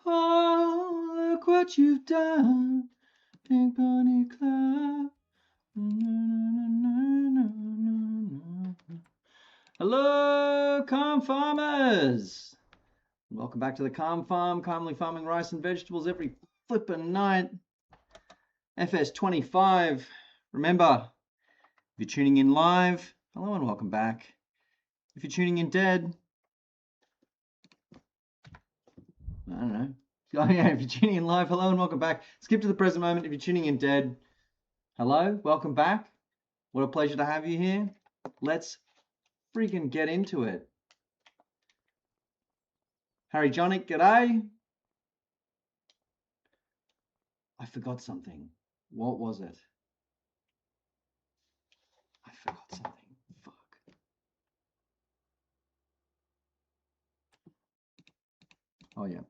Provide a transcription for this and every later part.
Oh, look what you've done, Pink Pony Club. Hello, Calm Farmers. Welcome back to the Calm Farm, calmly farming rice and vegetables every flippin' night. FS25. Remember, if you're tuning in live, hello and welcome back. If you're tuning in dead, I don't know. Oh yeah, if you're tuning in live, hello and welcome back. Skip to the present moment. If you're tuning in dead, hello, welcome back. What a pleasure to have you here. Let's freaking get into it. Harry Jonick, g'day. I forgot something. What was it? I forgot something. Fuck. Oh yeah.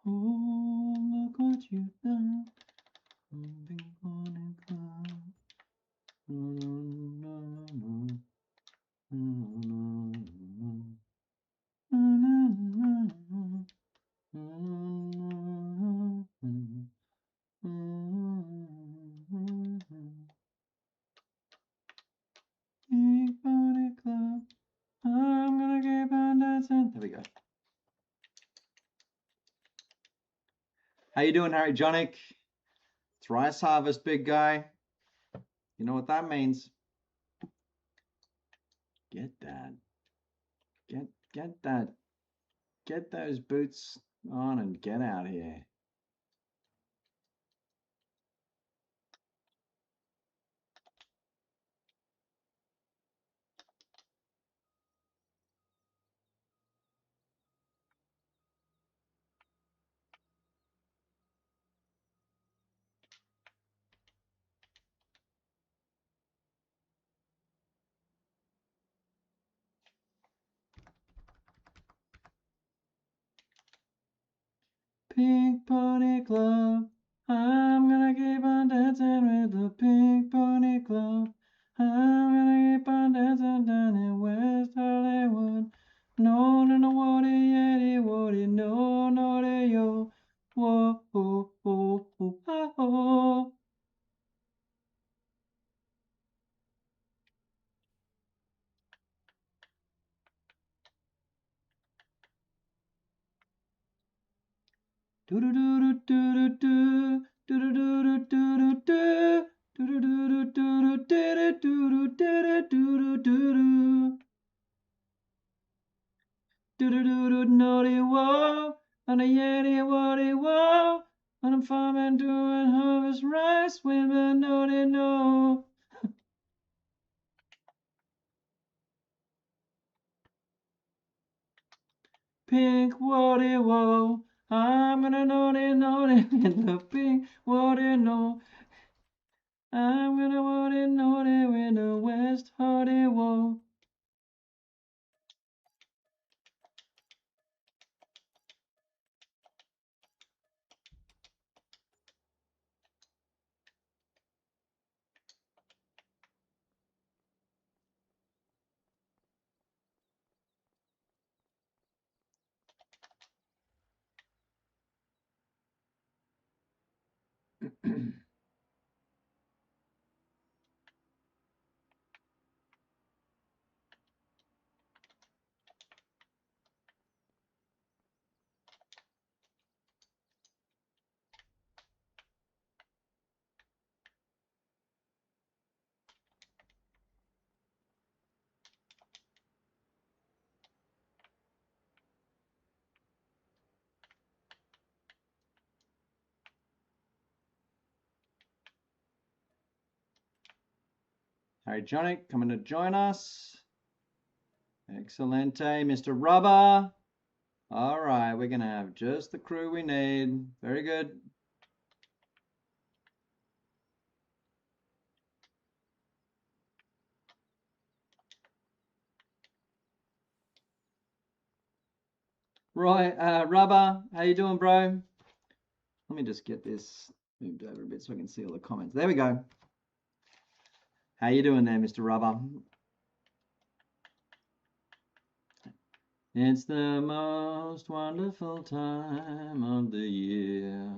Oh, look what you've done. Big morning cloud. Big Body Club. I'm gonna keep on dancing. There we go. How you doing, Harry Jonick? It's rice harvest, big guy. You know what that means. Get that. Get that. Get those boots on and get out here. Pink Pony Club. I'm gonna keep on dancing with the Pink Pony Club. I'm gonna keep on dancing down in West Hollywood. No, woody, yeti, woody, no, yo. Whoa, oh, oh, oh, ah, oh. Do do do do do do do do do do do do. Do do do do do do do do do do do do. Do do do do naughty whoa, on a yeti waddy whoa, on a farm and doing harvest rice, women naughty no. Pink waddy whoa, I'm gonna naughty in the pink waddy no. I'm gonna waddy in the West Hardy whoa. Harry Jonick coming to join us. Excelente, Mr. Rubber. All right, we're gonna have just the crew we need. Very good. Roy, Rubber, how you doing, bro? Let me just get this moved over a bit so I can see all the comments. There we go. How you doing there, Mr. Rubber? It's the most wonderful time of the year.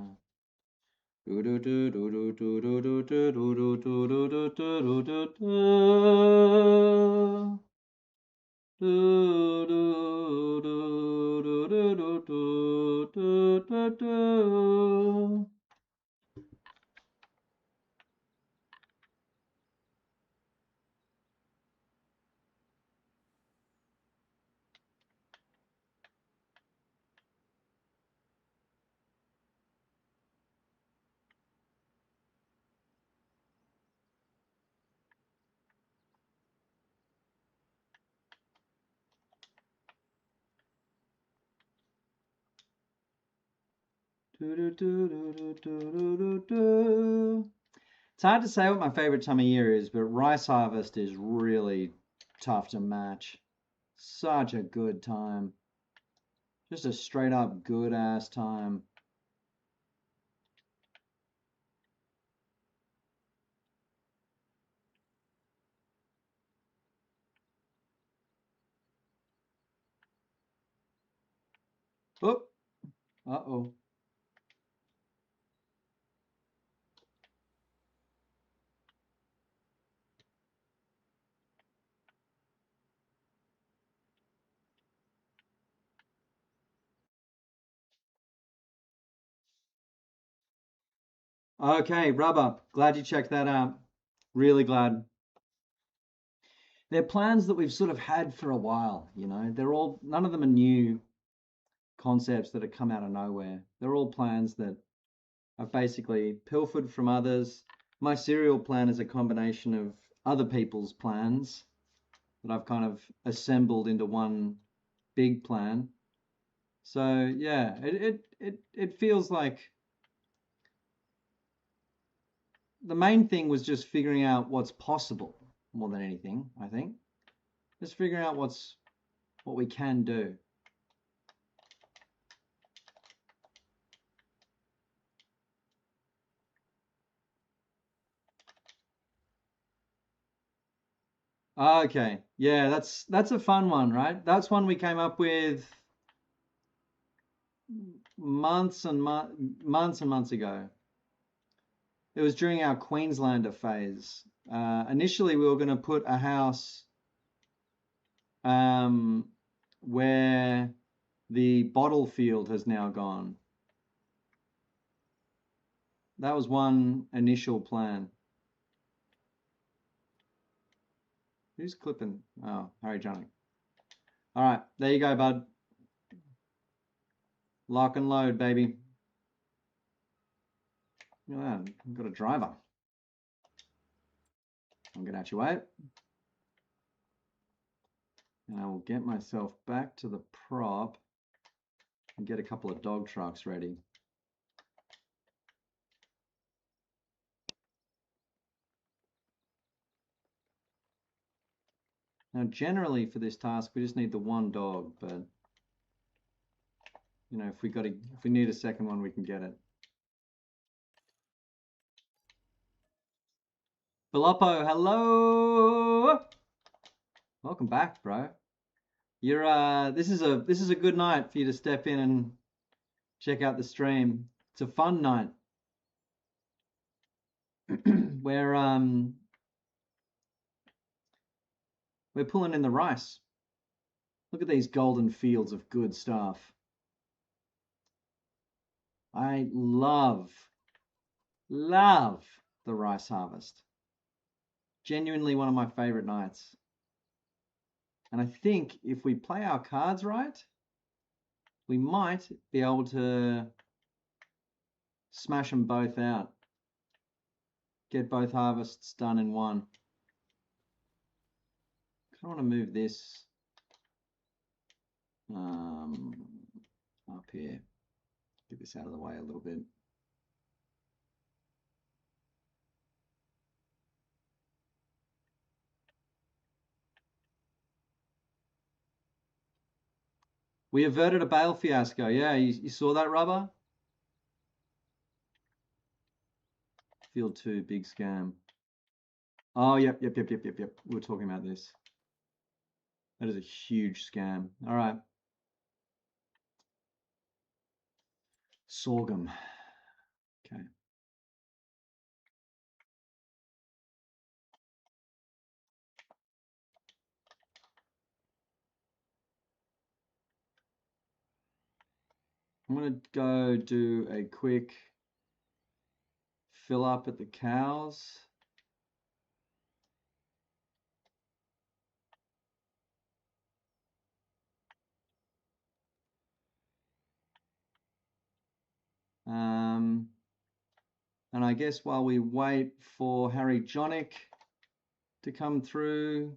It's hard to say what my favorite time of year is, but rice harvest is really tough to match. Such a good time. Just a straight up good ass time. Oh, uh-oh. Okay, Rubber, glad you checked that out. Really glad. They're plans that we've sort of had for a while, you know. None of them are new concepts that have come out of nowhere. They're all plans that I've basically pilfered from others. My serial plan is a combination of other people's plans that I've kind of assembled into one big plan. So yeah, it feels like the main thing was just figuring out what's possible more than anything, I think. Just figuring out what we can do. Okay, yeah, that's a fun one, right? That's one we came up with months and months ago. It was during our Queenslander phase. Initially, we were going to put a house where the bottle field has now gone. That was one initial plan. Who's clipping? Oh, Harry Johnny. All right, there you go, bud. Lock and load, baby. Look at that, I've got a driver. I'll get out your way. And I will get myself back to the prop and get a couple of dog trucks ready. Now, generally for this task, we just need the one dog, but you know, if we need a second one, we can get it. Filippo, hello. Welcome back, bro. You're this is a good night for you to step in and check out the stream. It's a fun night. We're pulling in the rice. Look at these golden fields of good stuff. I love the rice harvest. Genuinely one of my favorite nights. And I think if we play our cards right, we might be able to smash them both out. Get both harvests done in one. I want to move this up here. Get this out of the way a little bit. We averted a bale fiasco. Yeah, you saw that, Rubber? Field 2, big scam. Oh, yep. We were talking about this. That is a huge scam. All right. Sorghum. Okay. I'm going to go do a quick fill up at the cows. And I guess while we wait for Harry Jonick to come through,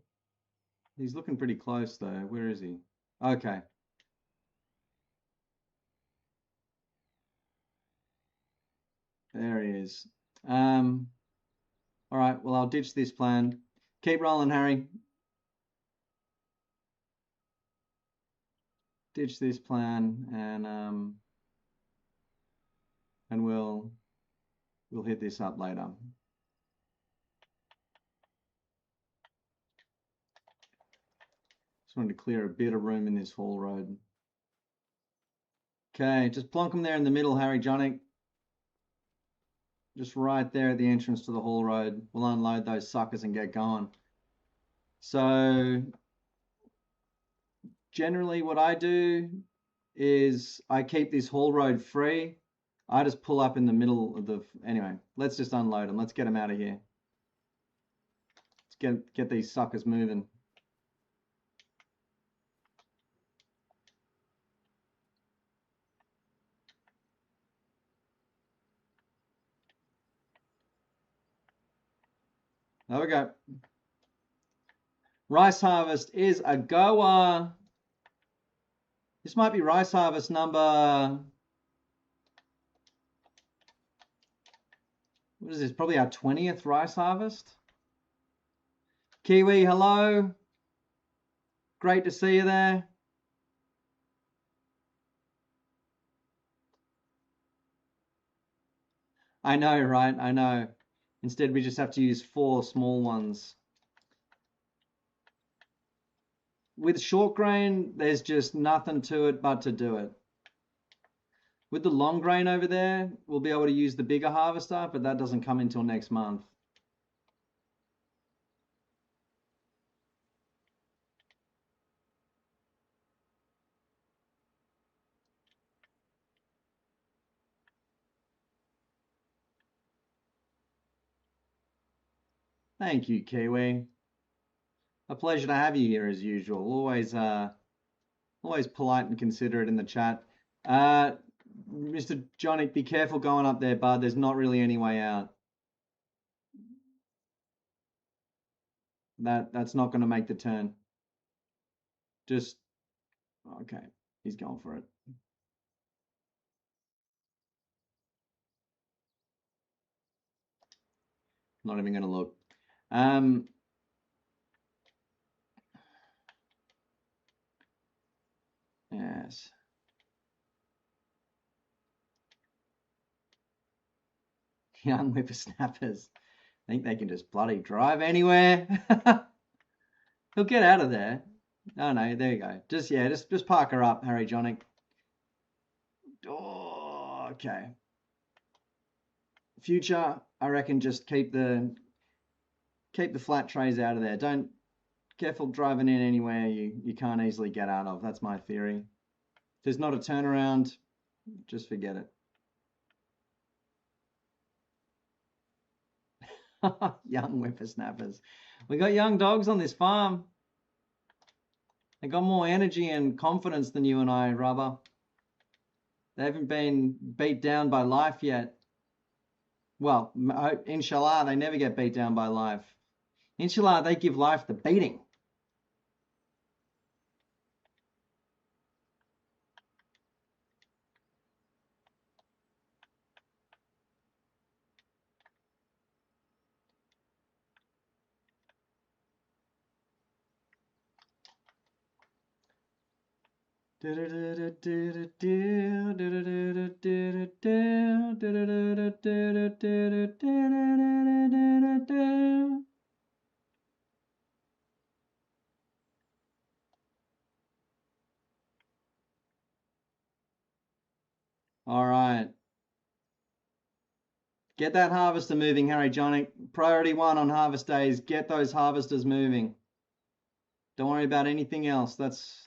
he's looking pretty close though. Where is he? Okay. There he is. All right, well, I'll ditch this plan. Keep rolling, Harry. Ditch this plan and we'll hit this up later. Just wanted to clear a bit of room in this haul road. Okay, just plonk them there in the middle, Harry Jonick. Just right there at the entrance to the haul road. We'll unload those suckers and get going. So generally what I do is I keep this haul road free. I just pull up in the middle of the... Anyway, let's just unload them. Let's get them out of here. Let's get these suckers moving. There we go. Rice harvest is a goer. This might be rice harvest number... What is this? Probably our 20th rice harvest. Kiwi, hello. Great to see you there. I know, right? I know. Instead, we just have to use 4 small ones. With short grain, there's just nothing to it but to do it. With the long grain over there, we'll be able to use the bigger harvester, but that doesn't come until next month. Thank you, Kiwi. A pleasure to have you here as usual. Always polite and considerate in the chat. Mr. Jonick, be careful going up there, bud. There's not really any way out. That's not going to make the turn. Just, okay, he's going for it. Not even going to look. Yes. Young whippersnappers think they can just bloody drive anywhere. He'll get out of there. Oh no, there you go. Just park her up, Harry Jonick. Oh, okay. Future, I reckon just keep the flat trays out of there. Careful driving in anywhere you can't easily get out of. That's my theory. If there's not a turnaround, just forget it. Young whippersnappers. We got young dogs on this farm. They got more energy and confidence than you and I, Rubber. They haven't been beat down by life yet. Well, inshallah, they never get beat down by life. Inshallah, they give life the beating. All right. Get that harvester moving, Harry Jonic. Priority 1 on harvest days. Get those harvesters moving. Don't worry about anything else. That's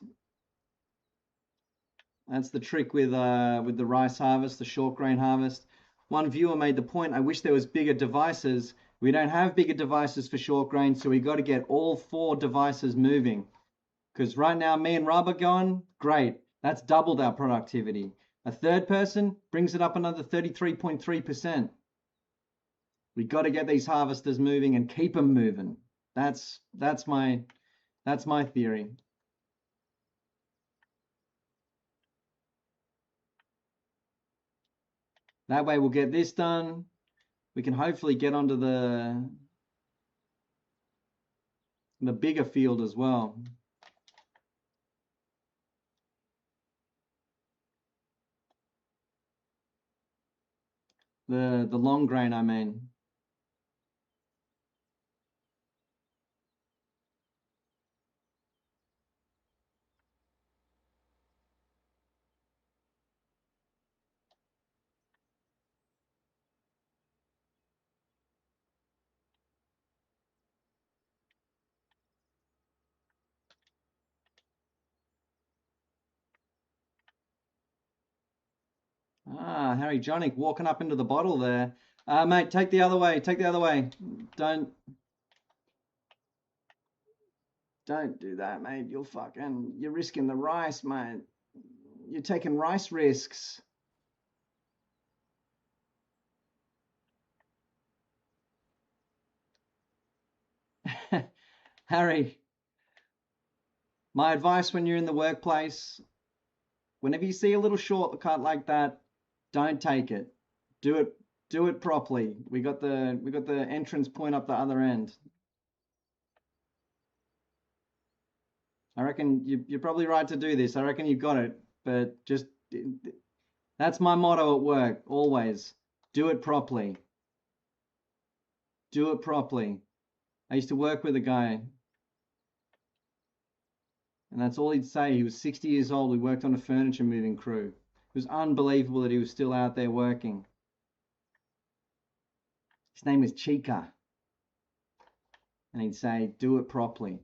the trick with the rice harvest, the short grain harvest. One viewer made the point, I wish there was bigger devices. We don't have bigger devices for short grain, so we got to get all 4 devices moving. Because right now, me and Rob are going, great. That's doubled our productivity. A third person brings it up another 33.3%. We got to get these harvesters moving and keep them moving. That's my theory. That way we'll get this done. We can hopefully get onto the bigger field as well. The long grain, I mean. Ah, Harry Jonic walking up into the bottle there. Mate, take the other way. Take the other way. Don't do that, mate. You're risking the rice, mate. You're taking rice risks. Harry, my advice when you're in the workplace, whenever you see a little shortcut like that, don't take it. Do it properly. We got the entrance point up the other end. I reckon you're probably right to do this. I reckon you've got it, but just that's my motto at work always. Do it properly. Do it properly. I used to work with a guy, and that's all he'd say. He was 60 years old. We worked on a furniture moving crew. It was unbelievable that he was still out there working. His name was Chica. And he'd say, do it properly.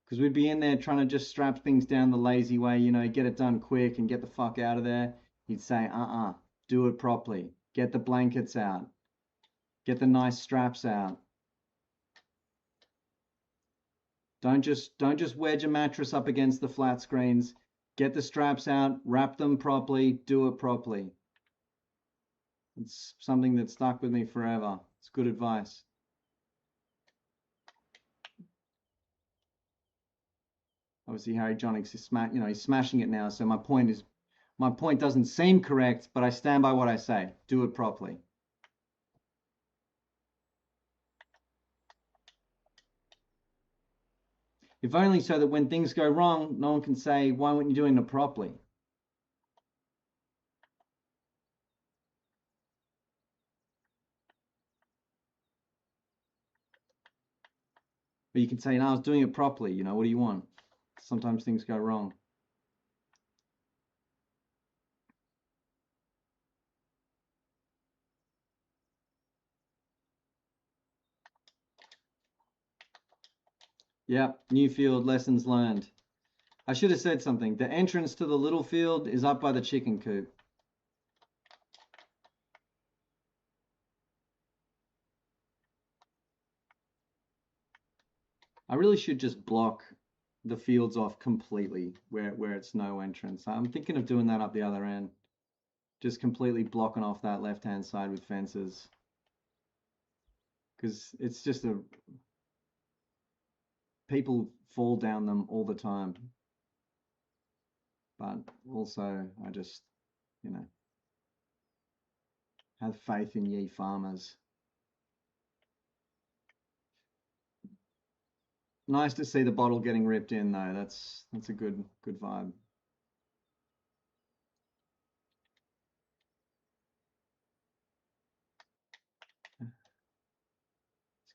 Because we'd be in there trying to just strap things down the lazy way, get it done quick and get the fuck out of there. He'd say, do it properly. Get the blankets out. Get the nice straps out. Don't just wedge a mattress up against the flat screens. Get the straps out, wrap them properly, do it properly. It's something that stuck with me forever. It's good advice. Obviously, Harry Jonics is he's smashing it now. So my point doesn't seem correct, but I stand by what I say. Do it properly. If only so that when things go wrong, no one can say, why weren't you doing it properly? But you can say, no, I was doing it properly. What do you want? Sometimes things go wrong. Yep, new field, lessons learned. I should have said something. The entrance to the little field is up by the chicken coop. I really should just block the fields off completely where it's no entrance. I'm thinking of doing that up the other end. Just completely blocking off that left-hand side with fences. Because it's just people fall down them all the time. But also, I just, have faith in ye farmers. Nice to see the bottle getting ripped in though. That's a good vibe.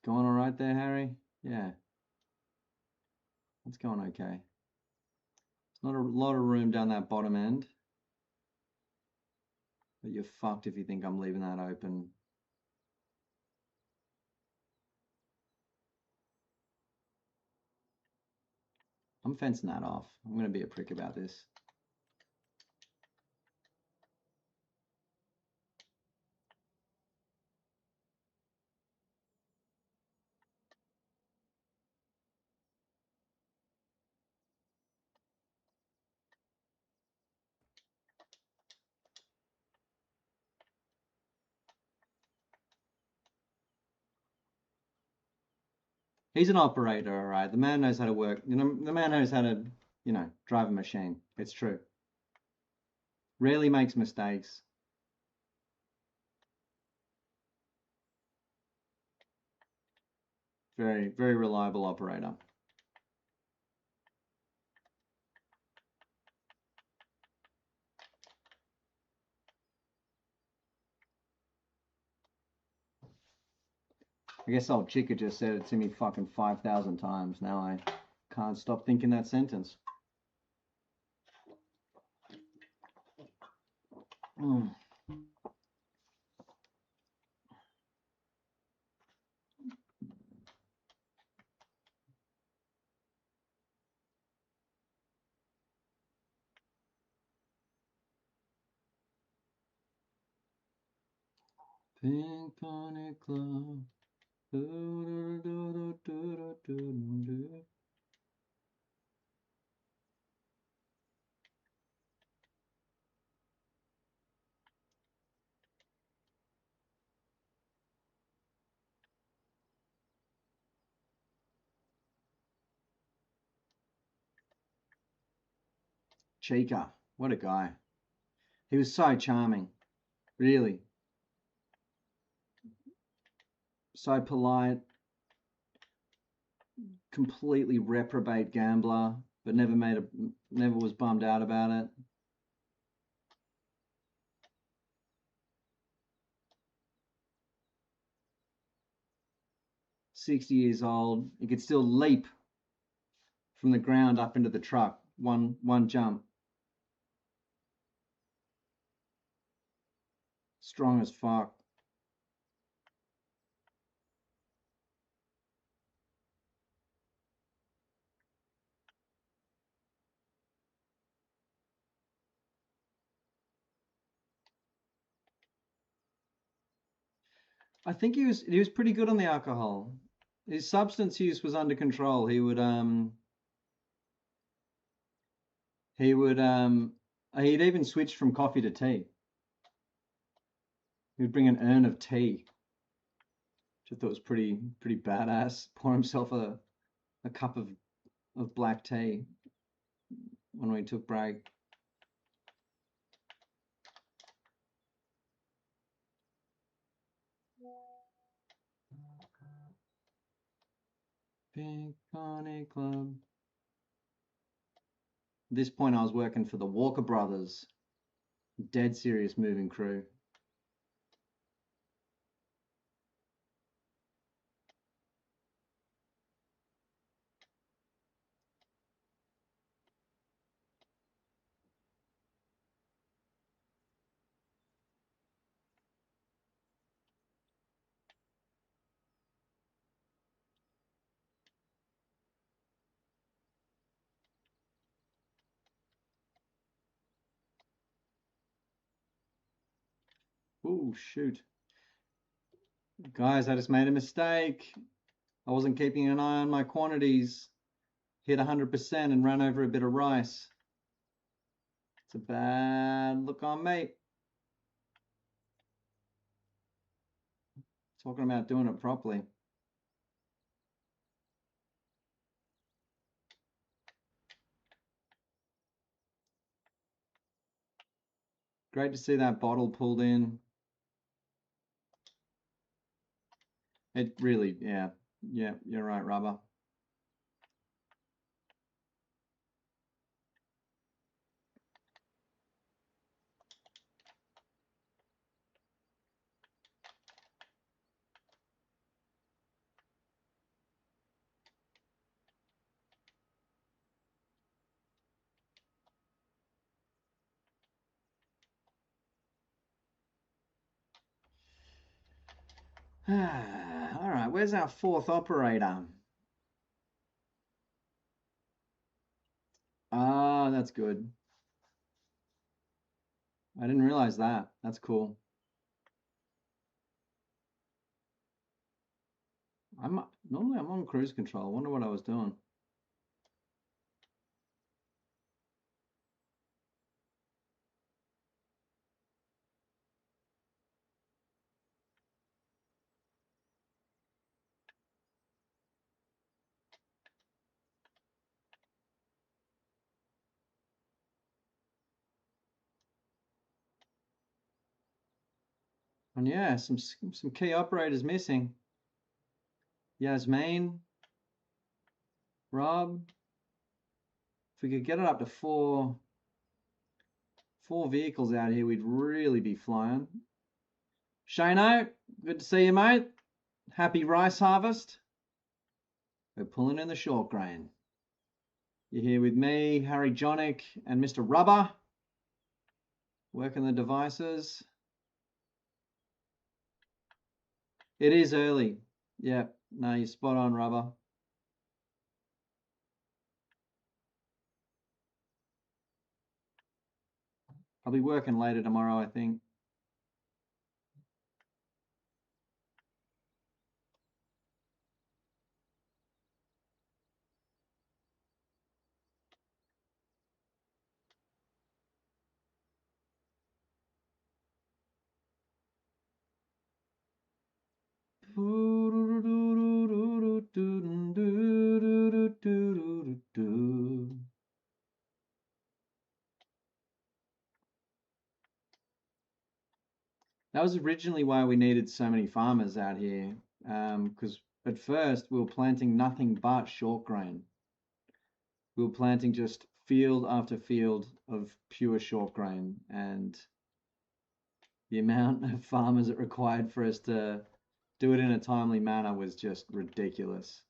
Going all right there, Harry? Yeah. It's going okay. There's not a lot of room down that bottom end. But you're fucked if you think I'm leaving that open. I'm fencing that off. I'm going to be a prick about this. He's an operator, all right. The man knows how to work. You know, the man knows how to, drive a machine. It's true. Rarely makes mistakes. Very, very reliable operator. I guess old Chica just said it to me fucking 5,000 times. Now I can't stop thinking that sentence. Mm. Pink Pony Club. Chica, what a guy. He was so charming, really. So polite, completely reprobate gambler, but never was bummed out about it. $60 old, he could still leap from the ground up into the truck, one jump. Strong as fuck. I think he was pretty good on the alcohol. His substance use was under control. He'd even switched from coffee to tea. He would bring an urn of tea, which I thought was pretty badass. Pour himself a cup of black tea when we took break. Pink Pony Club. At this point, I was working for the Walker Brothers, dead serious moving crew. Oh, shoot. Guys, I just made a mistake. I wasn't keeping an eye on my quantities. Hit 100% and ran over a bit of rice. It's a bad look on me. Talking about doing it properly. Great to see that bottle pulled in. It really, yeah, you're right, Rubber. All right, where's our fourth operator? Ah, that's good. I didn't realize that. That's cool. Normally I'm on cruise control. I wonder what I was doing. And yeah, some key operators missing. Yasmin, Rob. If we could get it up to four vehicles out here, we'd really be flying. Shano, good to see you, mate. Happy rice harvest. We're pulling in the short grain. You're here with me, Harry Jonick, and Mr. Rubber. Working the devices. It is early. Yeah, no, you're spot on, Rubber. I'll be working later tomorrow, I think. That was originally why we needed so many farmers out here, because at first we were planting nothing but short grain. We were planting just field after field of pure short grain, and the amount of farmers it required for us to do it in a timely manner was just ridiculous.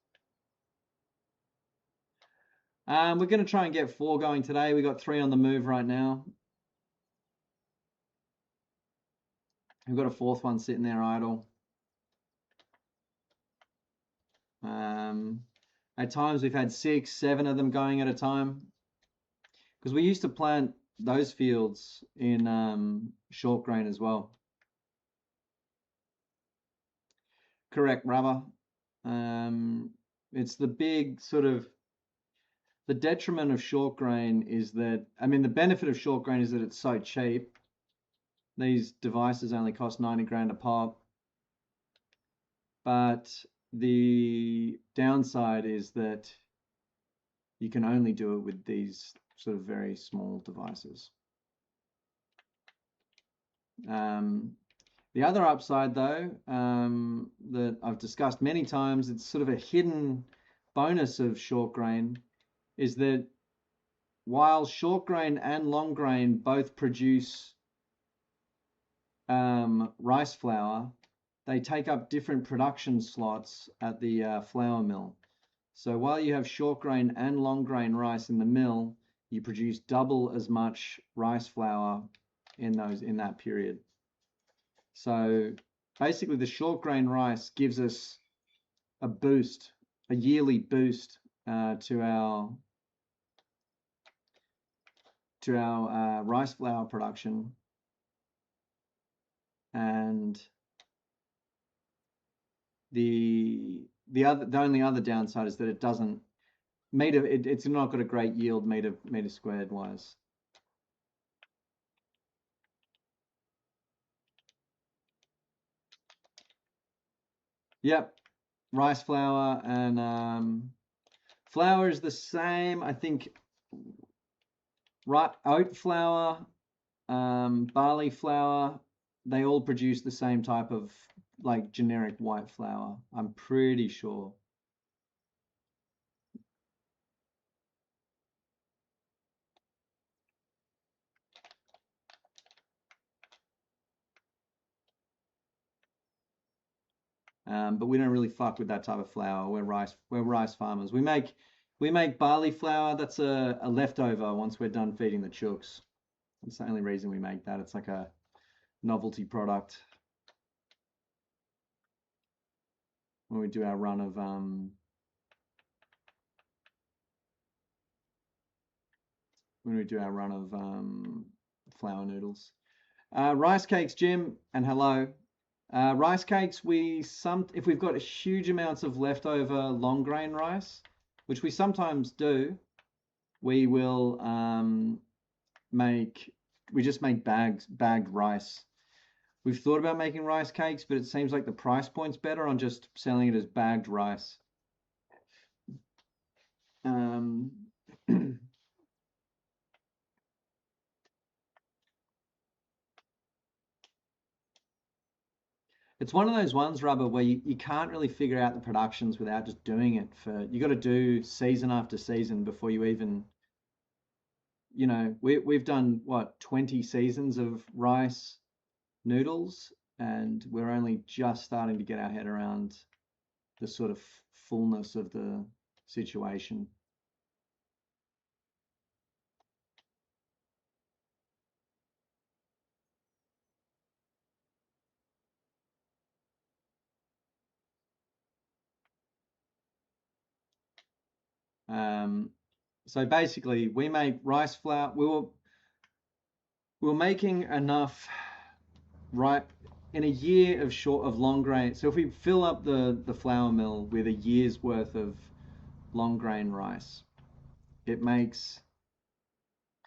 We're going to try and get 4 going today. We got 3 on the move right now. We've got a 4th one sitting there idle. At times we've had 6, 7 of them going at a time, because we used to plant those fields in short grain as well. Correct, Rubber. It's the big sort of the detriment of short grain is that, I mean, the benefit of short grain is that it's so cheap. These devices only cost 90 grand a pop. But the downside is that you can only do it with these sort of very small devices. The other upside, though, that I've discussed many times, it's sort of a hidden bonus of short grain, is that while short grain and long grain both produce rice flour, they take up different production slots at the flour mill. So while you have short grain and long grain rice in the mill, you produce double as much rice flour in that period. So basically the short grain rice gives us a boost, a yearly boost to our rice flour production. And the only other downside is that it doesn't it's not got a great yield meter squared wise. Yep, rice flour and flour is the same. I think oat flour, barley flour, they all produce the same type of like generic white flour. I'm pretty sure. But we don't really fuck with that type of flour. We're rice farmers. We make barley flour. That's a leftover once we're done feeding the chooks. That's the only reason we make that. It's like a novelty product. when we do our run of flour noodles. Rice cakes, Jim, and hello. Rice cakes, if we've got huge amounts of leftover long grain rice, which we sometimes do, we will just make bagged rice. We've thought about making rice cakes, but it seems like the price point's better on just selling it as bagged rice. It's one of those ones, Rubber, where you can't really figure out the productions without just doing it you got to do season after season before you even, we've done what, 20 seasons of rice noodles, and we're only just starting to get our head around the sort of fullness of the situation. So basically, we make rice flour. We were making enough right in a year of long grain. So if we fill up the flour mill with a year's worth of long grain rice, it makes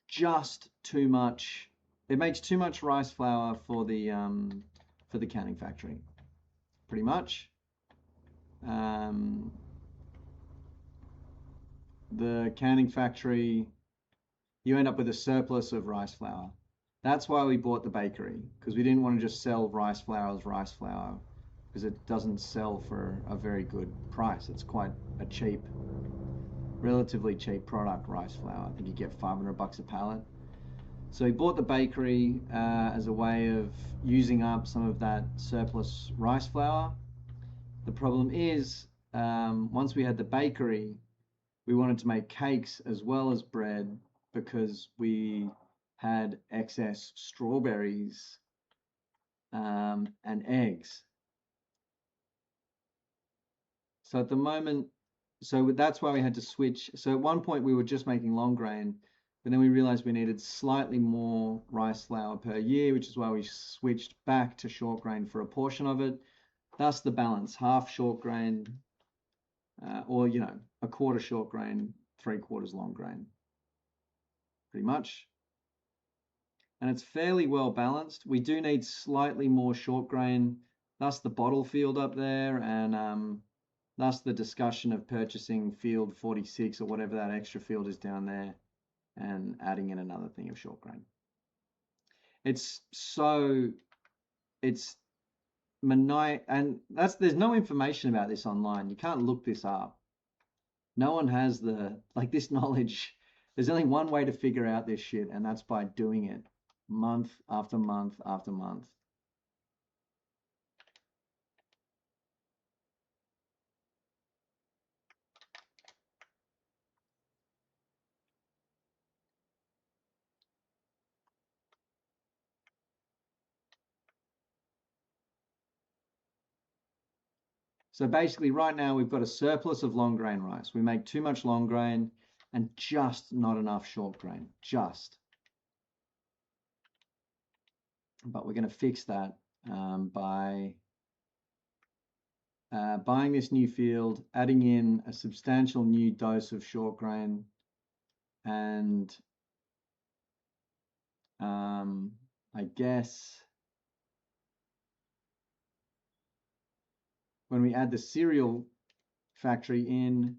just too much. It makes too much rice flour for the canning factory, pretty much. The canning factory, you end up with a surplus of rice flour. That's why we bought the bakery, because we didn't want to just sell rice flour as rice flour, because it doesn't sell for a very good price. It's quite a cheap, relatively cheap product, rice flour. I think you get $500 a pallet. So we bought the bakery as a way of using up some of that surplus rice flour. The problem is, once we had the bakery, we wanted to make cakes as well as bread because we had excess strawberries and eggs. So at the moment, that's why we had to switch. So at one point we were just making long grain, but then we realized we needed slightly more rice flour per year, which is why we switched back to short grain for a portion of it. That's the balance, half short grain, or a quarter short grain, 3/4 long grain, pretty much. And it's fairly well balanced. We do need slightly more short grain. That's the bottle field up there, and that's the discussion of purchasing field 46 or whatever that extra field is down there, and adding in another thing of short grain. It's and there's no information about this online. You can't look this up. No one has this knowledge. There's only one way to figure out this shit, and that's by doing it month after month after month. So basically right now we've got a surplus of long grain rice. We make too much long grain and just not enough short grain, But we're going to fix that by buying this new field, adding in a substantial new dose of short grain, and I guess when we add the cereal factory in,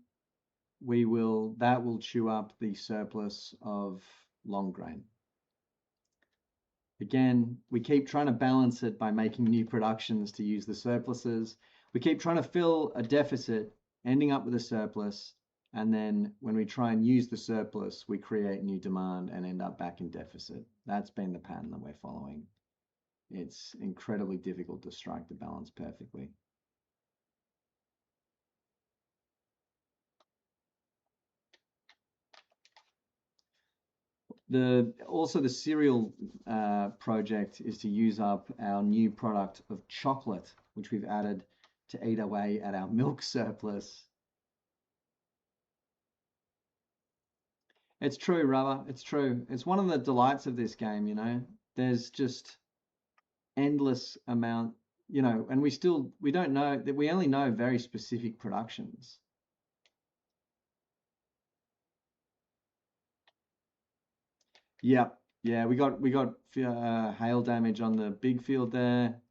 that will chew up the surplus of long grain. Again, we keep trying to balance it by making new productions to use the surpluses. We keep trying to fill a deficit, ending up with a surplus, and then when we try and use the surplus, we create new demand and end up back in deficit. That's been the pattern that we're following. It's incredibly difficult to strike the balance perfectly. Also the cereal project is to use up our new product of chocolate, which we've added to eat away at our milk surplus. It's true, Rubber. It's true. It's one of the delights of this game, you know. There's just endless amount, you know, and we don't know that we only know very specific productions. Yep. Yeah, we got hail damage on the big field there.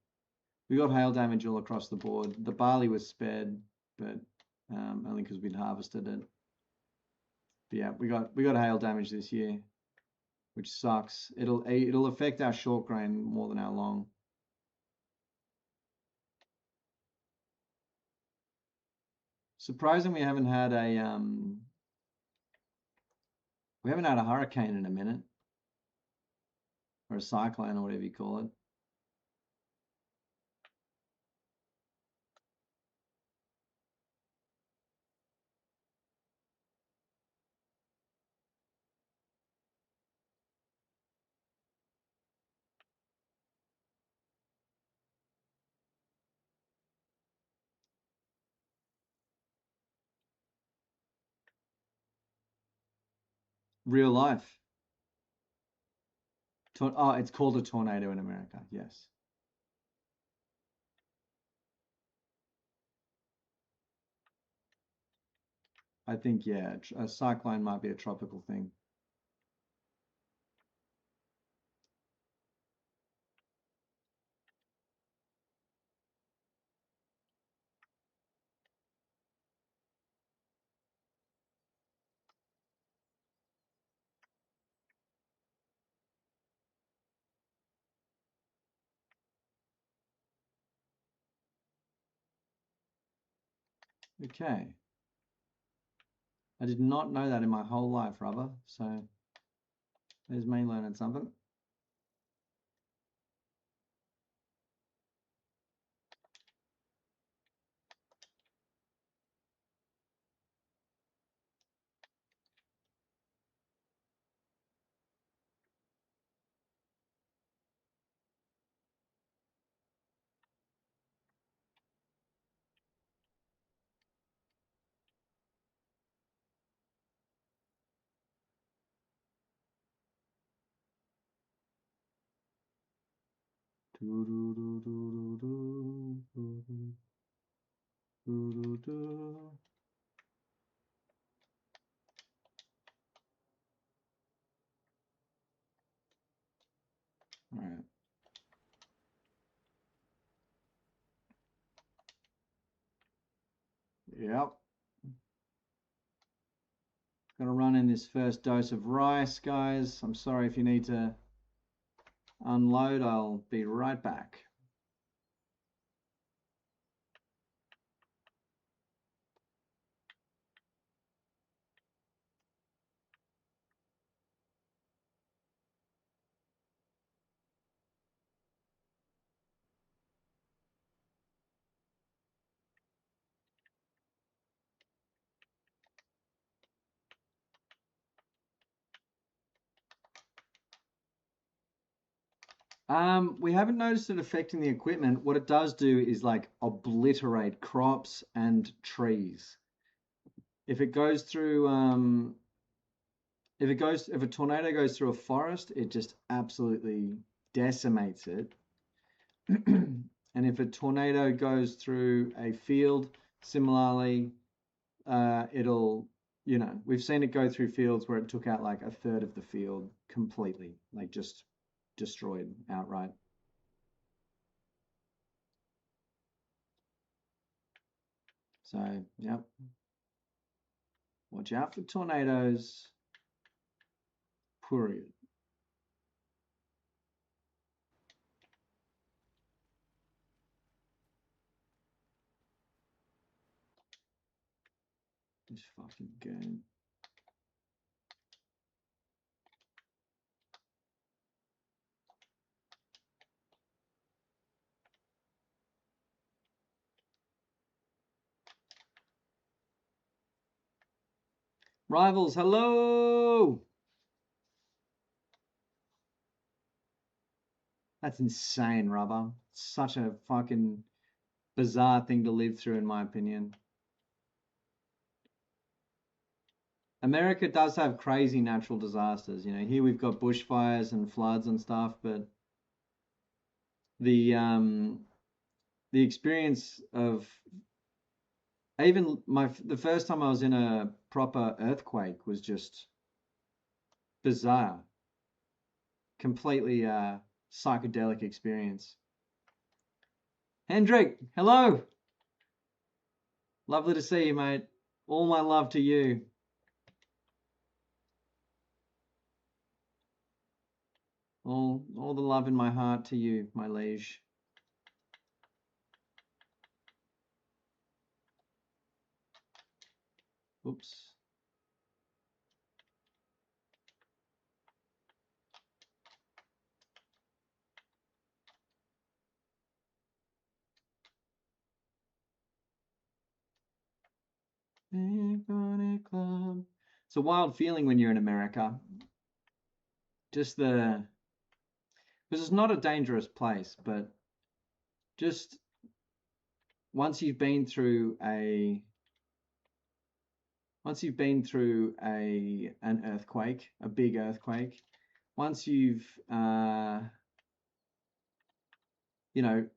We got hail damage all across the board. The barley was spared, but only because we'd harvested it. But yeah, we got hail damage this year, which sucks. It'll affect our short grain more than our long. Surprising we haven't had a hurricane in a minute, or a cyclone or whatever you call it. Real life. Oh, it's called a tornado in America. Yes. I think, yeah, a cyclone might be a tropical thing. Okay. I did not know that in my whole life, Rubber. So there's me learning something. All right. Yep. Gonna run in this first dose of rice, guys. I'm sorry if you need to unload. I'll be right back. We haven't noticed it affecting the equipment. What it does do is like obliterate crops and trees. If it goes through, if a tornado goes through a forest, it just absolutely decimates it. And if a tornado goes through a field, similarly, it'll, you know, we've seen it go through fields where it took out like a third of the field completely, like just destroyed outright. So, yep. Watch out for tornadoes. Period. This fucking game. Rivals, hello! That's insane, Rubber. Such a fucking bizarre thing to live through, in my opinion. America does have crazy natural disasters. You know, here we've got bushfires and floods and stuff, but the experience of even the first time I was in a proper earthquake was just bizarre, completely psychedelic experience. Hendrik, hello. Lovely to see you, mate. All my love to you. All the love in my heart to you, my liege. Oops. Big Bunny Club. It's a wild feeling when you're in America. Just because it's not a dangerous place, but just once you've been through an earthquake, a big earthquake, once you've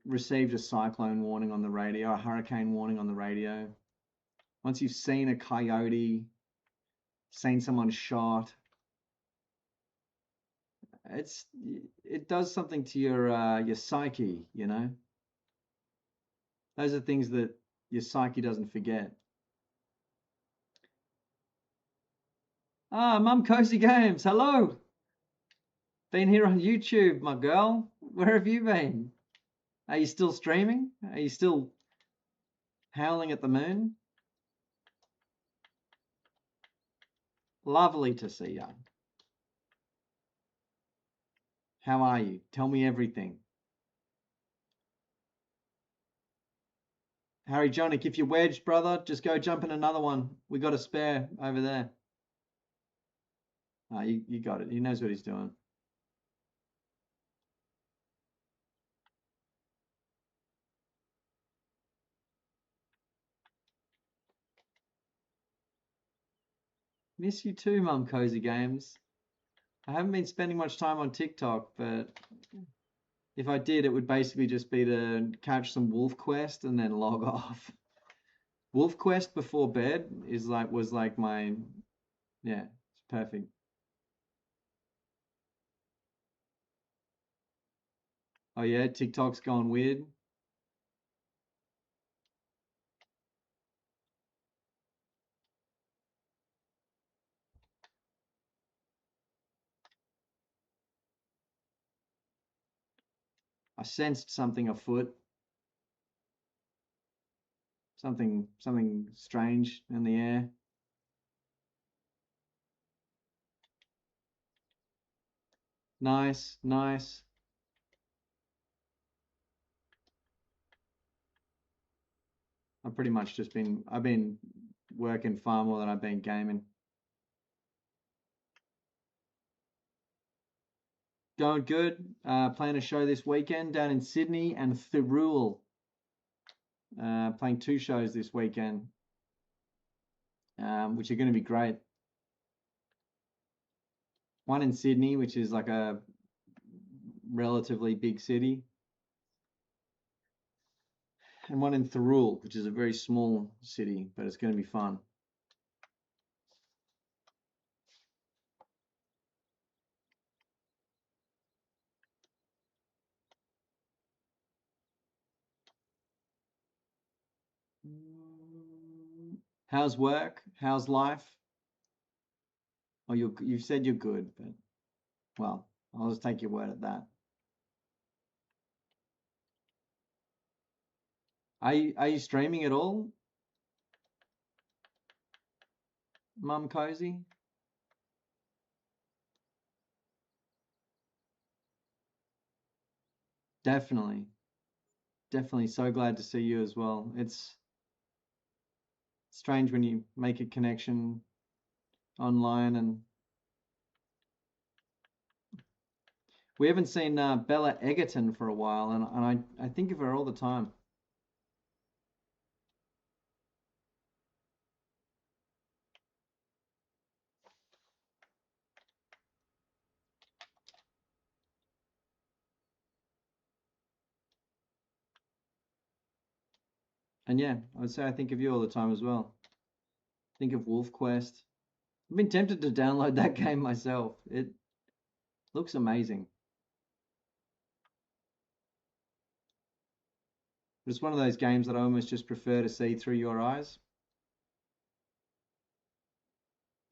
received a cyclone warning on the radio, a hurricane warning on the radio, once you've seen a coyote, seen someone shot, it does something to your psyche, you know. Those are things that your psyche doesn't forget. Ah, Mum Cozy Games, hello. Been here on YouTube, my girl. Where have you been? Are you still streaming? Are you still howling at the moon? Lovely to see you. How are you? Tell me everything. Harry Jonick, if you're wedged, brother, just go jump in another one. We got a spare over there. You got it. He knows what he's doing. Miss you too, Mum Cozy Games. I haven't been spending much time on TikTok, but if I did, it would basically just be to catch some Wolf Quest and then log off. Wolf Quest before bed was like my, yeah, it's perfect. Oh yeah, TikTok's gone weird. I sensed something afoot. Something strange in the air. Nice, nice. I've been working far more than I've been gaming. Going good. Playing a show this weekend down in Sydney and Thirroul. Playing 2 shows this weekend, which are going to be great. One in Sydney, which is like a relatively big city, and one in Thirroul, which is a very small city, but it's going to be fun. How's work? How's life? Oh, you've said you're good, but well, I'll just take your word at that. Are you streaming at all, Mum Cozy? Definitely. Definitely so glad to see you as well. It's strange when you make a connection online, and we haven't seen Bella Egerton for a while, and I think of her all the time. And yeah, I would say I think of you all the time as well. Think of Wolf Quest. I've been tempted to download that game myself. It looks amazing. It's one of those games that I almost just prefer to see through your eyes.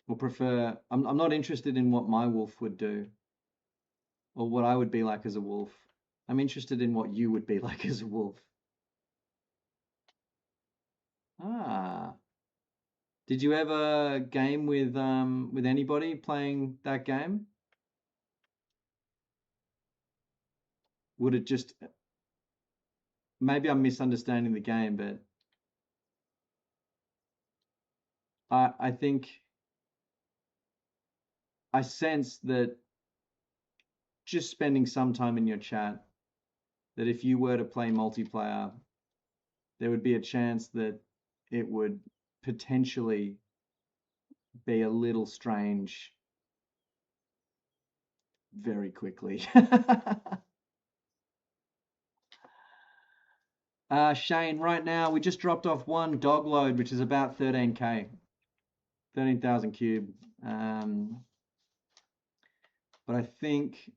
Or prefer, I'm not interested in what my wolf would do or what I would be like as a wolf. I'm interested in what you would be like as a wolf. Ah. Did you ever game with anybody playing that game? Would it just, maybe I'm misunderstanding the game, but I think I sense that just spending some time in your chat, that if you were to play multiplayer, there would be a chance that it would potentially be a little strange very quickly. Shane, right now we just dropped off one dog load, which is about 13k, 13,000 cube. But I think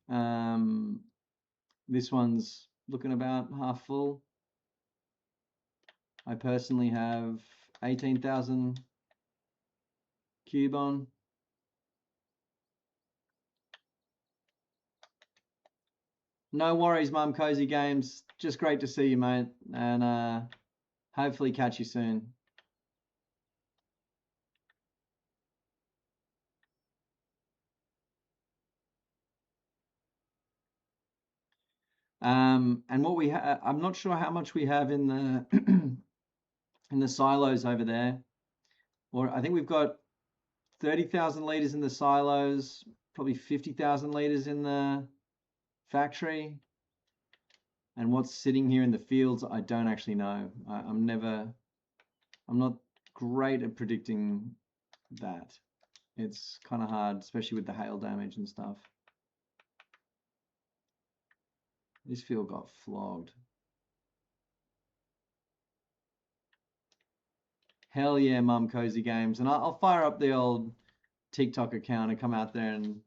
this one's looking about half full. I personally have 18,000 cube on. No worries, Mum Cozy Games. Just great to see you, mate. And hopefully catch you soon. And what we have, I'm not sure how much we have in the in the silos over there. Or I think we've got 30,000 liters in the silos, probably 50,000 liters in the factory. And what's sitting here in the fields, I don't actually know. I'm not great at predicting that. It's kind of hard, especially with the hail damage and stuff. This field got flogged. Hell yeah, Mum Cozy Games. And I'll fire up the old TikTok account and come out there and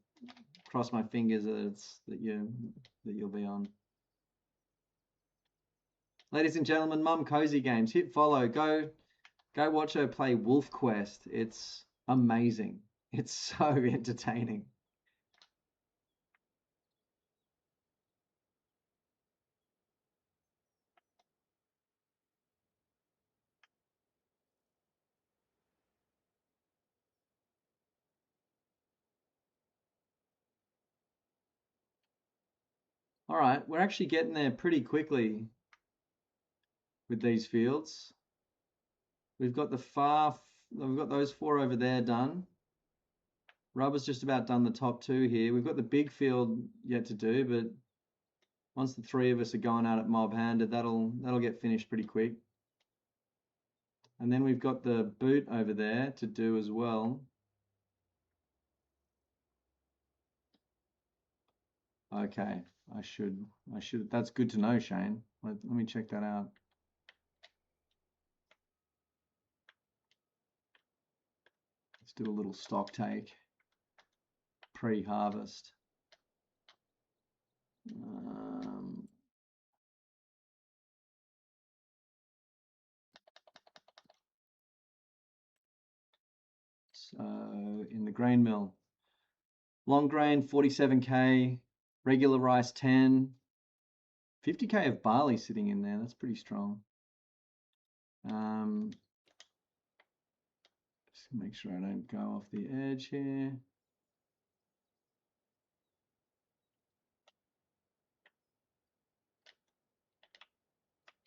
cross my fingers that you'll be on. Ladies and gentlemen, Mum Cozy Games, hit follow. Go watch her play Wolf Quest. It's amazing. It's so entertaining. All right, we're actually getting there pretty quickly with these fields. We've got those 4 over there done. Rubber's just about done the top 2 here. We've got the big field yet to do, but once the 3 of us are going out at mob-handed, that'll get finished pretty quick. And then we've got the boot over there to do as well. Okay, I should. That's good to know, Shane. Let me check that out. Let's do a little stock take pre-harvest. So in the grain mill, long grain 47k, regular rice 10, 50k of barley sitting in there. That's pretty strong. Just make sure I don't go off the edge here.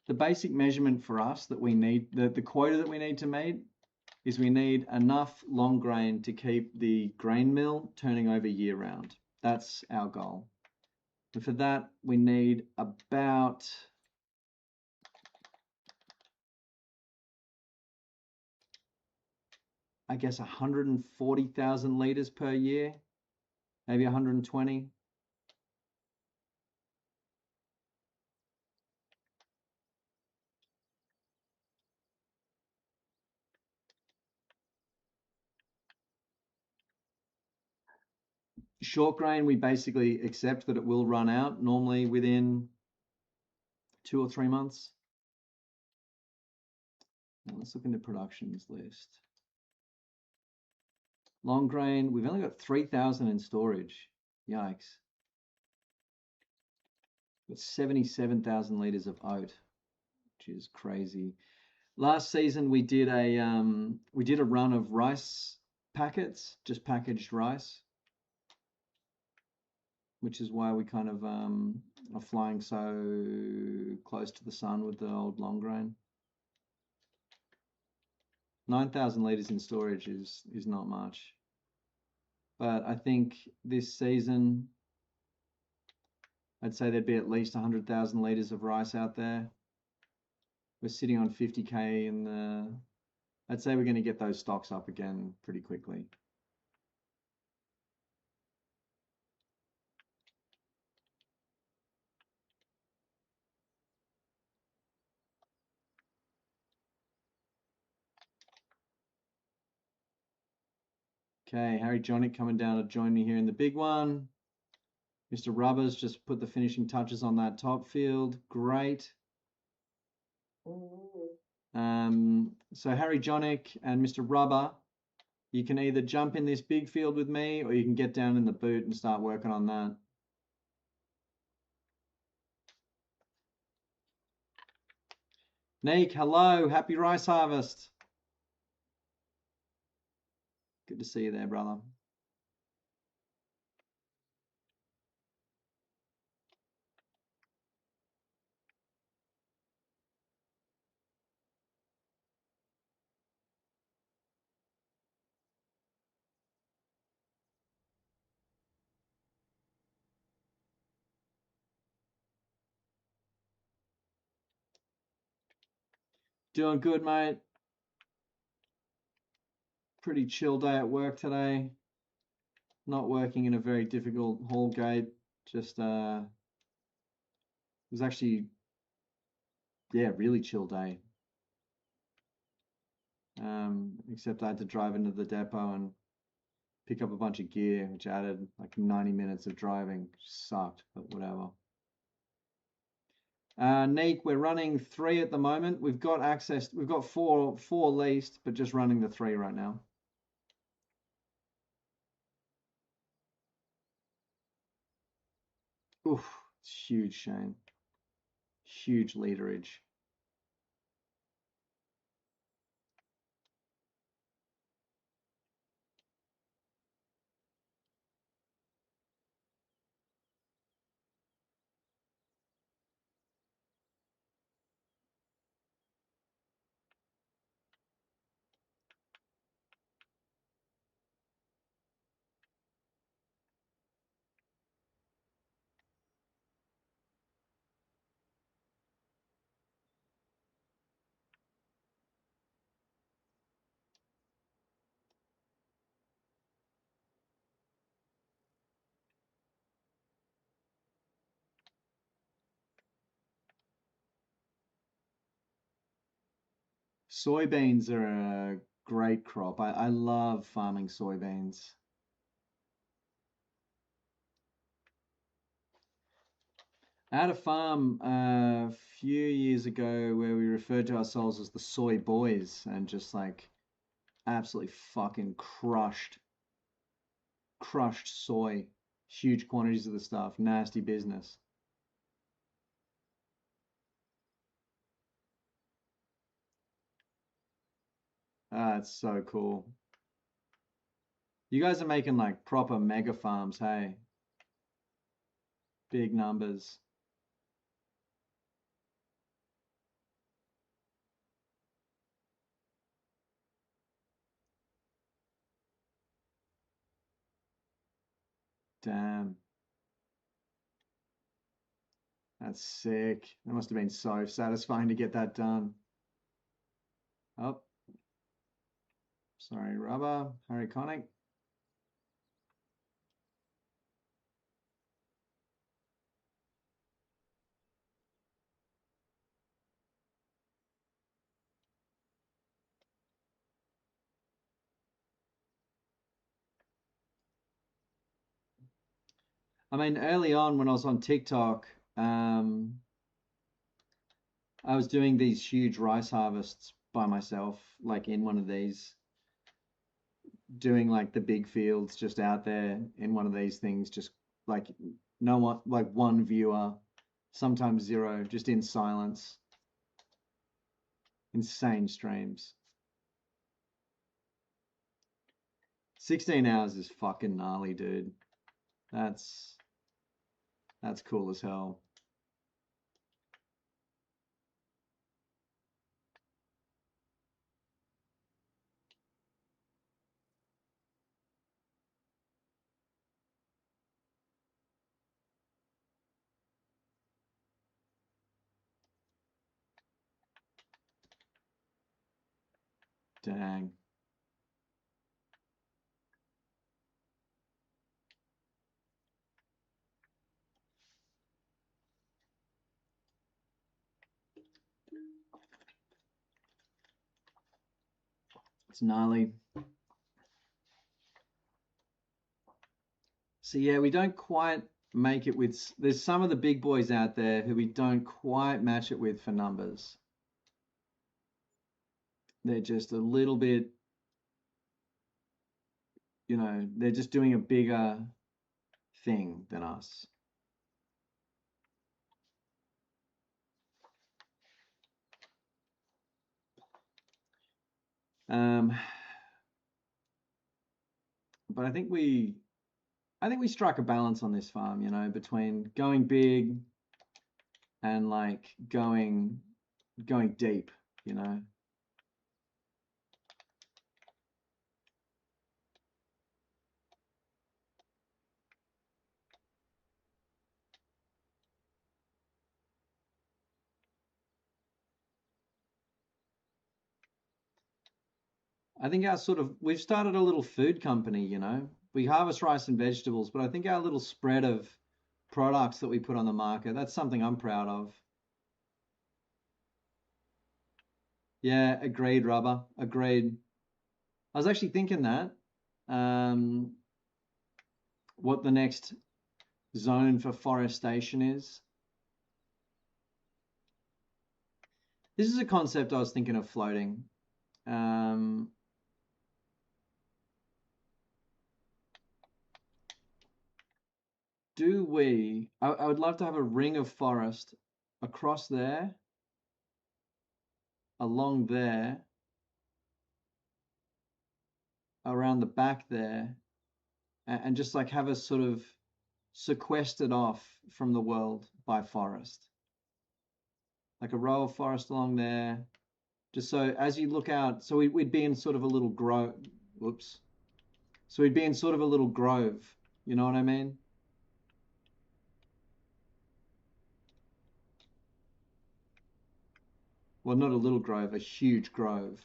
The basic measurement for us that we need, the quota that we need to meet is we need enough long grain to keep the grain mill turning over year round. That's our goal. And for that, we need about I guess 140,000 liters per year, maybe 120. Short grain, we basically accept that it will run out normally within 2 or 3 months. Now let's look in the productions list. Long grain, we've only got 3,000 in storage. Yikes. Got 77,000 liters of oat, which is crazy. Last season we did a run of rice packets, just packaged rice, which is why we kind of are flying so close to the sun with the old long grain. 9,000 liters in storage is not much, but I think this season I'd say there'd be at least 100,000 liters of rice out there. We're sitting on 50k in the. I'd say we're going to get those stocks up again pretty quickly. Okay, Harry Jonick coming down to join me here in the big one. Mr. Rubbers just put the finishing touches on that top field. Great. So Harry Jonick and Mr. Rubber, you can either jump in this big field with me or you can get down in the boot and start working on that. Nick, hello. Happy rice harvest. Good to see you there, brother. Doing good, mate. Pretty chill day at work today. Not working in a very difficult haul gate. Just it was actually, yeah, really chill day. Except I had to drive into the depot and pick up a bunch of gear, which added like 90 minutes of driving. Sucked, but whatever. Neek, we're running 3 at the moment. We've got access. We've got four leased, but just running the 3 right now. Oof, it's huge, Shane. Huge literage. Soybeans are a great crop. I love farming soybeans. I had a farm a few years ago where we referred to ourselves as the Soy Boys and just like absolutely fucking crushed soy, huge quantities of the stuff, nasty business. Ah, it's so cool. You guys are making like proper mega farms, hey? Big numbers. Damn. That's sick. That must have been so satisfying to get that done. Oh, sorry, Rubber, Harry Connick. I mean, early on when I was on TikTok, I was doing these huge rice harvests by myself, like in one of these, doing like the big fields just out there in one of these things, just like no one, like one viewer, sometimes zero, just in silence. Insane streams. 16 hours is fucking gnarly, dude. That's cool as hell. Dang. It's gnarly. So yeah, we don't quite make it with. There's some of the big boys out there who we don't quite match it with for numbers. They're just a little bit, they're just doing a bigger thing than us. But I think we strike a balance on this farm, between going big and like going deep, you know. I think we've started a little food company, We harvest rice and vegetables, but I think our little spread of products that we put on the market, that's something I'm proud of. Yeah, agreed, rubber. Agreed. I was actually thinking that what the next zone for forestation is. This is a concept I was thinking of floating. I would love to have a ring of forest across there, along there, around the back there, and just like have us sort of sequestered off from the world by forest. Like a row of forest along there, just so as you look out, so we'd be in sort of a little grove. Whoops. So we'd be in sort of a little grove. You know what I mean? Well, not a little grove, a huge grove.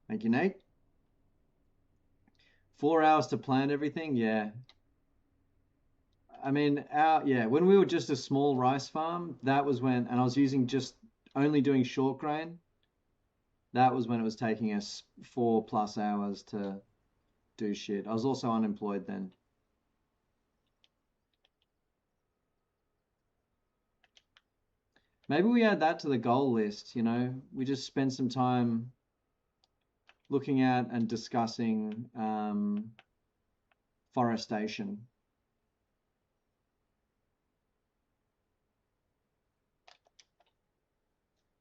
Thank you, Nate. 4 hours to plant everything? Yeah. I mean, when we were just a small rice farm, that was when, and I was using just only doing short grain, that was when it was taking us 4+ hours to do shit. I was also unemployed then. Maybe we add that to the goal list, We just spend some time looking at and discussing forestation.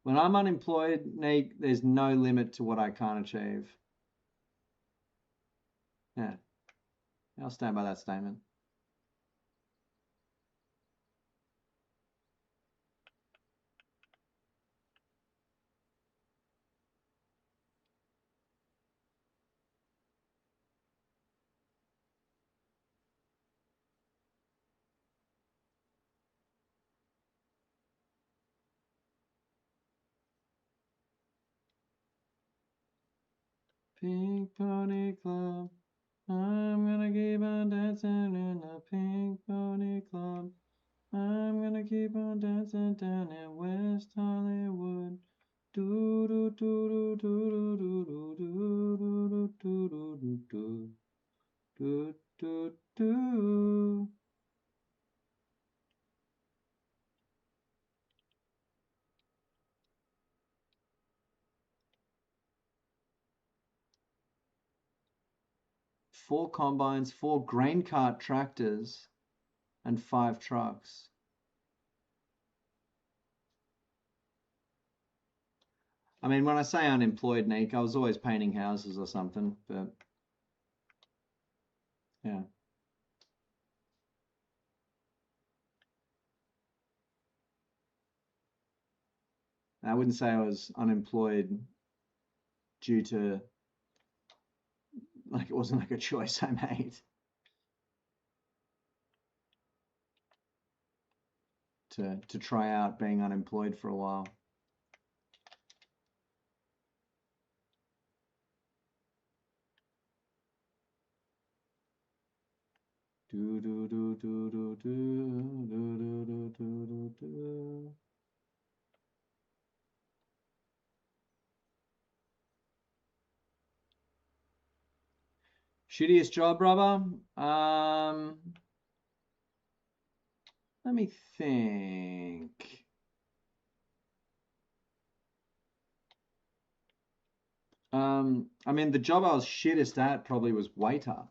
When I'm unemployed, Nate, there's no limit to what I can't achieve. Yeah, I'll stand by that statement. Pink Pony Club. I'm gonna keep on dancing in the Pink Pony Club. I'm gonna keep on dancing down in West Hollywood. Do do do do do do do do do do do do do do do. Four combines, 4 grain cart tractors, and 5 trucks. I mean, when I say unemployed, Nick, I was always painting houses or something, but yeah. I wouldn't say I was unemployed due to, like, it wasn't like a choice I made to try out being unemployed for a while. Do do do do do do do do do do do. Shittiest job, brother? Let me think. I mean, the job I was shittest at probably was waiter.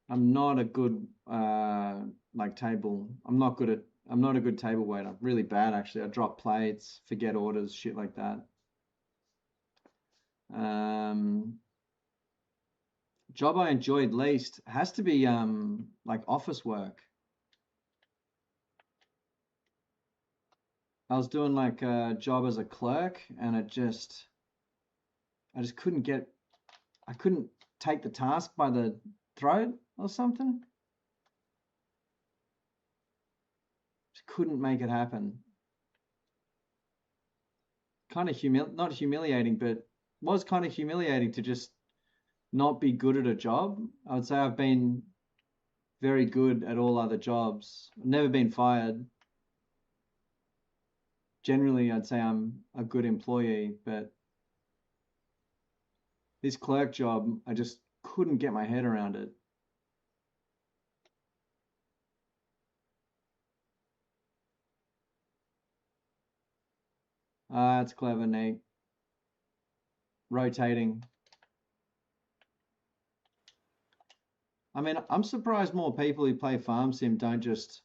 I'm not a good like table. I'm not a good table waiter. Really bad actually. I drop plates, forget orders, shit like that. Um, Job I enjoyed least has to be like office work. I was doing like a job as a clerk and I just I couldn't take the task by the throat or something. Just couldn't make it happen. Kind of not humiliating, but was kind of humiliating to just not be good at a job. I would say I've been very good at all other jobs. I've never been fired. Generally, I'd say I'm a good employee, but this clerk job, I just couldn't get my head around it. Ah, that's clever, Nate. Rotating. I mean, I'm surprised more people who play Farm Sim don't just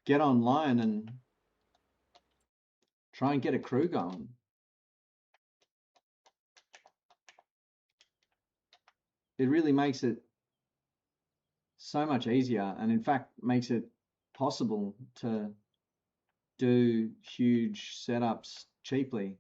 get online and try and get a crew going. It really makes it so much easier, and in fact makes it possible to do huge setups cheaply.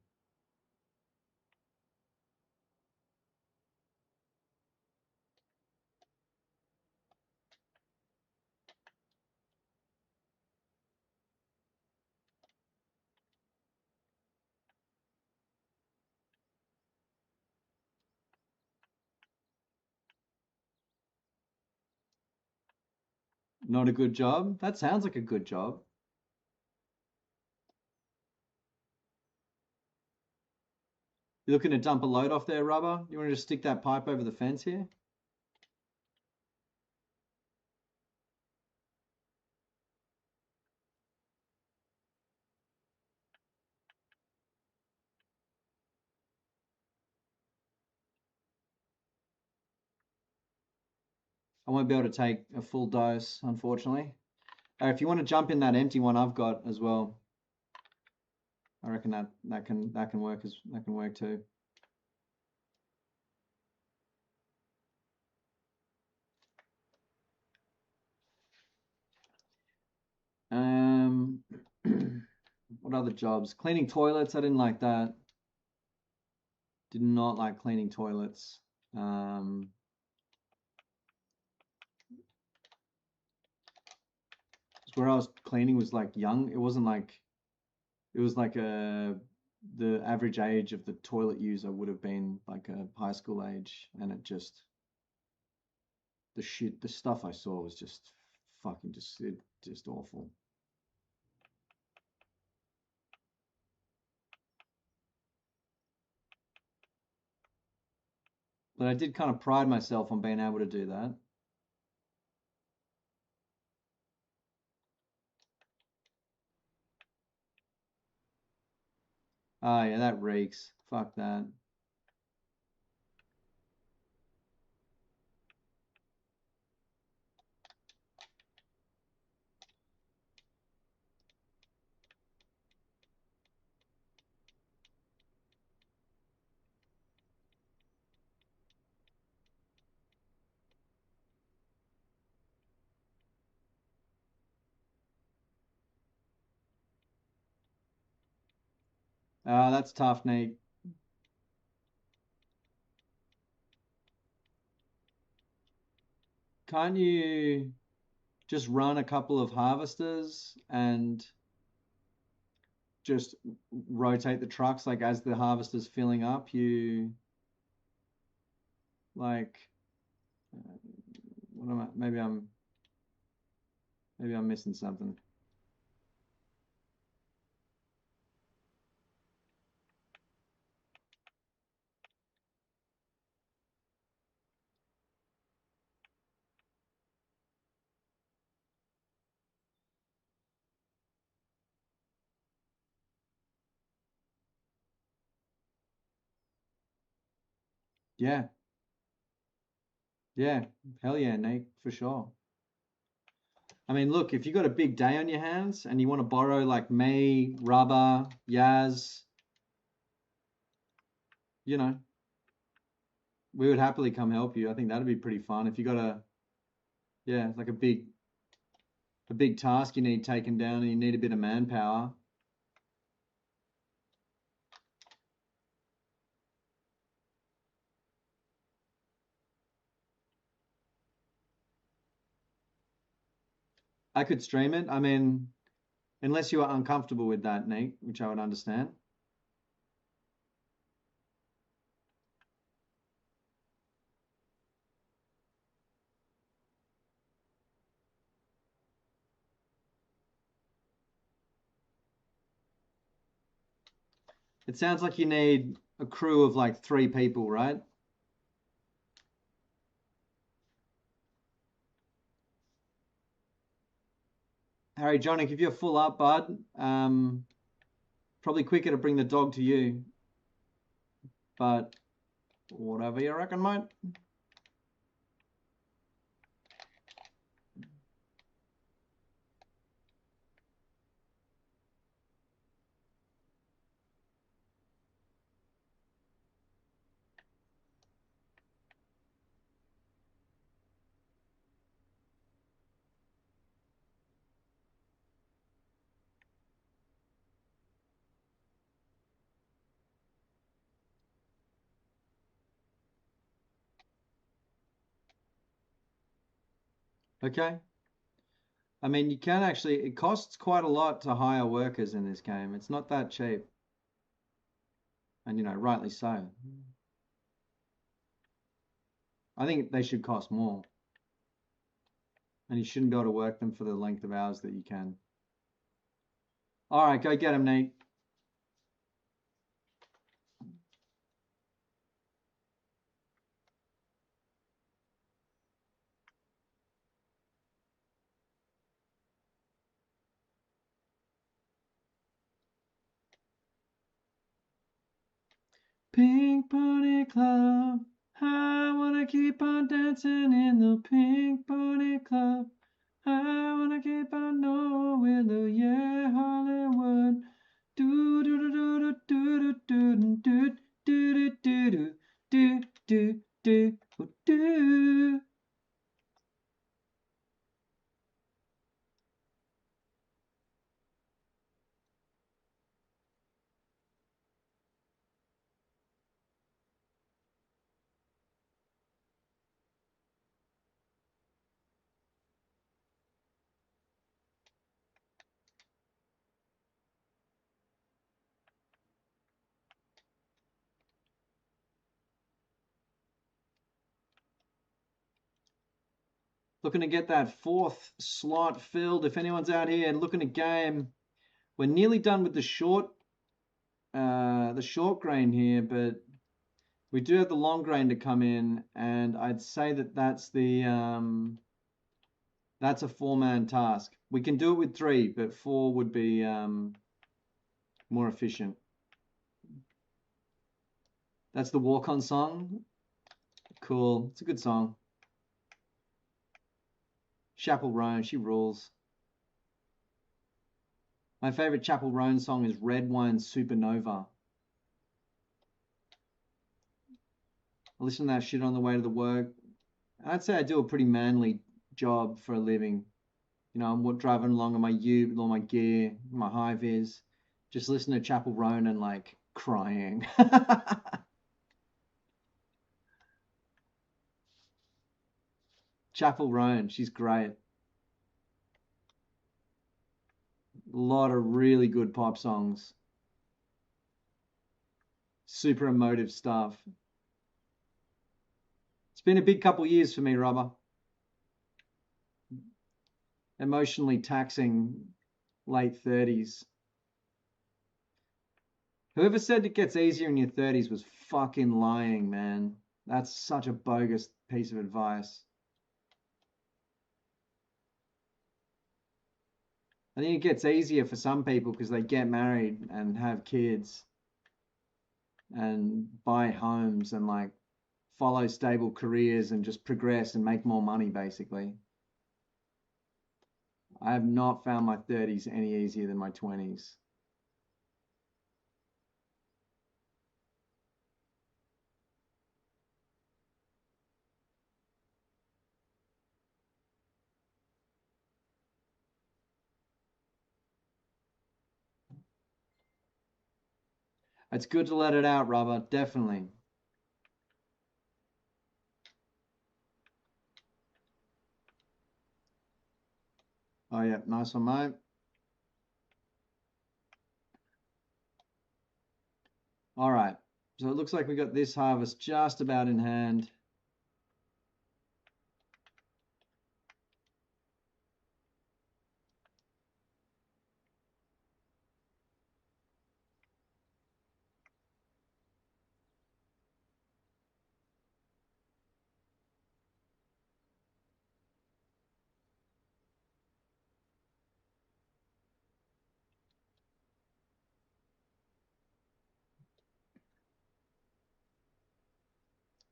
Not a good job? That sounds like a good job. You looking to dump a load off there, Rubber? You want to just stick that pipe over the fence here? I won't be able to take a full dose, unfortunately. If you want to jump in that empty one I've got as well, I reckon that can work too. What other jobs? Cleaning toilets. I didn't like that. Did not like cleaning toilets. Where I was cleaning was like young. It wasn't like it was like the average age of the toilet user would have been like a high school age, and it just the stuff I saw was just fucking just just awful. But I did kind of pride myself on being able to do that. Oh yeah, that reeks. Fuck that. That's tough, Nate. Can't you just run a couple of harvesters and just rotate the trucks like as the harvester's filling up, you like what am I maybe I'm missing something. Yeah. Yeah. Hell yeah, Nate, for sure. I mean, look, if you got a big day on your hands and you want to borrow like me, Rubber, Yaz, you know, we would happily come help you. I think that'd be pretty fun. If you got yeah, like a big task you need taken down and you need a bit of manpower. I could stream it. I mean, unless you are uncomfortable with that, Nate, which I would understand. It sounds like you need a crew of like 3 people, right? Harry, Johnny, if you're full up, bud, probably quicker to bring the dog to you. But whatever you reckon, mate. Okay. I mean, you can actually, it costs quite a lot to hire workers in this game. It's not that cheap. And, rightly so. I think they should cost more. And you shouldn't be able to work them for the length of hours that you can. All right, go get them, Nate. Pink Pony Club. I wanna keep on dancing in the Pink Pony Club. I wanna keep on knowing Willow, yeah, Hollywood. Do do do do do do do do do do do do do do do. Looking to get that 4th slot filled. If anyone's out here looking to game, we're nearly done with the short grain here, but we do have the long grain to come in, and I'd say that that's a 4-man task. We can do it with 3, but 4 would be more efficient. That's the walk-on song. Cool. It's a good song. Chappell Roan, she rules. My favorite Chappell Roan song is Red Wine Supernova. I listen to that shit on the way to the work. I'd say I do a pretty manly job for a living. You know, I'm driving along on my ute with all my gear, my high vis, just listening to Chappell Roan and like crying. Chappell Roan, she's great. A lot of really good pop songs. Super emotive stuff. It's been a big couple years for me, Rubber. Emotionally taxing late 30s. Whoever said it gets easier in your 30s was fucking lying, man. That's such a bogus piece of advice. I think it gets easier for some people because they get married and have kids and buy homes and like follow stable careers and just progress and make more money, basically. I have not found my 30s any easier than my 20s. It's good to let it out, Rubber, definitely. Oh yeah, nice one, mate. All right, so it looks like we got this harvest just about in hand.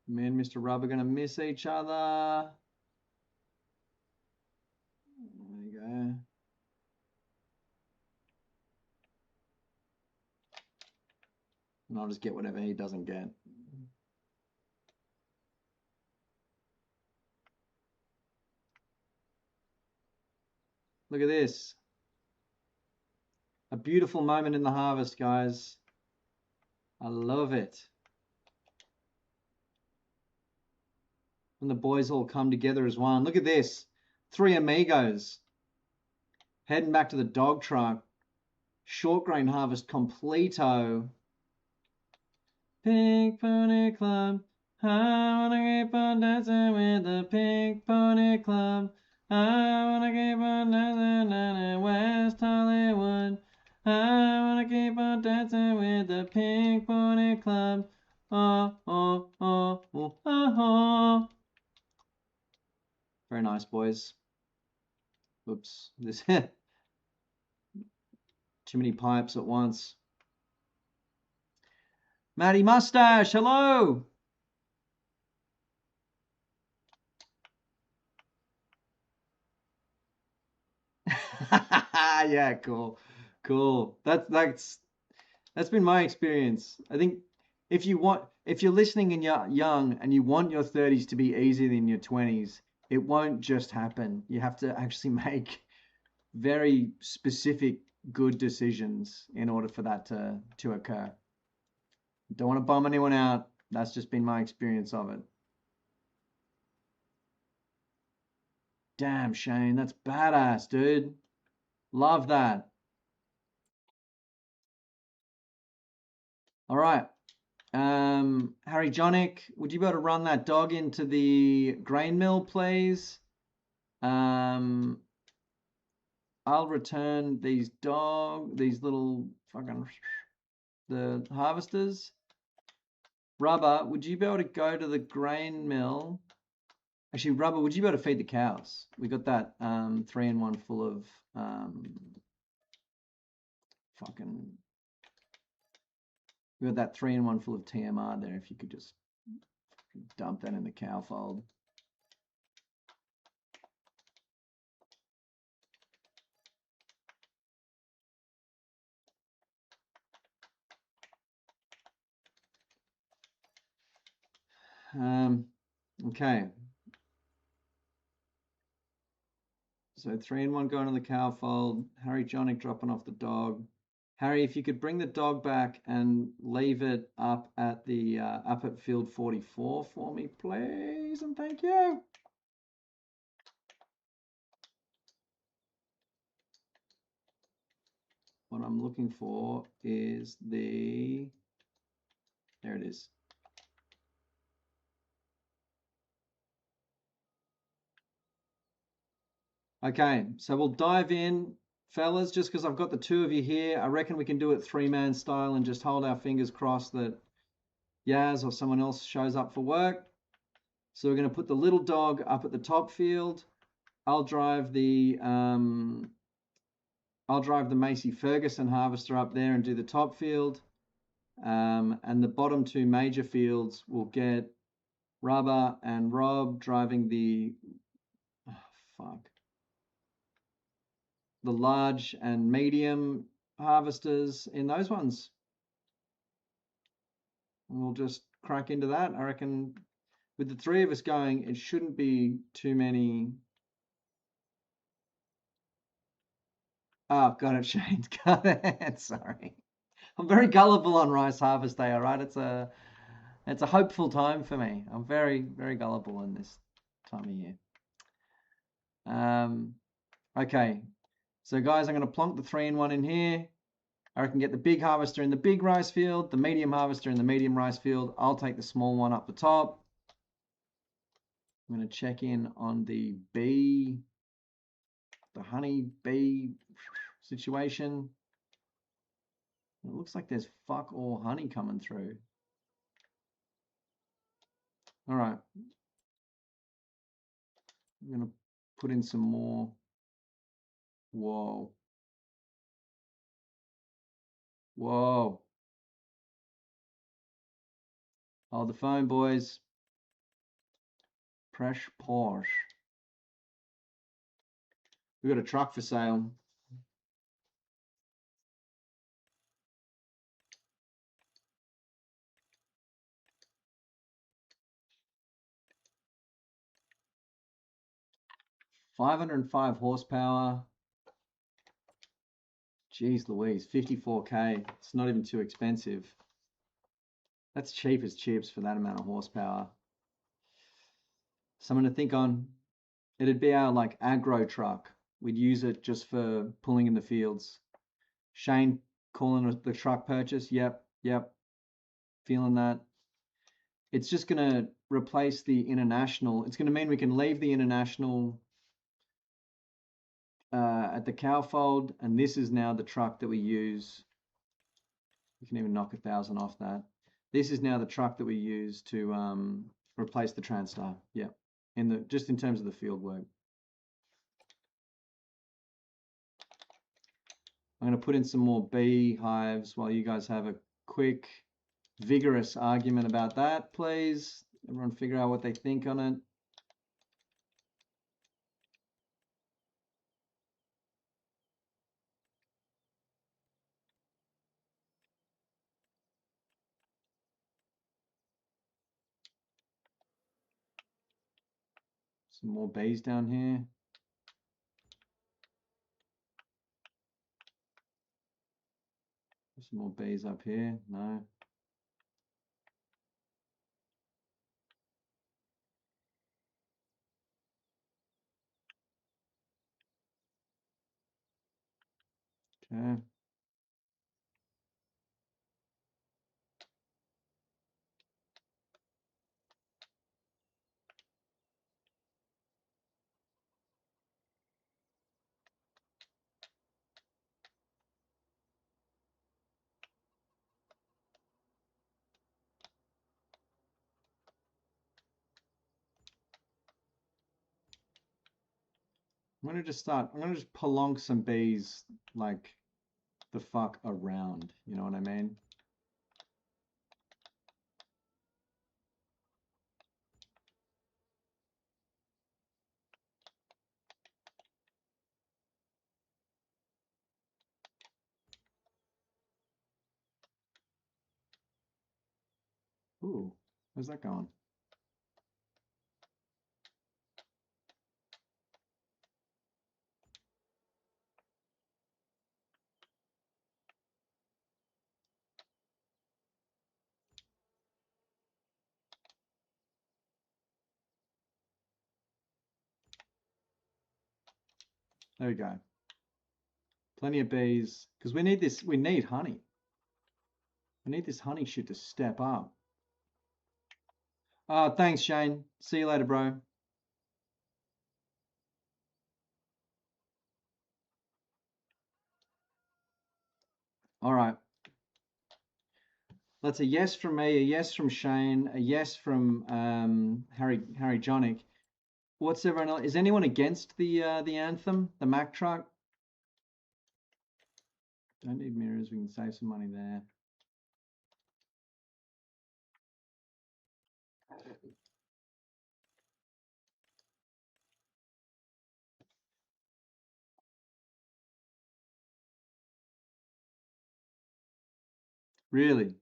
Me and Mr. Rubber gonna miss each other. There you go. And I'll just get whatever he doesn't get. Look at this. A beautiful moment in the harvest, guys. I love it. When the boys all come together as one. Look at this. 3 amigos. Heading back to the dog truck. Short grain harvest completo. Pink Pony Club. I wanna keep on dancing with the Pink Pony Club. I wanna keep on dancing down in West Hollywood. I wanna keep on dancing with the Pink Pony Club. Oh, oh, oh, oh, oh, oh. Very nice, boys. Oops, this too many pipes at once. Matty Mustache, hello. Yeah, cool. That's been my experience. I think if you're listening and you're young and you want your 30s to be easier than your 20s, it won't just happen. You have to actually make very specific good decisions in order for that to occur. Don't want to bum anyone out. That's just been my experience of it. Damn, Shane, that's badass, dude. Love that. All right. Harry Jonick, would you be able to run that dog into the grain mill, please? I'll return these little fucking the harvesters. Rubber, would you be able to go to the grain mill? Actually, Rubber, would you be able to feed the cows? We got that 3-in-1 full of we got that 3-in-1 full of TMR there. If you could just dump that in the cow fold. Okay. So 3-in-1 going to the cow fold. Harry Jonick dropping off the dog. Harry, if you could bring the dog back and leave it up at the up at field 44 for me, please, and thank you. What I'm looking for is there it is. Okay, so we'll dive in, fellas, just because I've got the two of you here. I reckon we can do it 3-man style and just hold our fingers crossed that Yaz or someone else shows up for work. So we're going to put the little dog up at the top field. I'll drive the Macy Ferguson harvester up there and do the top field. And the bottom two major fields will get Rubber and Rob driving the large and medium harvesters in those ones. And we'll just crack into that. I reckon with the three of us going, it shouldn't be too many. Oh, got it, Shane. Got it. Sorry. I'm very gullible on Rice Harvest Day, all right? It's a hopeful time for me. I'm very, very gullible in this time of year. Okay. So guys, I'm going to plonk the 3-in-1 in here. I can get the big harvester in the big rice field, the medium harvester in the medium rice field. I'll take the small one up the top. I'm going to check in on the honey bee situation. It looks like there's fuck all honey coming through. All right. I'm going to put in some more. Whoa. Whoa. Hold the phone, boys. Press Porsche. We got a truck for sale. $505 horsepower. Jeez Louise, 54K. It's not even too expensive. That's cheap as chips for that amount of horsepower. Something to think on. It'd be our like aggro truck. We'd use it just for pulling in the fields. Shane calling it the truck purchase. Yep. Feeling that. It's just going to replace the International. It's going to mean we can leave the International at the cow fold, and this is now the truck that we use. You can even knock 1,000 off that. This is now the truck that we use to replace the Transstar. Yeah, just in terms of the field work. I'm going to put in some more bee hives while you guys have a quick, vigorous argument about that, please. Everyone figure out what they think on it. Some more bees down here. Some more bees up here. No. Okay. I'm gonna just pelonk some bees like the fuck around. You know what I mean? Ooh, where's that going? There we go. Plenty of bees, because we need this. We need honey. We need this honey shit to step up. Thanks, Shane. See you later, bro. All right. That's a yes from me, a yes from Shane, a yes from Harry Jonick. What's everyone else? Is anyone against the anthem, the Mack truck? Don't need mirrors. We can save some money there. Really?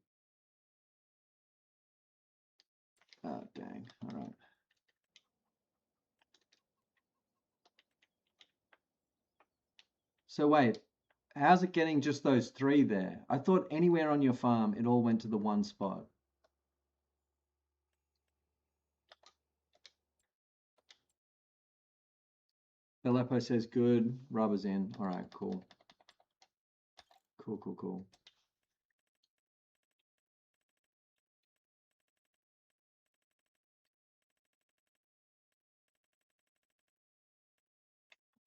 Oh, dang. All right. So wait, how's it getting just those three there? I thought anywhere on your farm, it all went to the one spot. Aleppo says good. Rubber's in. All right, cool. Cool.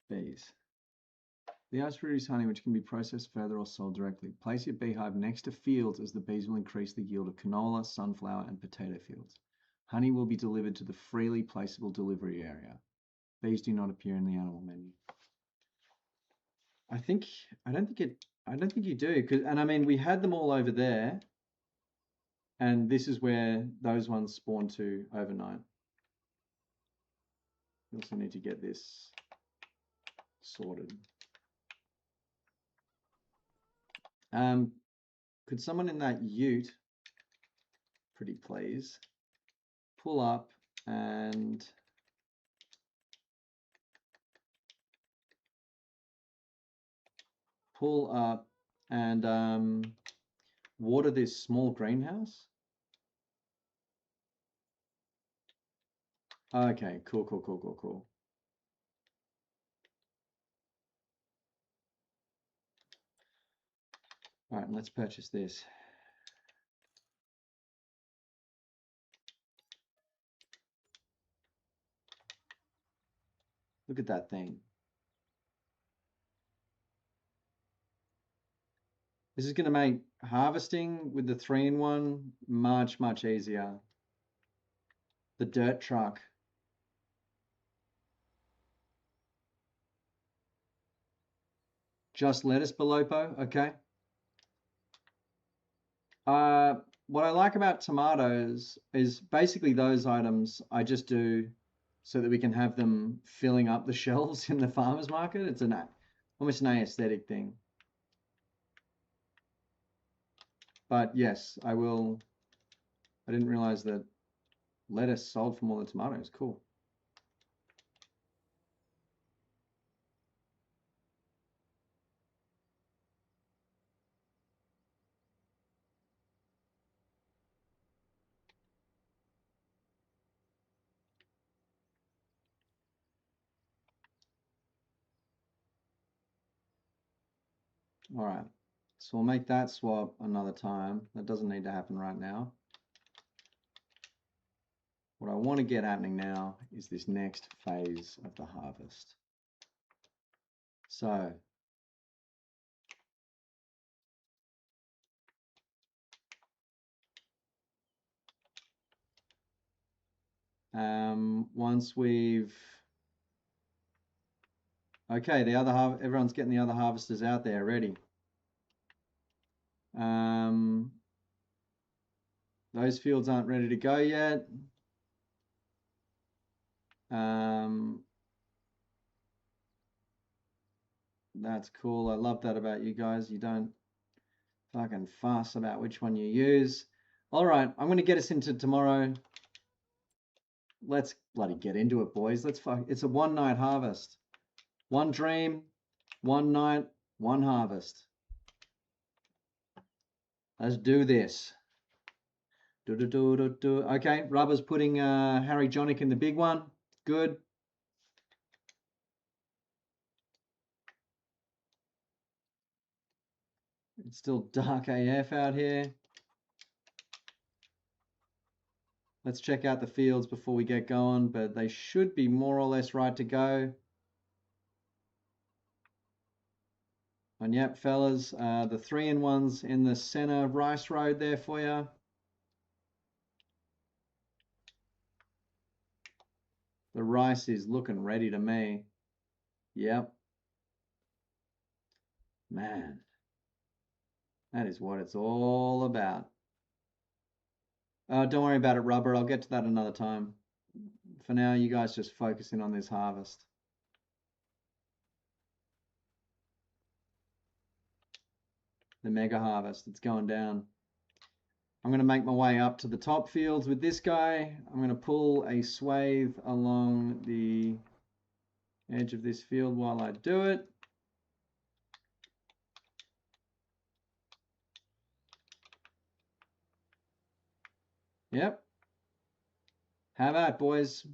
Bees. The ice produces honey which can be processed further or sold directly. Place your beehive next to fields as the bees will increase the yield of canola, sunflower, and potato fields. Honey will be delivered to the freely placeable delivery area. Bees do not appear in the animal menu. I don't think you do, and I mean we had them all over there, and this is where those ones spawn to overnight. We also need to get this sorted. Could someone in that ute, pretty please, pull up and water this small greenhouse? Okay, cool. All right, let's purchase this. Look at that thing. This is going to make harvesting with the 3-in-1 much easier. The dirt truck. Just lettuce, Belopo, okay. What I like about tomatoes is basically those items I just do so that we can have them filling up the shelves in the farmer's market. It's almost an aesthetic thing. But yes, I will. I didn't realize that lettuce sold for more than tomatoes. Cool. All right. So we'll make that swap another time. That doesn't need to happen right now. What I want to get happening now is this next phase of the harvest. So once we've Okay, the other everyone's getting the other harvesters out there ready. Those fields aren't ready to go yet. That's cool. I love that about you guys. You don't fucking fuss about which one you use. All right, I'm going to get us into tomorrow. Let's bloody get into it, boys. It's a one night harvest. One dream, one night, one harvest. Let's do this. Okay, Rubber's putting Harry Jonick in the big one. Good. It's still dark AF out here. Let's check out the fields before we get going, but they should be more or less right to go. And yep, fellas, the 3-in-1s in the center of Rice Road there for you. The rice is looking ready to me. Yep. Man, that is what it's all about. Don't worry about it, Rubber. I'll get to that another time. For now, you guys just focus in on this harvest. The mega harvest, it's going down. I'm going to make my way up to the top fields with this guy. I'm going to pull a swathe along the edge of this field while I do it. Yep. Have at, boys.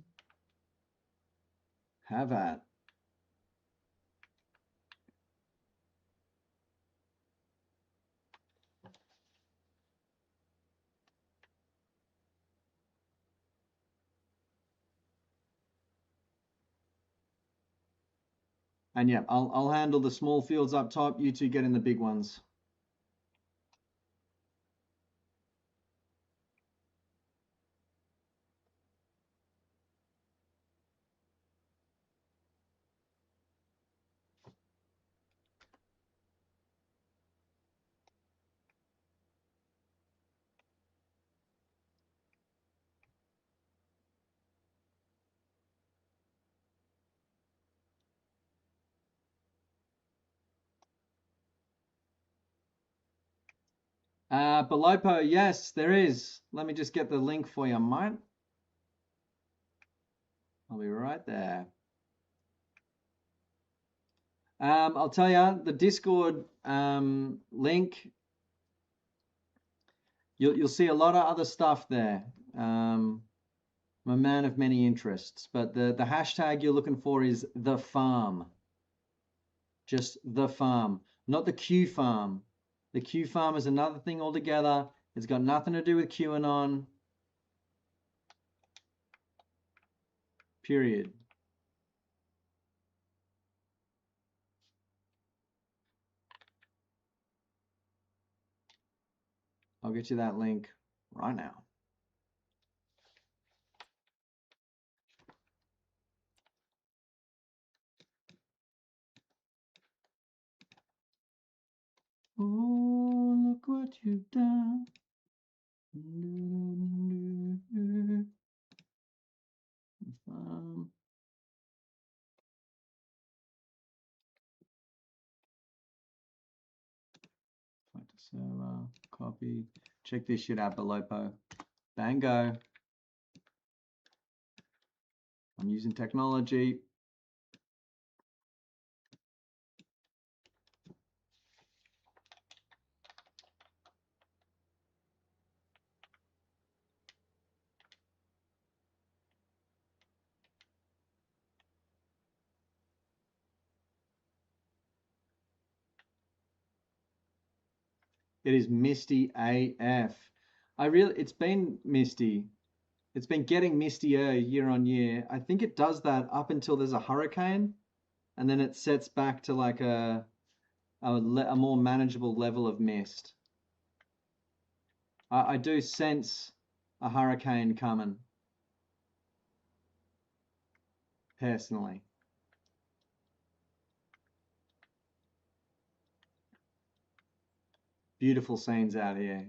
Have at. And yeah, I'll handle the small fields up top. You two get in the big ones. Belopo, yes, there is. Let me just get the link for you, mate. I'll be right there. I'll tell you, the Discord link, you'll see a lot of other stuff there. I'm a man of many interests, but the hashtag you're looking for is the farm. Just the farm, not the Q farm. The Q farm is another thing altogether. It's got nothing to do with QAnon. Period. I'll get you that link right now. Oh, look what you've done. Find a server, copy. Check this shit out, Belopo. Bango. I'm using technology. It is misty AF. It's been misty. It's been getting mistier year on year. I think it does that up until there's a hurricane, and then it sets back to like a more manageable level of mist. I do sense a hurricane coming, personally. Beautiful scenes out here.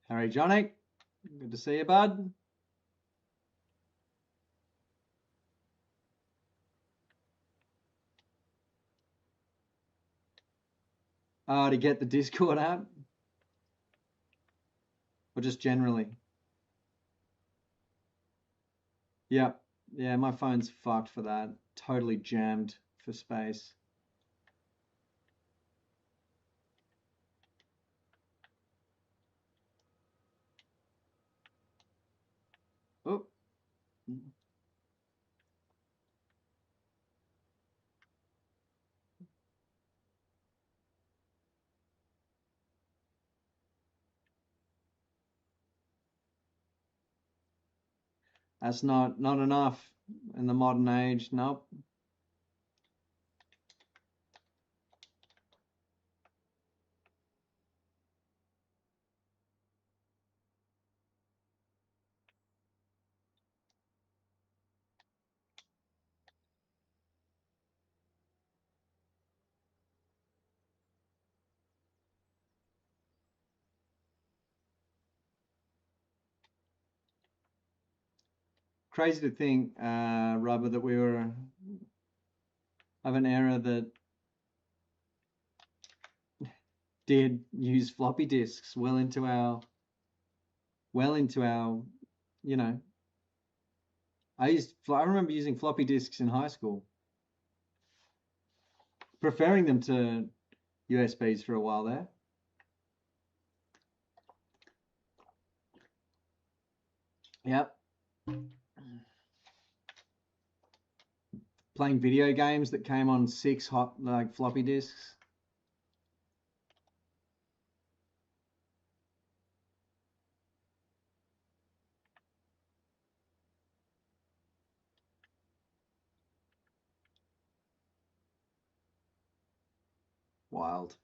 Harry Johnny, good to see you, bud. Oh, to get the Discord app? Or just generally? Yep. Yeah, my phone's fucked for that. Totally jammed for space. Oh. That's not enough in the modern age. Nope. Crazy to think, Rubber, that we were of an era that did use floppy disks well into our, you know, I remember using floppy disks in high school, preferring them to USBs for a while there. Yep. Playing video games that came on 6 hot floppy disks. Wild.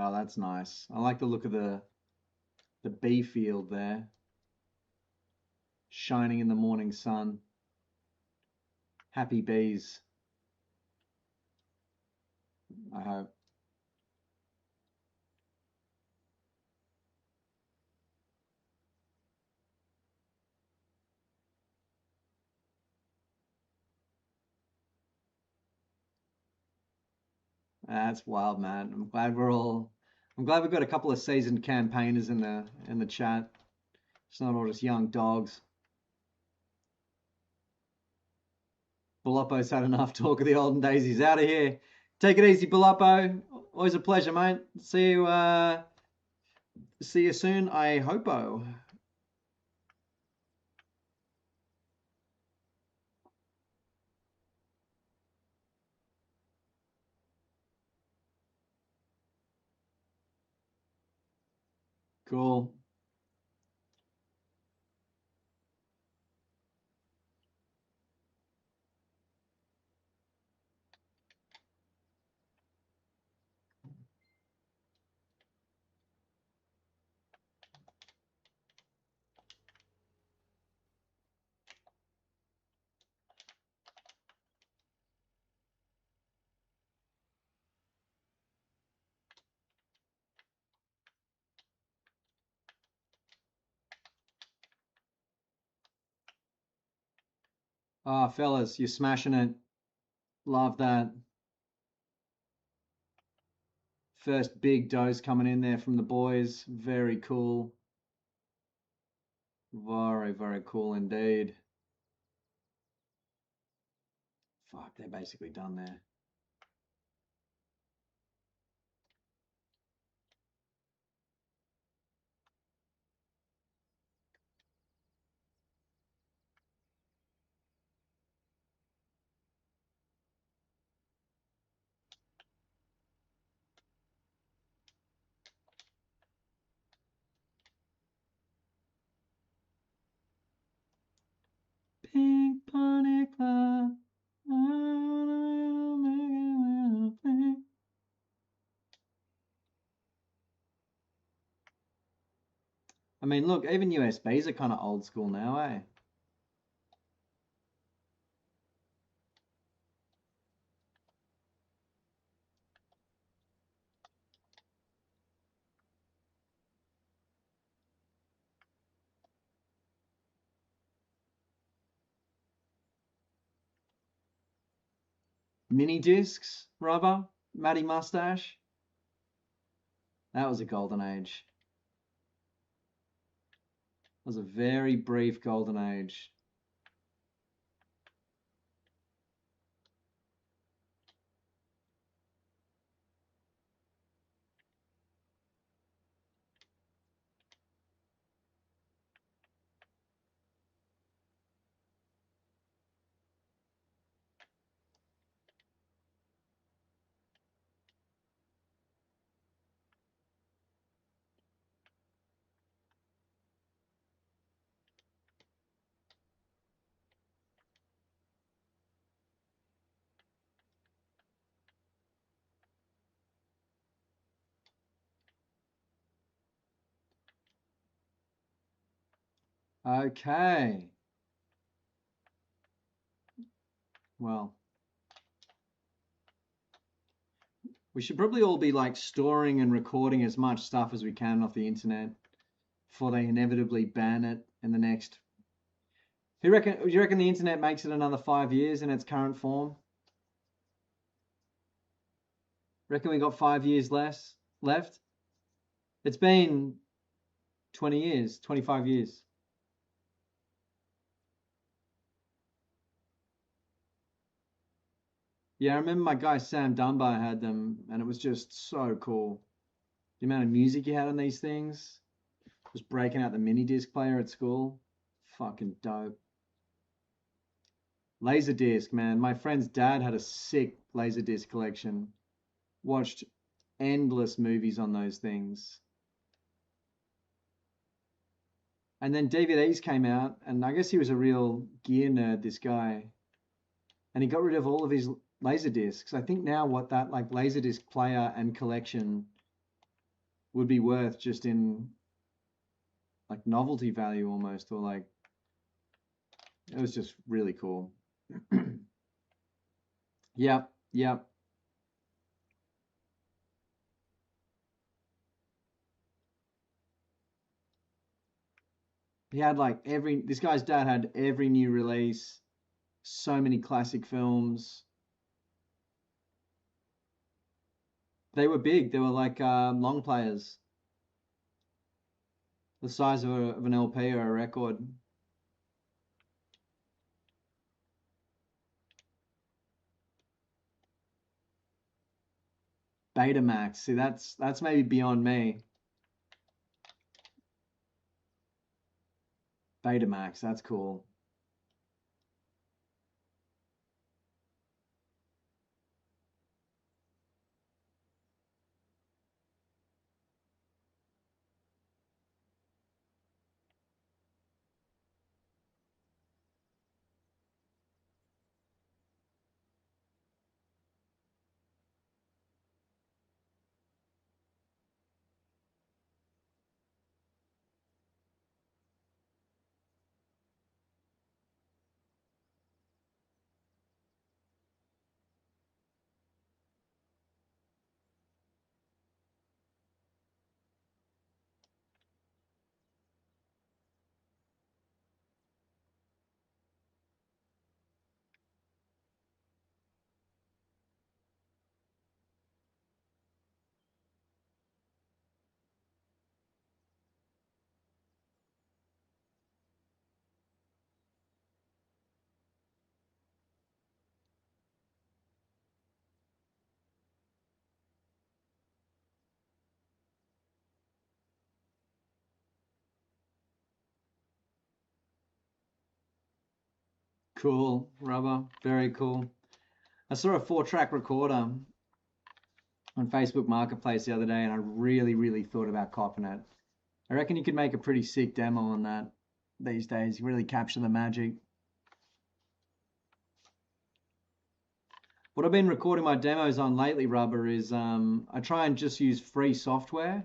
Oh, that's nice. I like the look of the bee field there, shining in the morning sun. Happy bees, I hope. That's wild, man. I'm glad we've got a couple of seasoned campaigners in the chat. It's not all just young dogs. Baloppo's had enough talk of the olden days. He's out of here. Take it easy, Baloppo. Always a pleasure, mate. See you soon. I hope-o. Cool. Ah, fellas, you're smashing it. Love that. First big dose coming in there from the boys. Very cool. Very, very cool indeed. Fuck, they're basically done there. Pink Pony Club. I wanna make it little pink. I mean, look, even USBs are kind of old school now, eh? Mini discs, rubber, Matty Mustache. That was a golden age. It was a very brief golden age. Okay. Well, we should probably all be like storing and recording as much stuff as we can off the internet before they inevitably ban it in the next. Do you reckon the internet makes it another 5 years in its current form? Reckon we got 5 years left? It's been 20 years, 25 years. Yeah, I remember my guy Sam Dunbar had them, and it was just so cool. The amount of music you had on these things. Just breaking out the mini disc player at school. Fucking dope. Laserdisc, man. My friend's dad had a sick Laserdisc collection. Watched endless movies on those things. And then DVDs came out, and I guess he was a real gear nerd, this guy. And he got rid of all of his Laserdiscs. I think now what that like Laserdisc player and collection would be worth just in like novelty value almost, or like it was just really cool. Yep, yep. He had like this guy's dad had every new release, so many classic films. They were big. They were like long players, the size of an LP or a record. Betamax. See, that's maybe beyond me. Betamax. That's cool. Cool, rubber. Very cool. I saw a 4-track recorder on Facebook Marketplace the other day, and I really, really thought about copping it. I reckon you could make a pretty sick demo on that these days. You really capture the magic. What I've been recording my demos on lately, Rubber, is I try and just use free software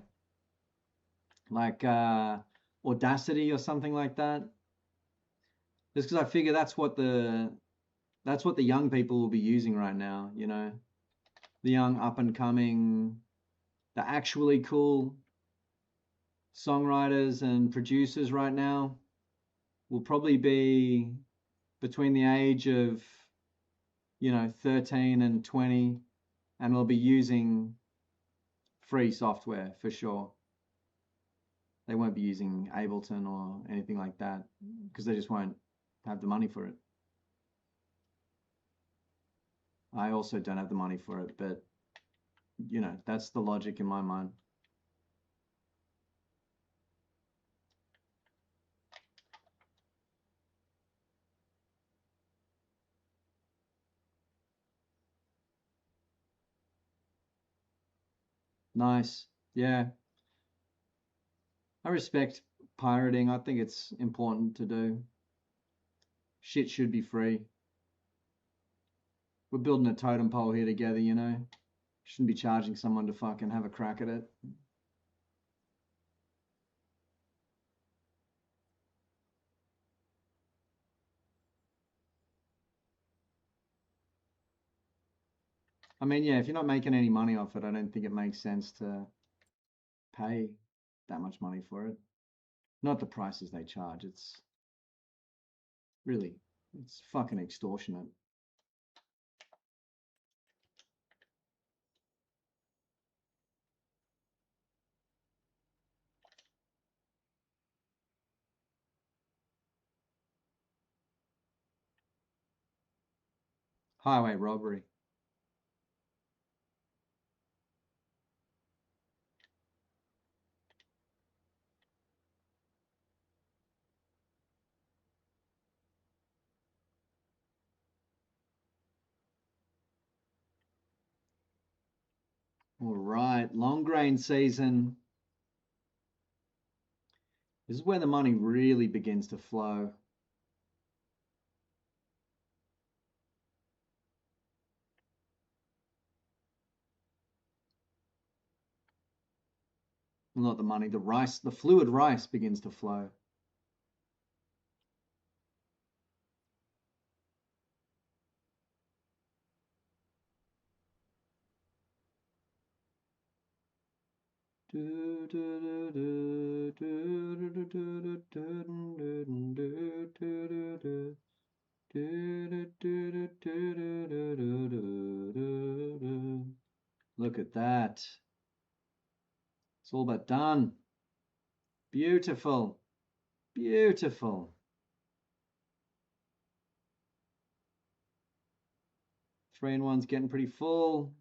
like Audacity or something like that. Just because I figure that's what the young people will be using right now, you know, the young up and coming, the actually cool songwriters and producers right now will probably be between the age of, you know, 13 and 20, and will be using free software for sure. They won't be using Ableton or anything like that because they just won't have the money for it. I also don't have the money for it, but you know, that's the logic in my mind. Nice. Yeah. I respect pirating. I think it's important to do. Shit should be free. We're building a totem pole here together, you know. Shouldn't be charging someone to fucking have a crack at it. I mean, yeah, if you're not making any money off it, I don't think it makes sense to pay that much money for it. Not the prices they charge. It's really, it's fucking extortionate. Highway robbery. All right, long grain season. This is where the money really begins to flow. Well, not the money, the rice, the fluid rice begins to flow. Look at that. It's all but done. Beautiful. Beautiful. 3-in-1's getting pretty full.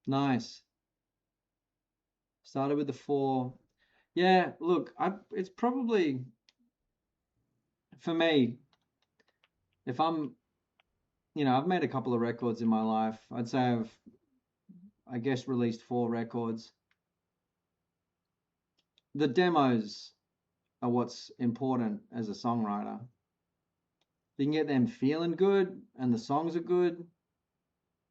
Nice. Started with the 4. Yeah, look, it's probably, for me, if I'm, you know, I've made a couple of records in my life. I'd say I guess, released 4 records. The demos are what's important as a songwriter. You can get them feeling good and the songs are good,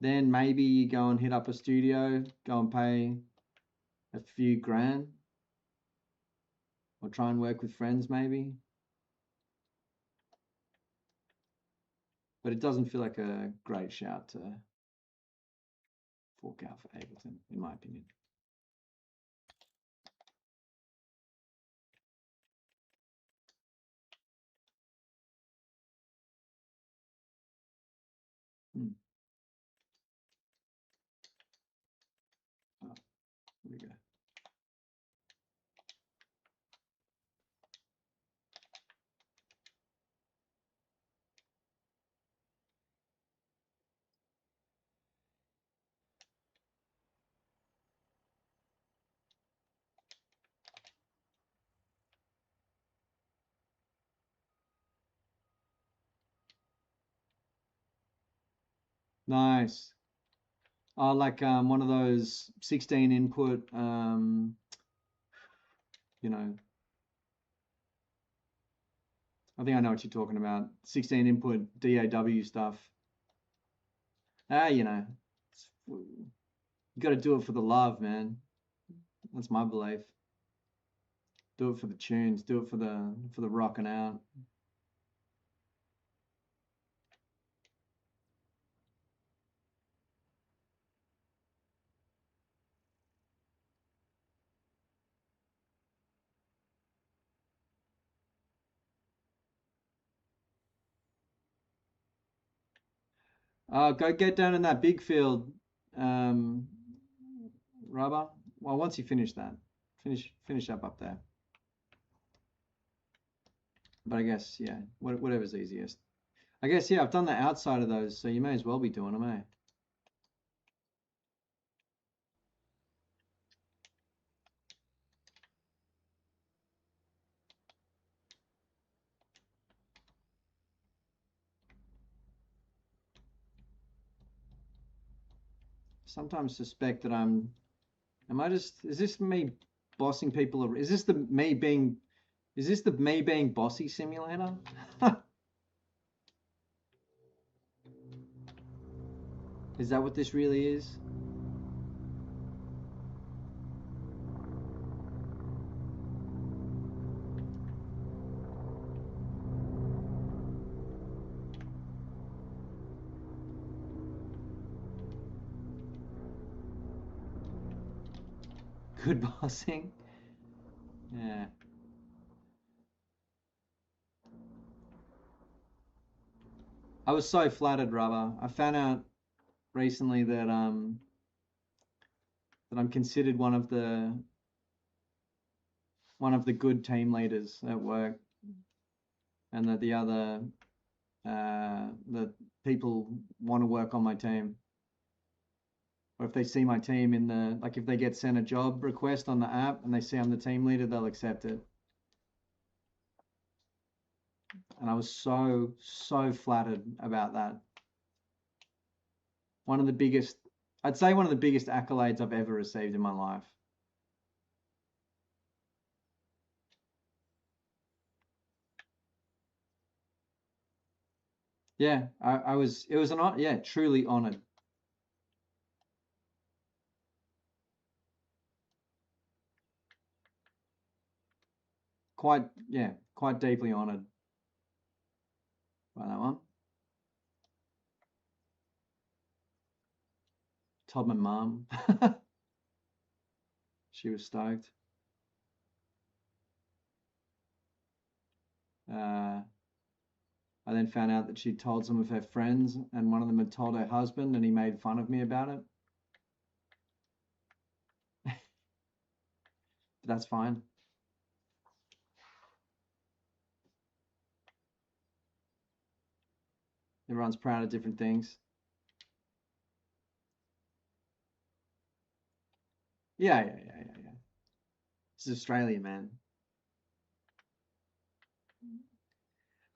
then maybe you go and hit up a studio, go and pay a few grand, or try and work with friends maybe. But it doesn't feel like a great shout to fork out for Ableton, in my opinion. Oh, there we go. Nice. Oh, like one of those 16 input, you know, I think I know what you're talking about. 16 input DAW stuff. You know, you got to do it for the love, man. That's my belief. Do it for the tunes. Do it for the rocking out. Go get down in that big field, um, Rubber. Well, once you finish that, finish up there. But I guess, yeah, whatever's easiest. I guess, yeah, I've done the outside of those, so you may as well be doing them, eh? Sometimes suspect that is this me bossing people? Is this the me being bossy simulator? Is that what this really is? Good bossing? Yeah. I was so flattered, Rubber. I found out recently that I'm considered one of the good team leaders at work, and that the people want to work on my team. Or if they see my team like if they get sent a job request on the app and they see I'm the team leader, they'll accept it. And I was so flattered about that. I'd say one of the biggest accolades I've ever received in my life. Yeah, it was truly honored. Quite deeply honored by that one. Told my mum. She was stoked. I then found out that she'd told some of her friends, and one of them had told her husband, and he made fun of me about it. But that's fine. Everyone's proud of different things. Yeah. This is Australia, man.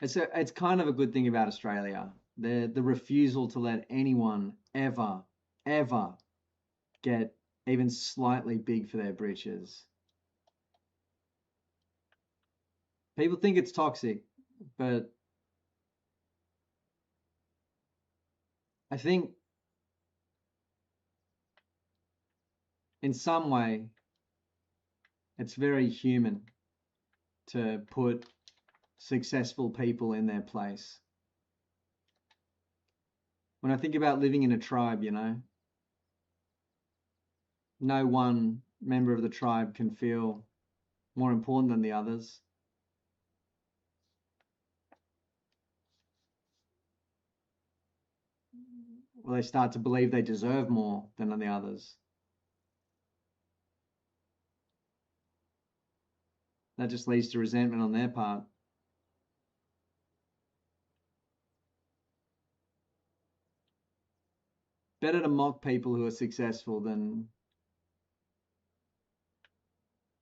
It's kind of a good thing about Australia. The refusal to let anyone ever get even slightly big for their britches. People think it's toxic, but I think in some way it's very human to put successful people in their place. When I think about living in a tribe, no one member of the tribe can feel more important than the others. Or they start to believe they deserve more than the others. That just leads to resentment on their part. Better to mock people who are successful than...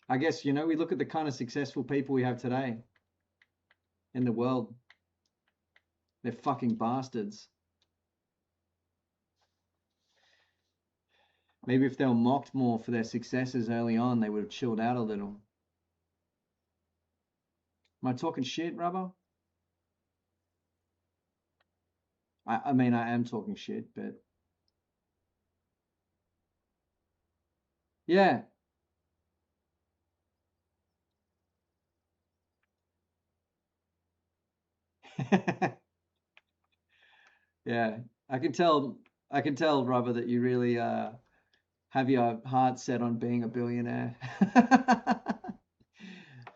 I guess, we look at the kind of successful people we have today in the world. They're fucking bastards. Maybe if they were mocked more for their successes early on, they would have chilled out a little. Am I talking shit, Rubber? I mean, I am talking shit, but yeah. Yeah, I can tell, Rubber, that you really have your heart set on being a billionaire.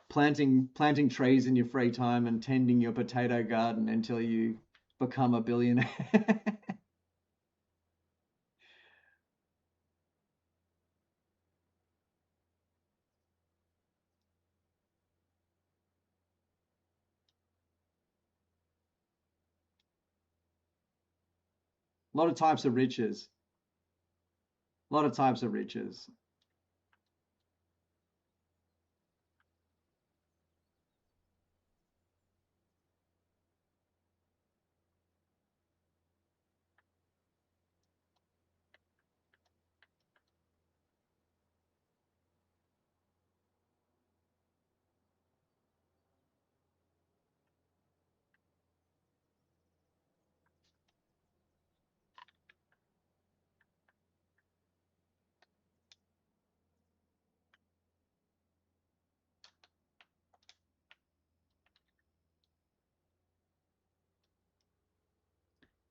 Planting trees in your free time and tending your potato garden until you become a billionaire. A lot of types of riches. A lot of types of riches.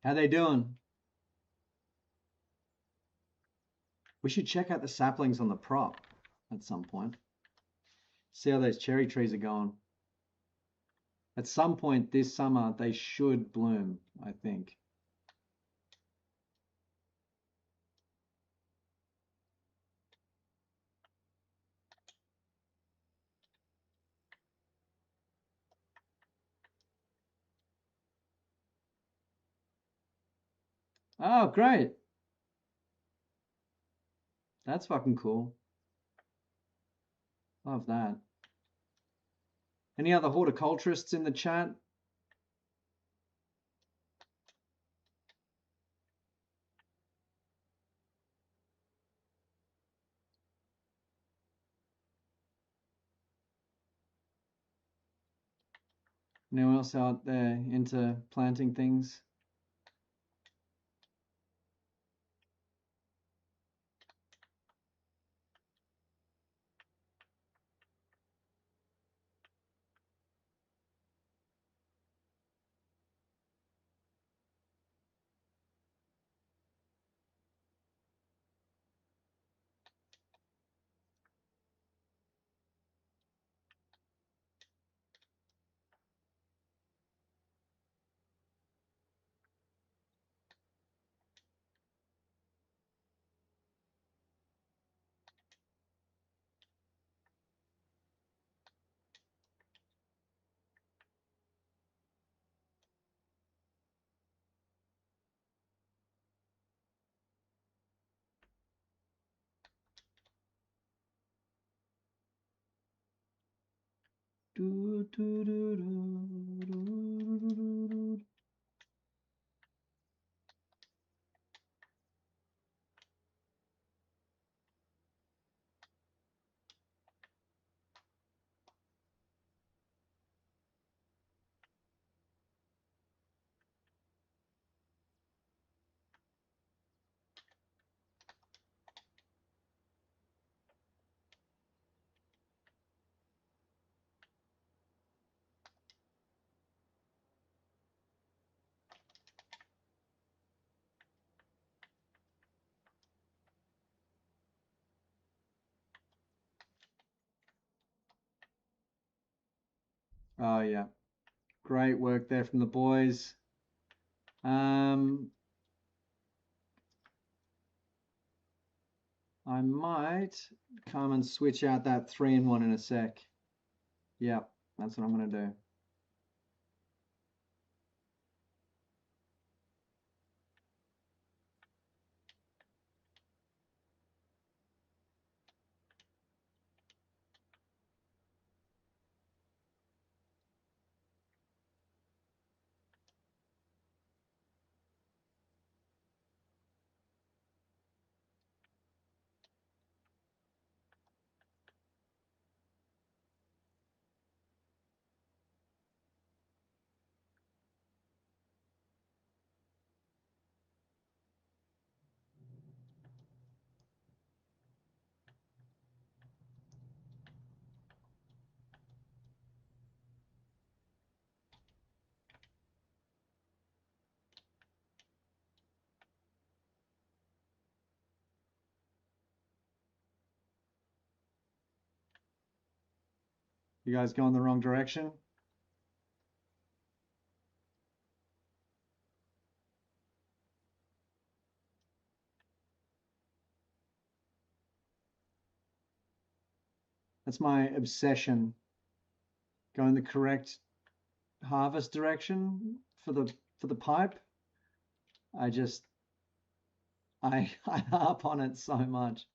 How they doing? We should check out the saplings on the prop at some point. See how those cherry trees are going. At some point this summer, they should bloom, I think. Oh, great. That's fucking cool. Love that. Any other horticulturists in the chat? Anyone else out there into planting things? Do, do, do, do, do, do. Oh yeah, great work there from the boys. Um, I might come and switch out that 3-in-1 in a sec. Yep, that's what I'm gonna do. You guys going the wrong direction? That's my obsession. Going the correct harvest direction for the pipe. I just I harp on it so much.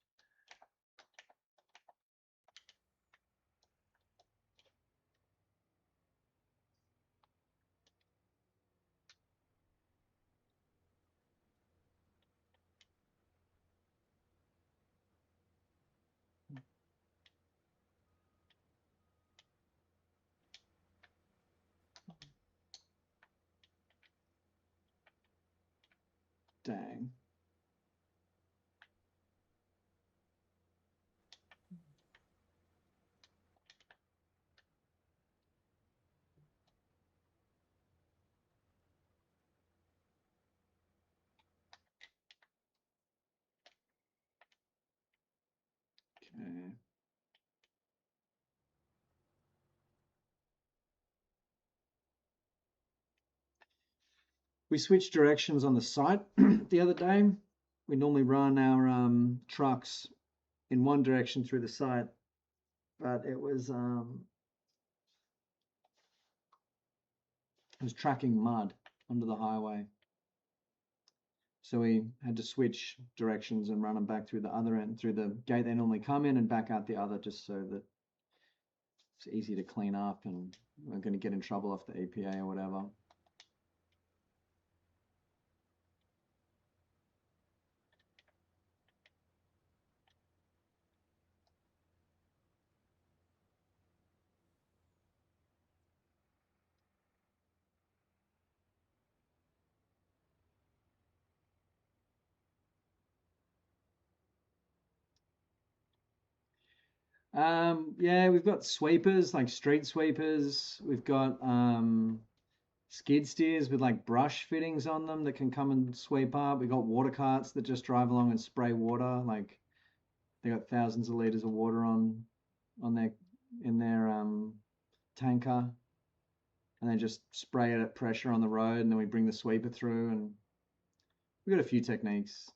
Dang. Okay. We switched directions on the site the other day. We normally run our trucks in one direction through the site, but it was tracking mud onto the highway. So we had to switch directions and run them back through the other end, through the gate they normally come in and back out the other, just so that it's easy to clean up and we're going to get in trouble off the EPA or whatever. Yeah, we've got sweepers, like street sweepers. We've got skid steers with like brush fittings on them that can come and sweep up. We've got water carts that just drive along and spray water. Like they got thousands of liters of water on their in their tanker, and they just spray it at pressure on the road, and then we bring the sweeper through, and we've got a few techniques,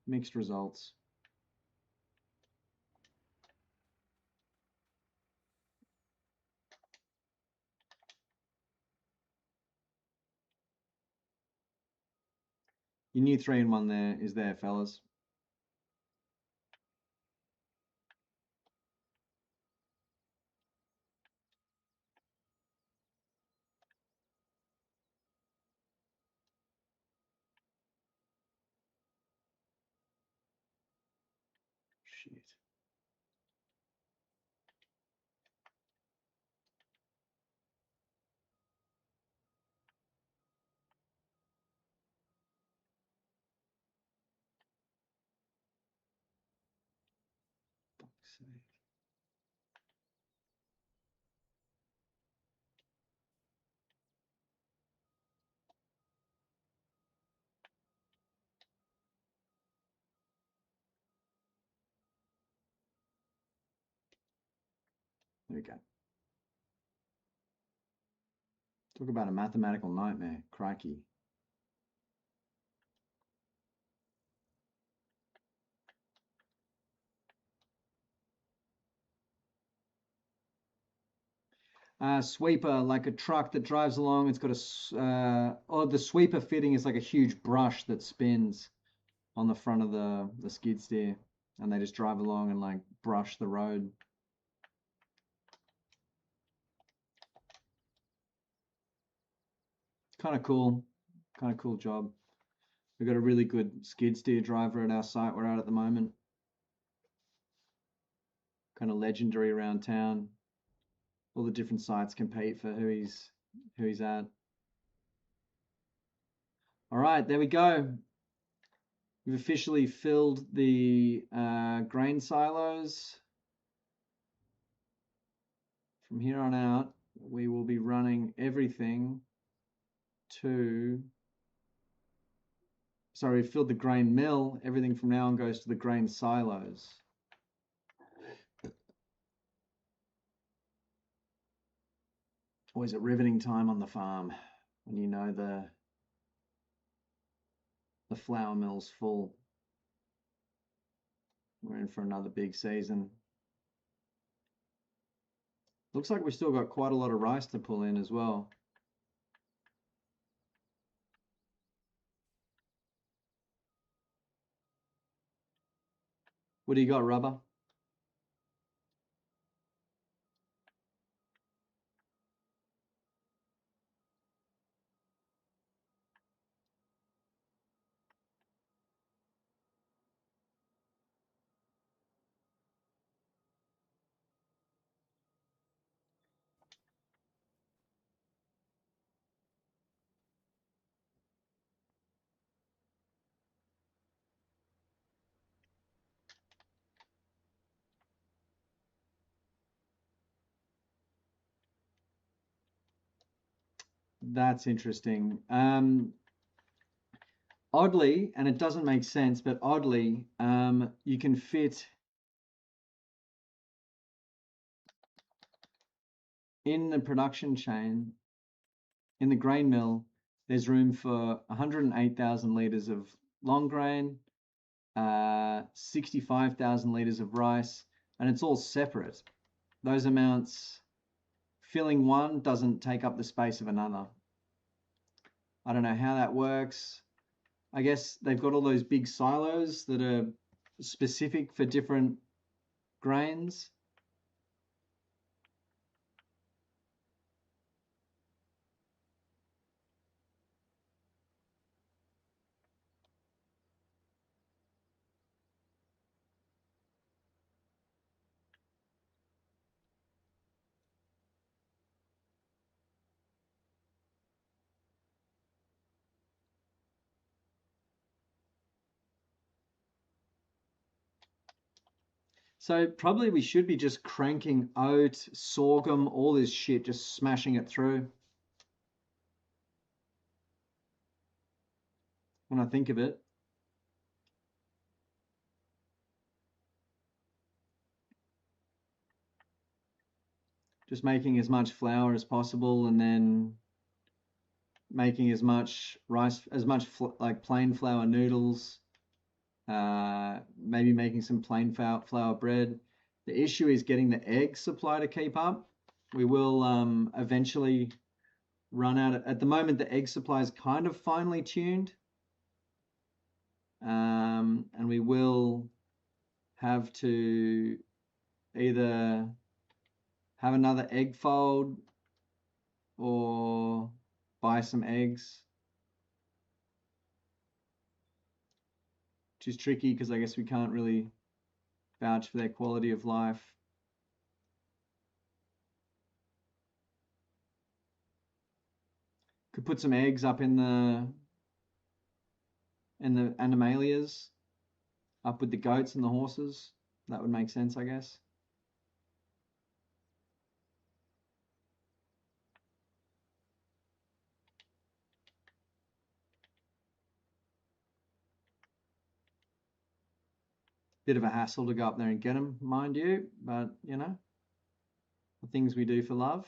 mixed results. Your new 3-in-1 there is there, fellas. Shit. Fuck's sake. There we go. Talk about a mathematical nightmare. Crikey. Sweeper, like a truck that drives along. It's got oh, the sweeper fitting is like a huge brush that spins on the front of the skid steer, and they just drive along and like brush the road. Kind of cool. Kind of cool job. We've got a really good skid steer driver at our site we're at the moment. Kind of legendary around town. All the different sites compete for who he's at. All right, there we go. We've officially filled the grain silos. From here on out, we will be running everything to. Sorry, we filled the grain mill. Everything from now on goes to the grain silos. Always a riveting time on the farm when you know the flour mill's full. We're in for another big season. Looks like we've still got quite a lot of rice to pull in as well. What do you got, Rubber? That's interesting. Oddly, and it doesn't make sense, but oddly, you can fit in the production chain, in the grain mill, there's room for 108,000 litres of long grain, 65,000 litres of rice, and it's all separate. Those amounts, filling one doesn't take up the space of another. I don't know how that works. I guess they've got all those big silos that are specific for different grains. So probably we should be just cranking oat, sorghum, all this shit, just smashing it through. When I think of it. Just making as much flour as possible and then making as much rice, like plain flour noodles, maybe making some plain flour bread. The issue is getting the egg supply to keep up. We will eventually run out. At the moment, the egg supply is kind of finely tuned, and we will have to either have another egg fold or buy some eggs, which is tricky because I guess we can't really vouch for their quality of life. Could put some eggs up in the animalias, up with the goats and the horses. That would make sense, I guess. Bit of a hassle to go up there and get them, mind you, but you know, the things we do for love.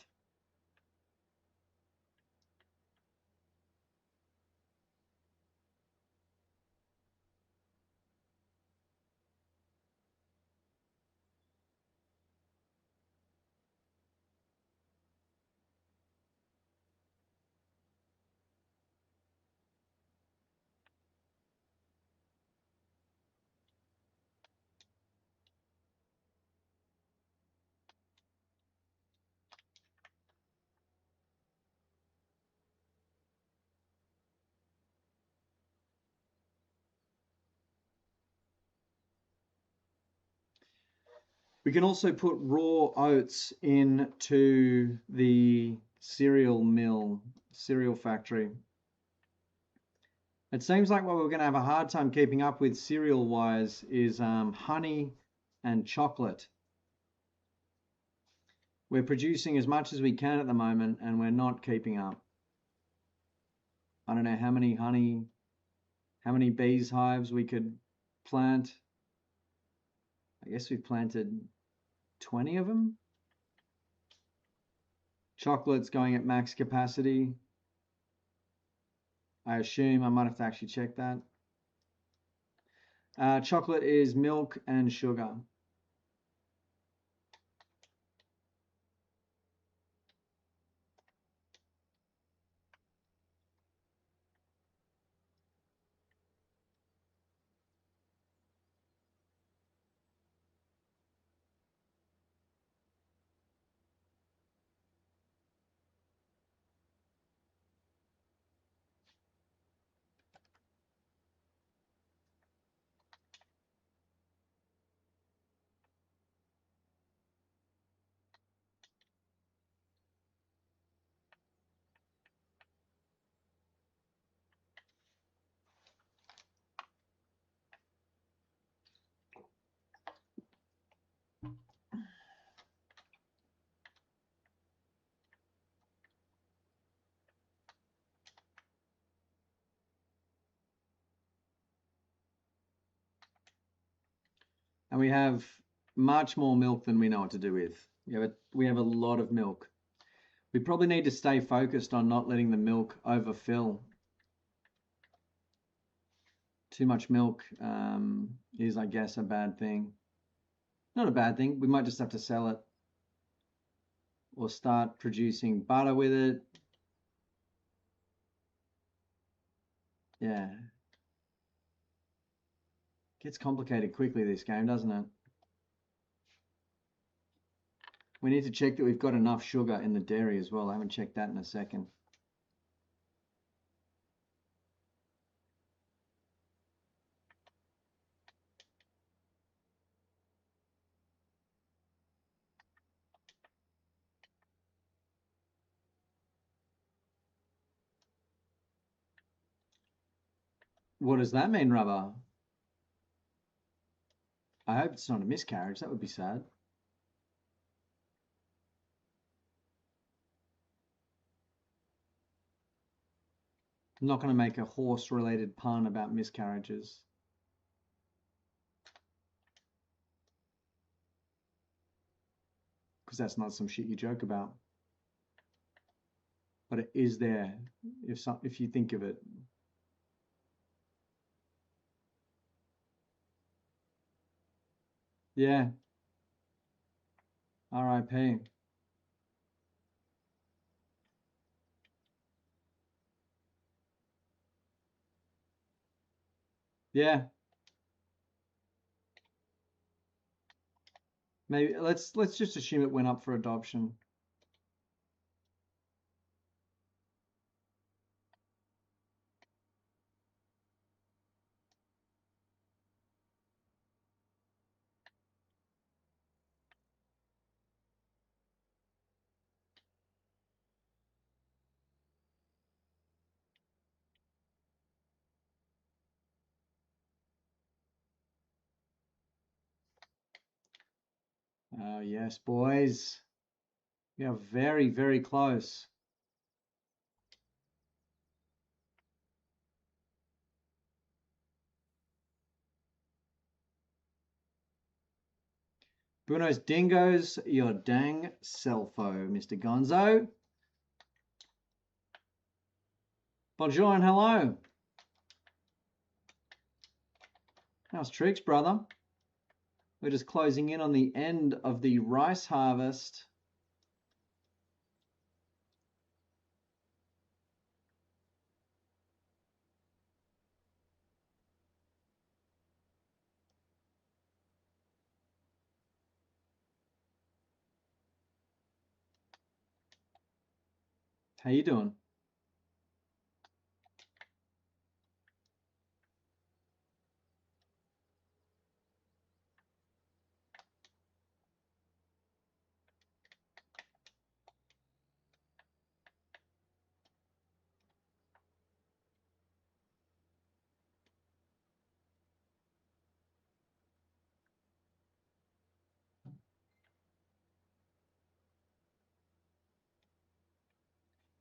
We can also put raw oats into the cereal mill, cereal factory. It seems like what we're going to have a hard time keeping up with cereal wise is honey and chocolate. We're producing as much as we can at the moment and we're not keeping up. I don't know how many bees hives we could plant. I guess we've planted 20 of them. Chocolate's going at max capacity. I assume. I might have to actually check that. Chocolate is milk and sugar. And we have much more milk than we know what to do with. We have a lot of milk. We probably need to stay focused on not letting the milk overfill. Too much milk is, I guess, a bad thing. Not a bad thing. We might just have to sell it or start producing butter with it. Yeah. Gets complicated quickly, this game, doesn't it? We need to check that we've got enough sugar in the dairy as well. I haven't checked that in a second. What does that mean, Rubber? I hope it's not a miscarriage. That would be sad. I'm not going to make a horse-related pun about miscarriages. Because that's not some shit you joke about. But it is there if you think of it. Yeah. R.I.P. Yeah. Maybe let's just assume it went up for adoption. Oh, yes, boys. We are very, very close. Buenos dingoes, your dang selfo, Mr. Gonzo. Bonjour and hello. How's tricks, brother? We're just closing in on the end of the rice harvest. How you doing?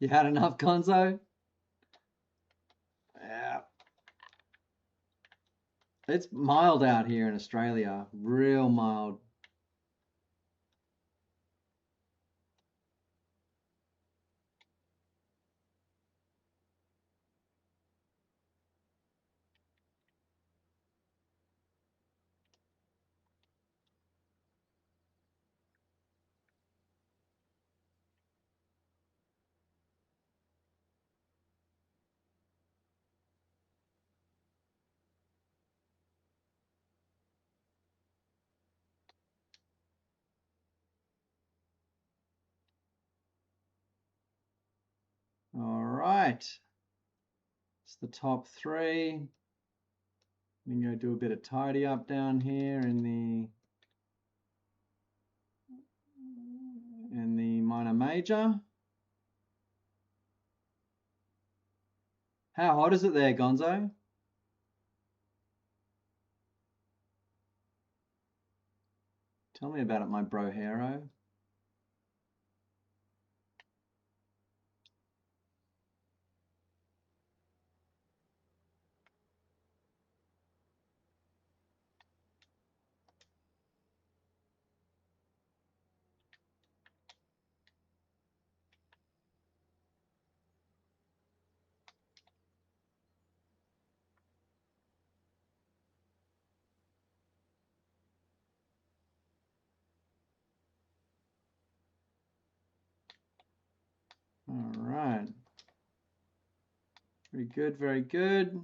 You had enough, Gonzo? Yeah. It's mild out here in Australia. Real mild. right. It's the top three. We can go do a bit of tidy up down here in the minor major. How hot is it there, Gonzo? Tell me about it, my bro hero. All right. Very good, very good.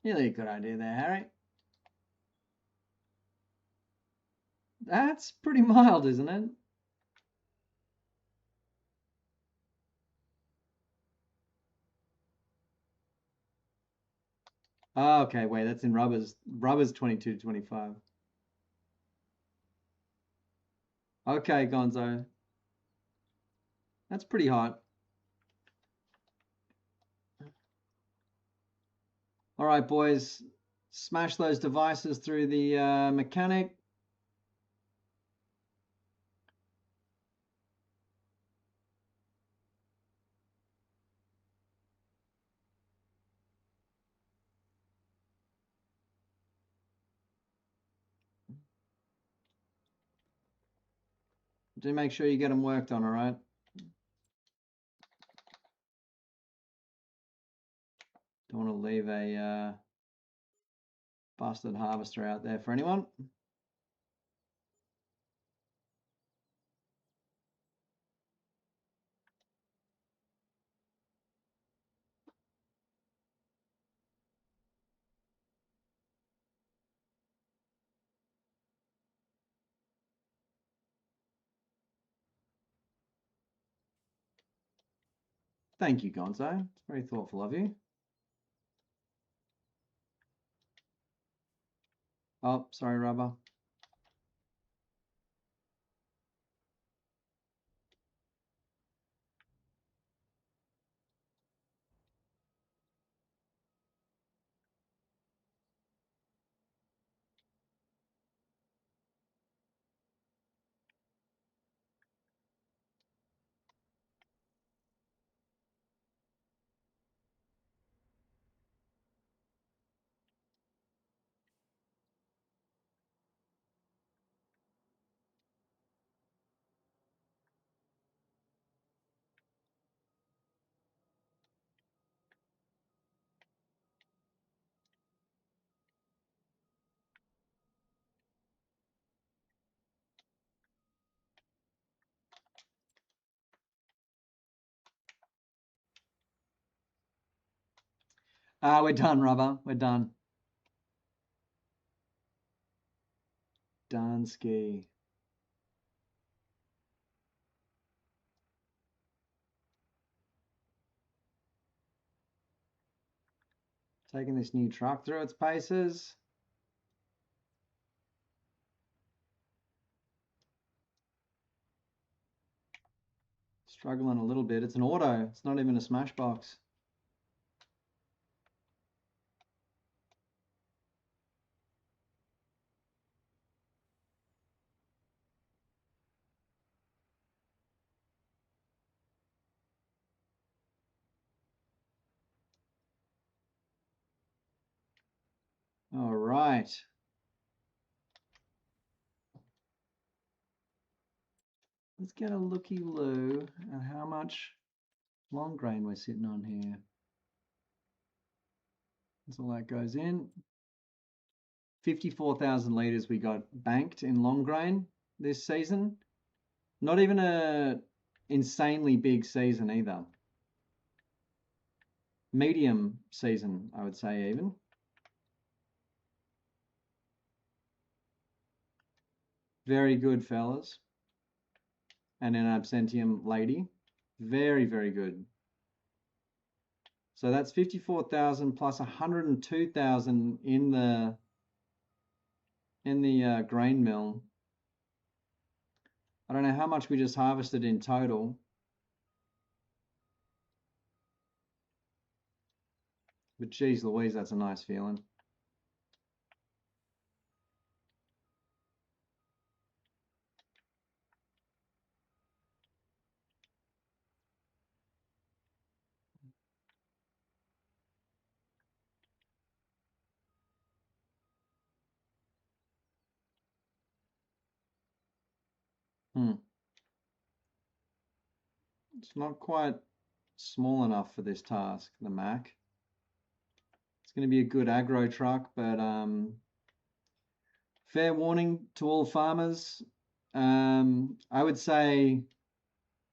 Really a good idea there, Harry. That's pretty mild, isn't it? Oh, okay, wait, that's in rubbers. Rubbers 22 to 25. Okay, Gonzo. That's pretty hot. All right, boys. Smash those devices through the mechanic. Do make sure you get them worked on, all right? Don't want to leave a bastard harvester out there for anyone. Thank you, Gonzo. It's very thoughtful of you. Oh, sorry, Rubber. We're done, Rubber. We're done. Done ski. Taking this new truck through its paces. Struggling a little bit. It's an auto. It's not even a smash box. All right. Let's get a looky-loo at how much long grain we're sitting on here. That's all that goes in. 54,000 litres we got banked in long grain this season. Not even a insanely big season either. Medium season, I would say even. Very good, fellas. And an absentium lady. Very, very good. So that's 54,000 plus 102,000 in the grain mill. I don't know how much we just harvested in total. But geez Louise, that's a nice feeling. It's not quite small enough for this task, the Mac. It's going to be a good aggro truck, but fair warning to all farmers. I would say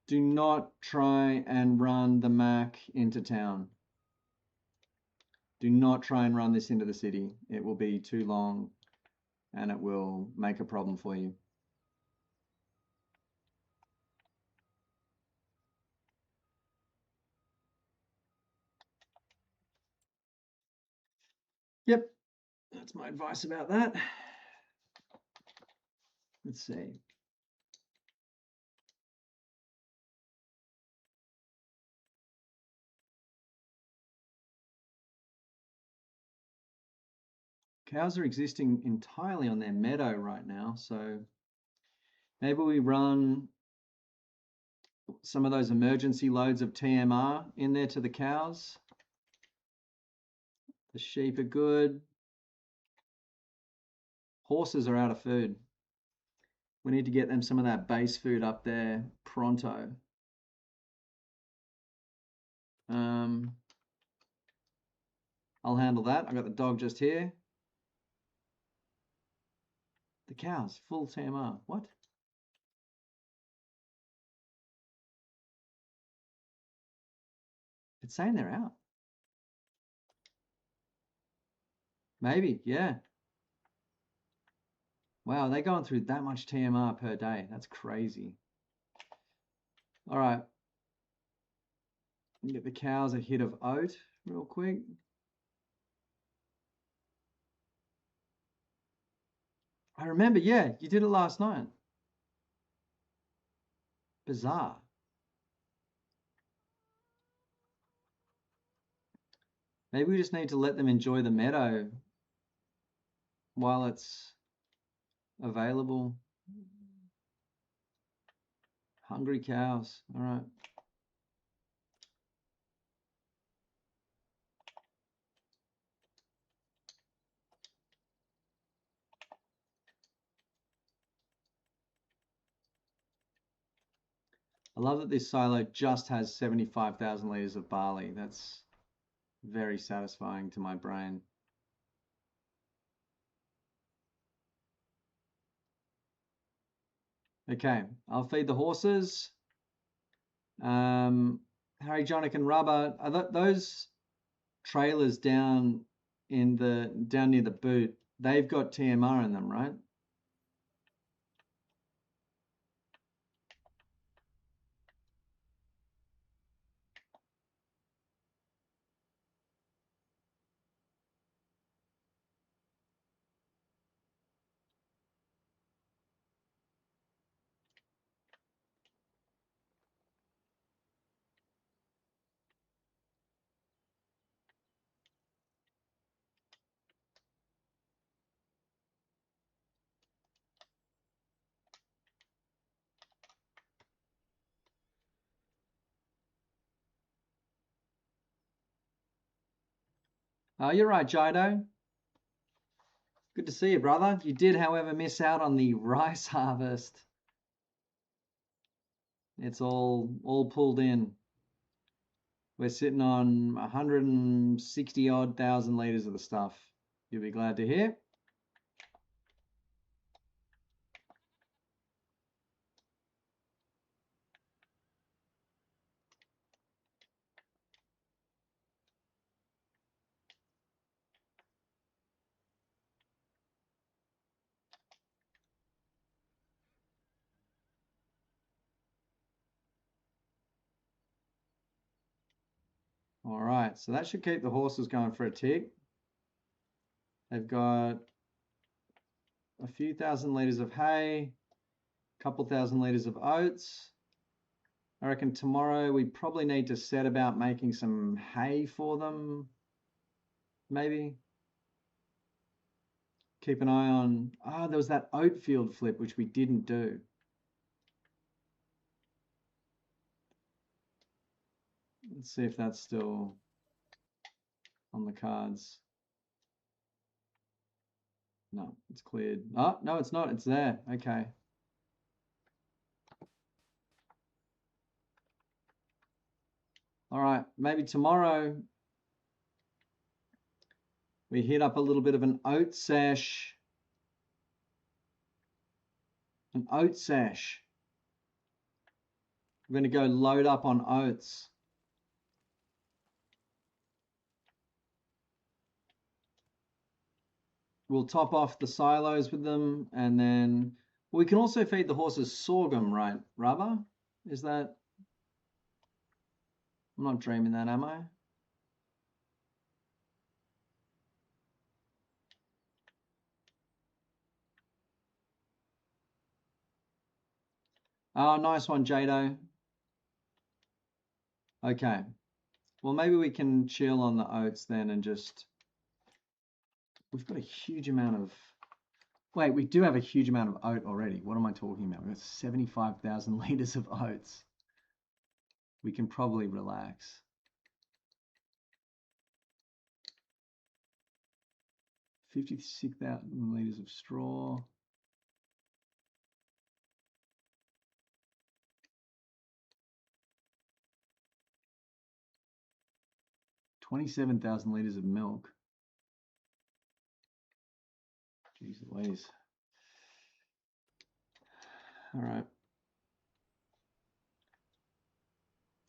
do not try and run the Mac into town. Do not try and run this into the city. It will be too long and it will make a problem for you. Yep, that's my advice about that. Let's see. Cows are existing entirely on their meadow right now, so maybe we run some of those emergency loads of TMR in there to the cows. The sheep are good. Horses are out of food. We need to get them some of that base food up there pronto. I'll handle that. I've got the dog just here. The cows, full TMR. What? It's saying they're out. Maybe, yeah. Wow, they're going through that much TMR per day. That's crazy. All right. Get the cows a hit of oat real quick. I remember, yeah, you did it last night. Bizarre. Maybe we just need to let them enjoy the meadow while it's available. Hungry cows. All right. I love that this silo just has 75,000 litres of barley. That's very satisfying to my brain. Okay, I'll feed the horses. Harry, Jonic, and Rubber, are those trailers down near the boot, they've got TMR in them, right? Oh, you're right, Jido. Good to see you, brother. You did, however, miss out on the rice harvest. It's all pulled in. We're sitting on 160 odd thousand litres of the stuff. You'll be glad to hear. All right, so that should keep the horses going for a tick. They've got a few thousand litres of hay, a couple thousand litres of oats. I reckon tomorrow we probably need to set about making some hay for them, maybe. Keep an eye on, there was that oat field flip, which we didn't do. Let's see if that's still on the cards. No, it's cleared. Oh, no, it's not. It's there. Okay. All right, maybe tomorrow we hit up a little bit of an oat sesh. An oat sesh. We're going to go load up on oats. We'll top off the silos with them, and then we can also feed the horses sorghum, right, Rubber? Is that... I'm not dreaming that, am I? Oh, nice one, Jado. Okay. Well, maybe we can chill on the oats then and just... We've got a huge amount of... Wait, we do have a huge amount of oat already. What am I talking about? We've got 75,000 litres of oats. We can probably relax. 56,000 litres of straw. $27,000 litres of milk. Jeez Louise. All right.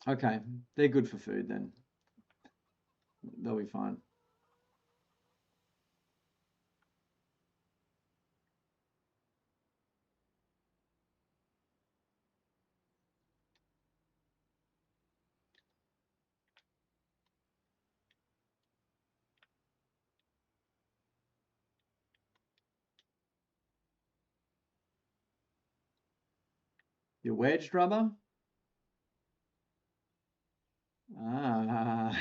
Okay, they're good for food then. They'll be fine. You're wedged, Rubber? Ah,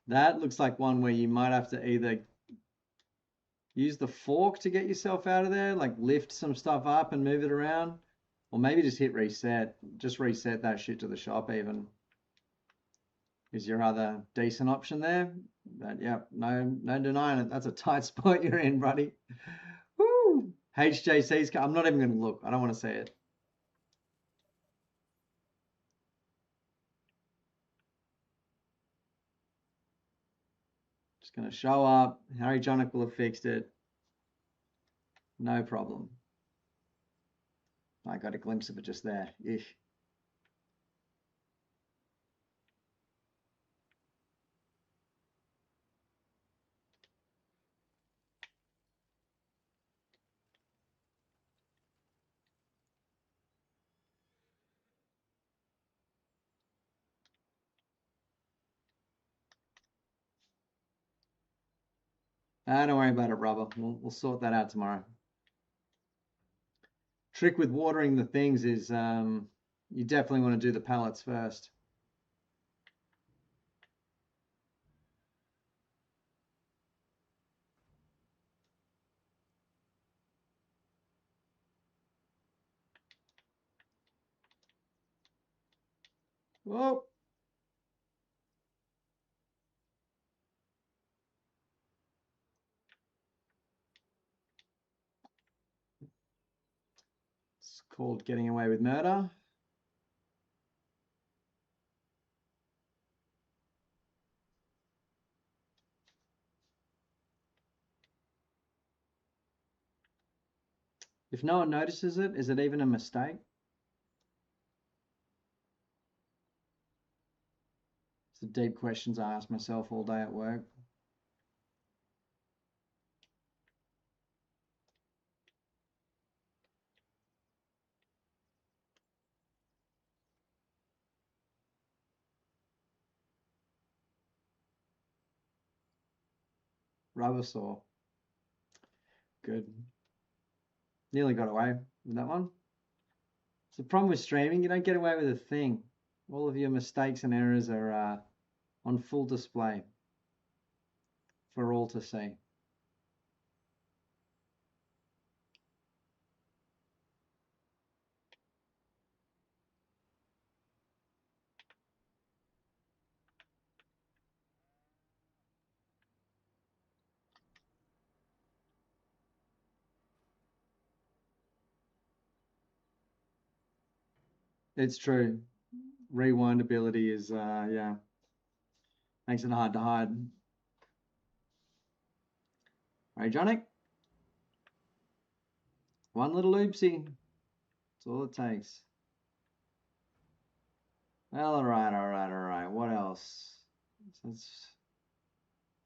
that looks like one where you might have to either use the fork to get yourself out of there, like lift some stuff up and move it around, or maybe just hit reset. Just reset that shit to the shop even. Is your other decent option there. But yeah, no denying it. That's a tight spot you're in, buddy. Woo! HJC's, I'm not even going to look. I don't want to see it. Just going to show up. Harry Jonick will have fixed it. No problem. I got a glimpse of it just there. Ish. Don't worry about it, Rubber. We'll sort that out tomorrow. Trick with watering the things is you definitely want to do the pallets first. Whoa. It's called getting away with murder. If no one notices it, is it even a mistake? It's the deep questions I ask myself all day at work. Rubber saw. Good. Nearly got away with that one. It's the problem with streaming. You don't get away with a thing. All of your mistakes and errors are on full display for all to see. It's true. Rewindability is, yeah, makes it hard to hide. Right, Johnny? One little oopsie. That's all it takes. Well, all right. What else? So it's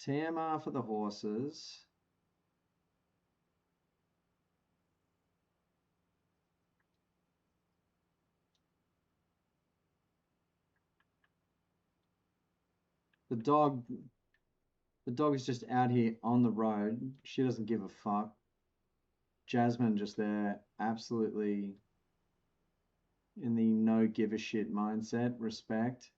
TMR for the horses. The dog is just out here on the road. She doesn't give a fuck. Jasmine just there, absolutely in the no give a shit mindset, respect.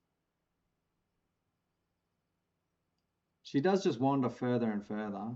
She does just wander further and further.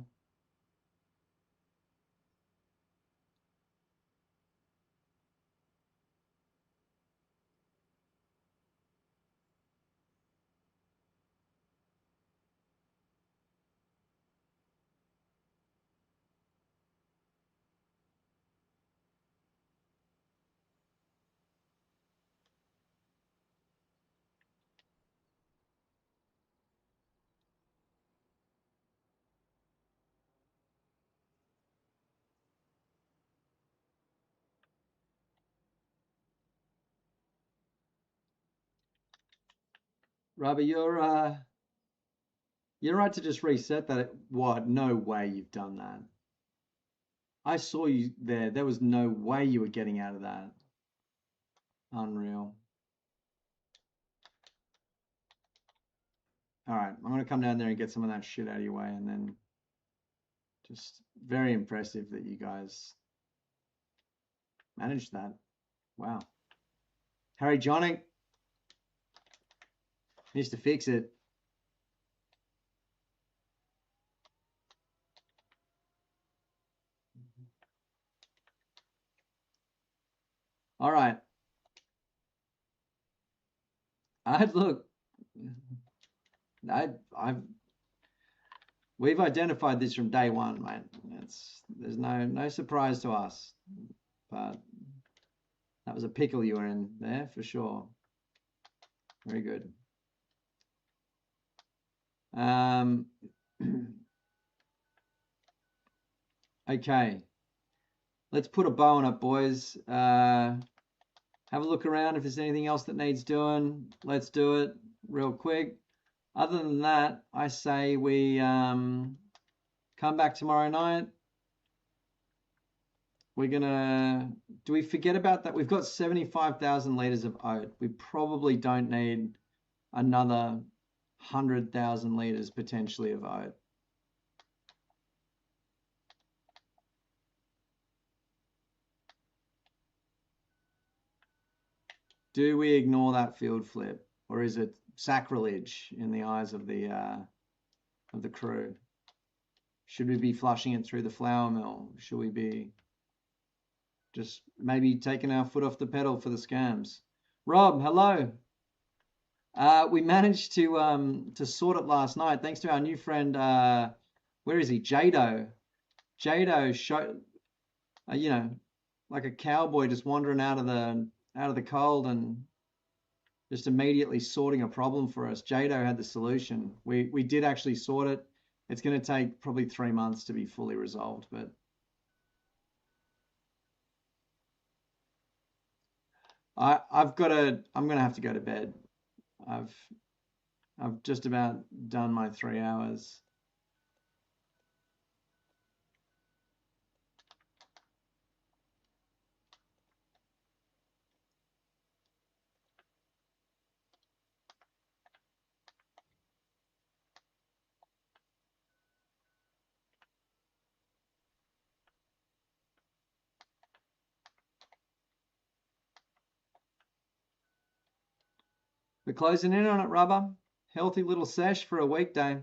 Robbie, you're right to just reset that. What? No way you've done that. I saw you there. There was no way you were getting out of that. Unreal. All right, I'm gonna come down there and get some of that shit out of your way, and then just very impressive that you guys managed that. Wow. Harry Johnny needs to fix it. All right. Look. We've identified this from day one, mate. There's no surprise to us, but that was a pickle you were in there for sure. Very good. Okay, let's put a bow on it, boys. Have a look around if there's anything else that needs doing. Let's do it real quick. Other than that, I say we come back tomorrow night. We're gonna, do we forget about that? We've got 75,000 liters of oat. We probably don't need another 100,000 liters potentially of oat. Do we ignore that field flip, or is it sacrilege in the eyes of the crew? Should we be flushing it through the flour mill? Should we be just maybe taking our foot off the pedal for the scams? Rob, hello. We managed to sort it last night thanks to our new friend. Where is he? Jado. Jado showed, you know, like a cowboy just wandering out of the cold and just immediately sorting a problem for us. Jado had the solution. We did actually sort it. It's going to take probably 3 months to be fully resolved, but I'm going to have to go to bed. I've just about done my 3 hours. We're closing in on it, Rubber. Healthy little sesh for a weekday.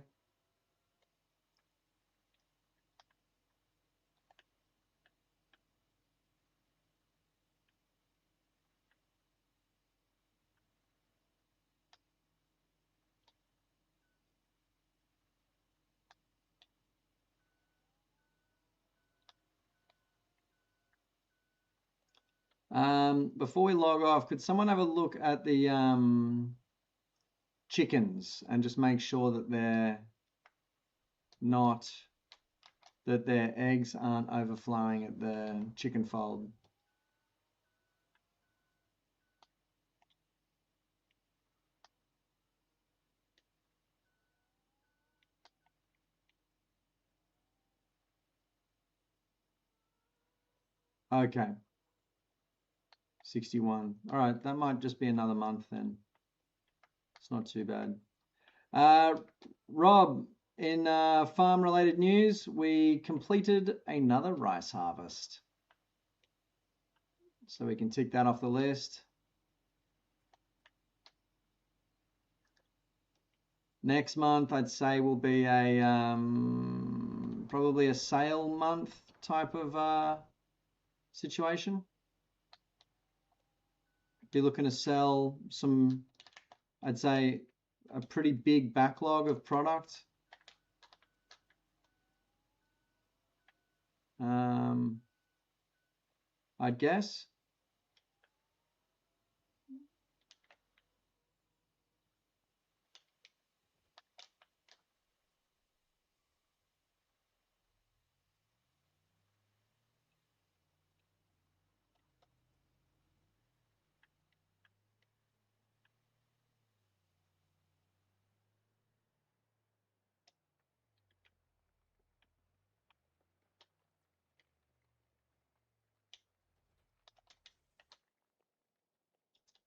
Before we log off, could someone have a look at the chickens and just make sure that their eggs aren't overflowing at the chicken fold? Okay. 61. All right, that might just be another month then. It's not too bad. Rob, in farm-related news, we completed another rice harvest. So we can tick that off the list. Next month, I'd say will be a probably a sale month type of situation. Be looking to sell some, I'd say, a pretty big backlog of product. I'd guess.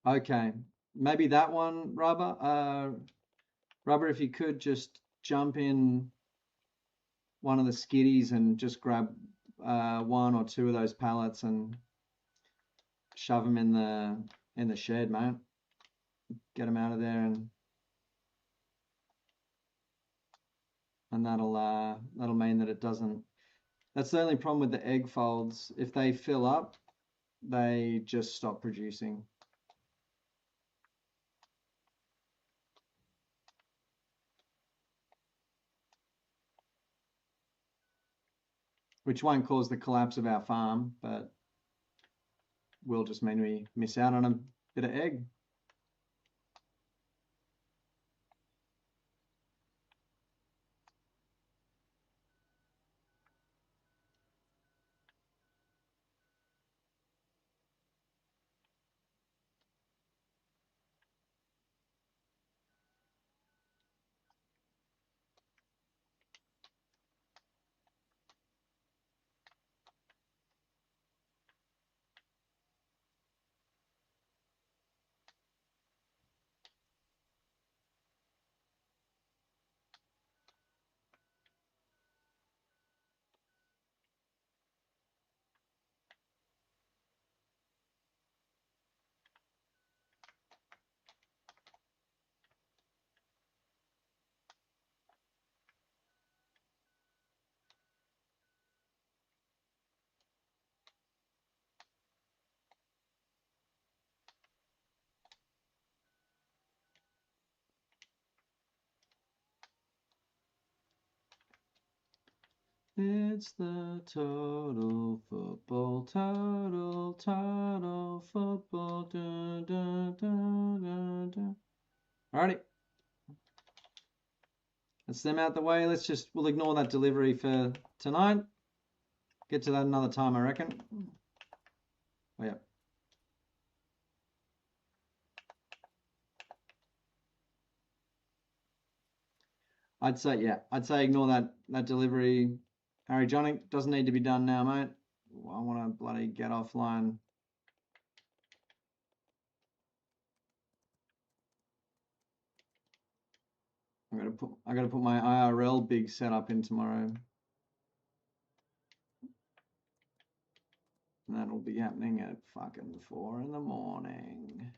Okay, maybe that one, Rubber. Rubber, if you could just jump in one of the skiddies and just grab one or two of those pallets and shove them in the shed, mate. Get them out of there, and that'll mean that it doesn't. That's the only problem with the egg folds. If they fill up, they just stop producing. Which won't cause the collapse of our farm, but will just mean we miss out on a bit of egg. It's the total football, total football. Da, da, da, da, da. Alrighty. That's them out the way. We'll ignore that delivery for tonight. Get to that another time, I reckon. Oh, yeah. I'd say ignore that delivery. Harry Johnny, doesn't need to be done now, mate. I want to bloody get offline. I gotta put my IRL big setup in tomorrow. And that'll be happening at fucking 4 in the morning.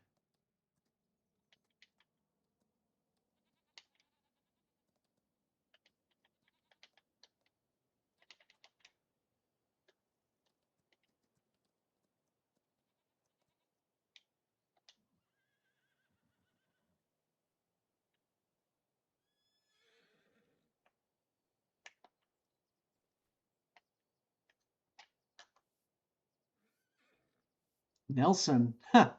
Nelson. Ha.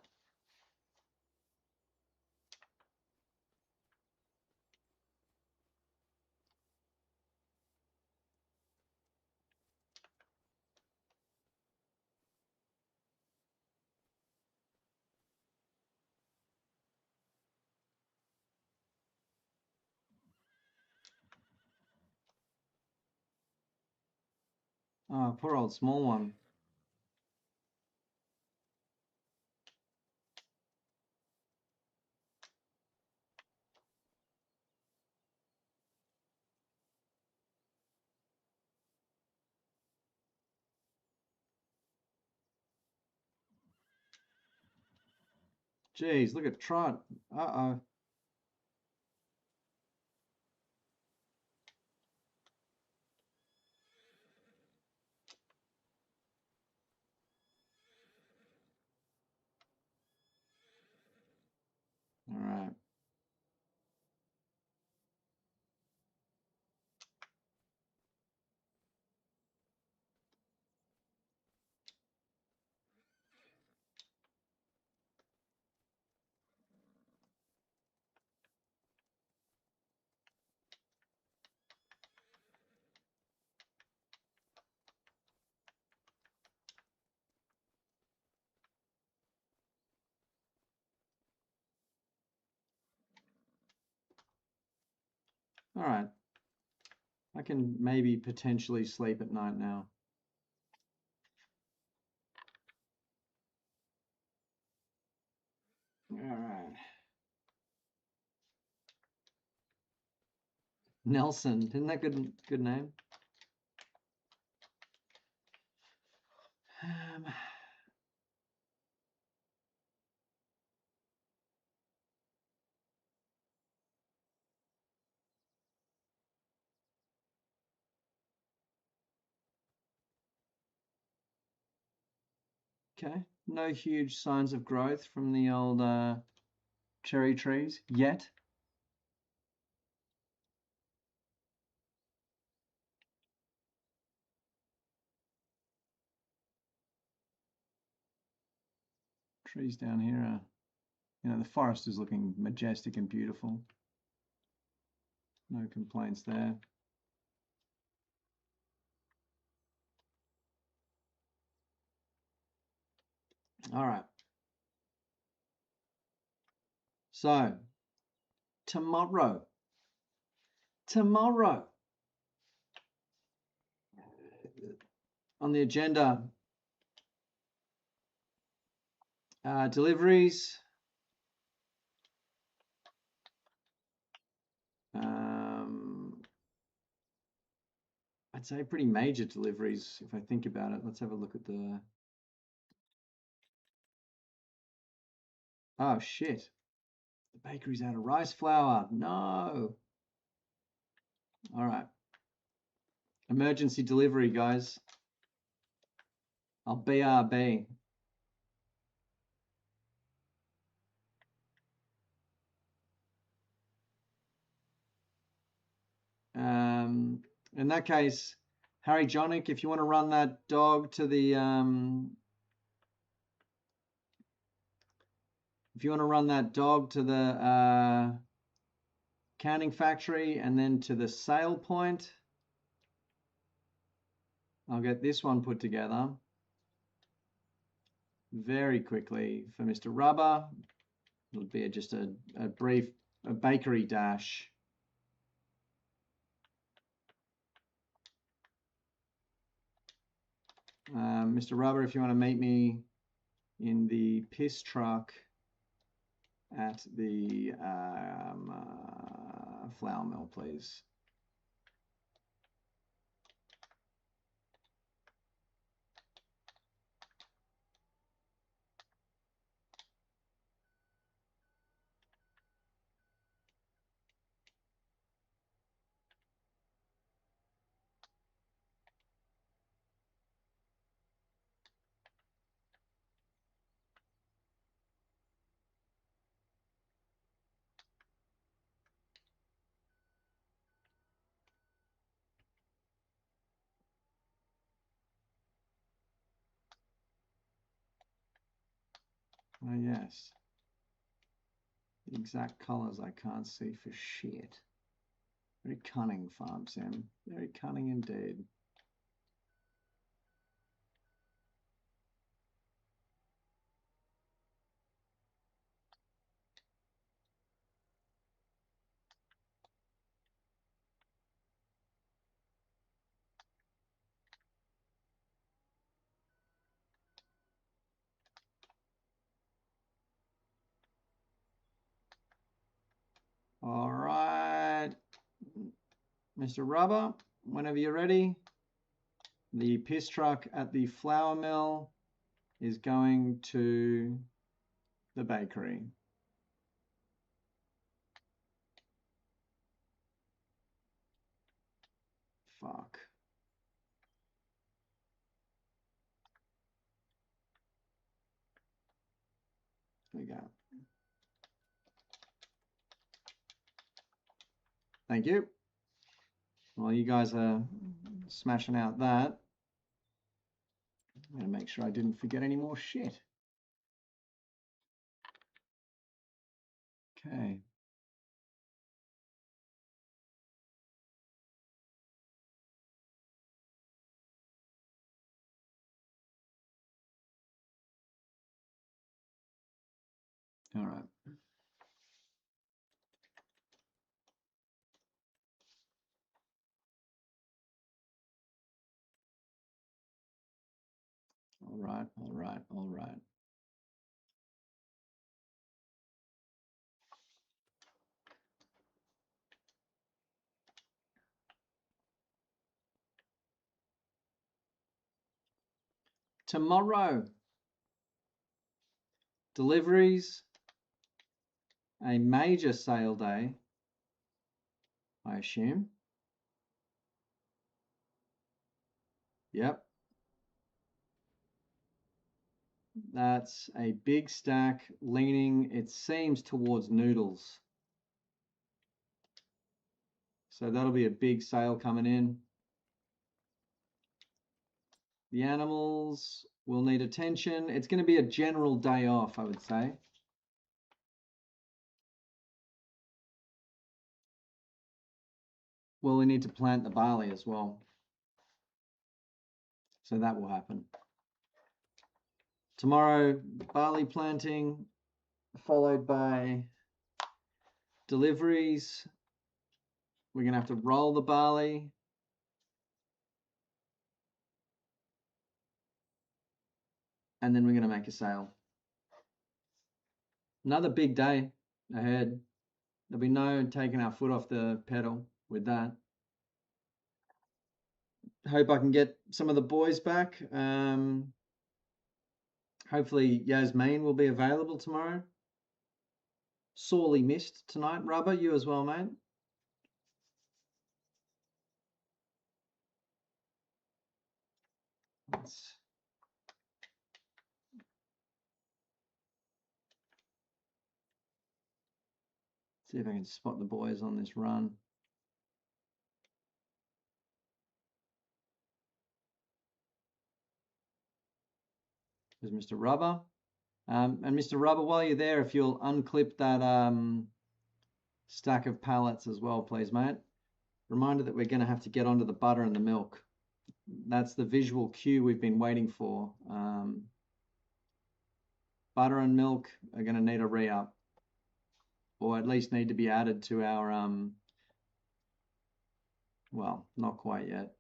Oh, poor old small one. Jeez, look at Trot. Uh-oh. All right. All right. I can maybe potentially sleep at night now. All right. Nelson, isn't that good name? Okay. No huge signs of growth from the old cherry trees yet. Trees down here are, the forest is looking majestic and beautiful. No complaints there. All right. So, tomorrow, on the agenda, deliveries. I'd say pretty major deliveries if I think about it. Let's have a look at the. Oh shit. The bakery's out of rice flour. No. All right. Emergency delivery, guys. I'll BRB. In that case, Harry Jonick, if you want to run that dog to the canning factory and then to the sale point, I'll get this one put together very quickly for Mr. Rubber. It'll be just a brief bakery dash. Mr. Rubber, if you want to meet me in the piss truck at the flour mill, please. Oh, yes. The exact colours I can't see for shit. Very cunning, Farm Sim. Very cunning indeed. All right, Mr. Rubber, whenever you're ready, the piss truck at the flour mill is going to the bakery. Fuck. There we go. Thank you. While you guys are smashing out that, I'm going to make sure I didn't forget any more shit. Okay. All right. All right, all right, all right. Tomorrow, deliveries, a major sale day, I assume. Yep. That's a big stack leaning, it seems, towards noodles. So that'll be a big sale coming in. The animals will need attention. It's going to be a general day off, I would say. Well, we need to plant the barley as well. So that will happen. Tomorrow, barley planting, followed by deliveries. We're going to have to roll the barley. And then we're going to make a sale. Another big day ahead. There'll be no taking our foot off the pedal with that. Hope I can get some of the boys back. Hopefully Yasmin will be available tomorrow. Sorely missed tonight. Rubber, you as well, mate. Let's see if I can spot the boys on this run. There's Mr. Rubber. And Mr. Rubber, while you're there, if you'll unclip that stack of pallets as well, please, mate. Reminder that we're going to have to get onto the butter and the milk. That's the visual cue we've been waiting for. Butter and milk are going to need a re-up, or at least need to be added to our, well, not quite yet.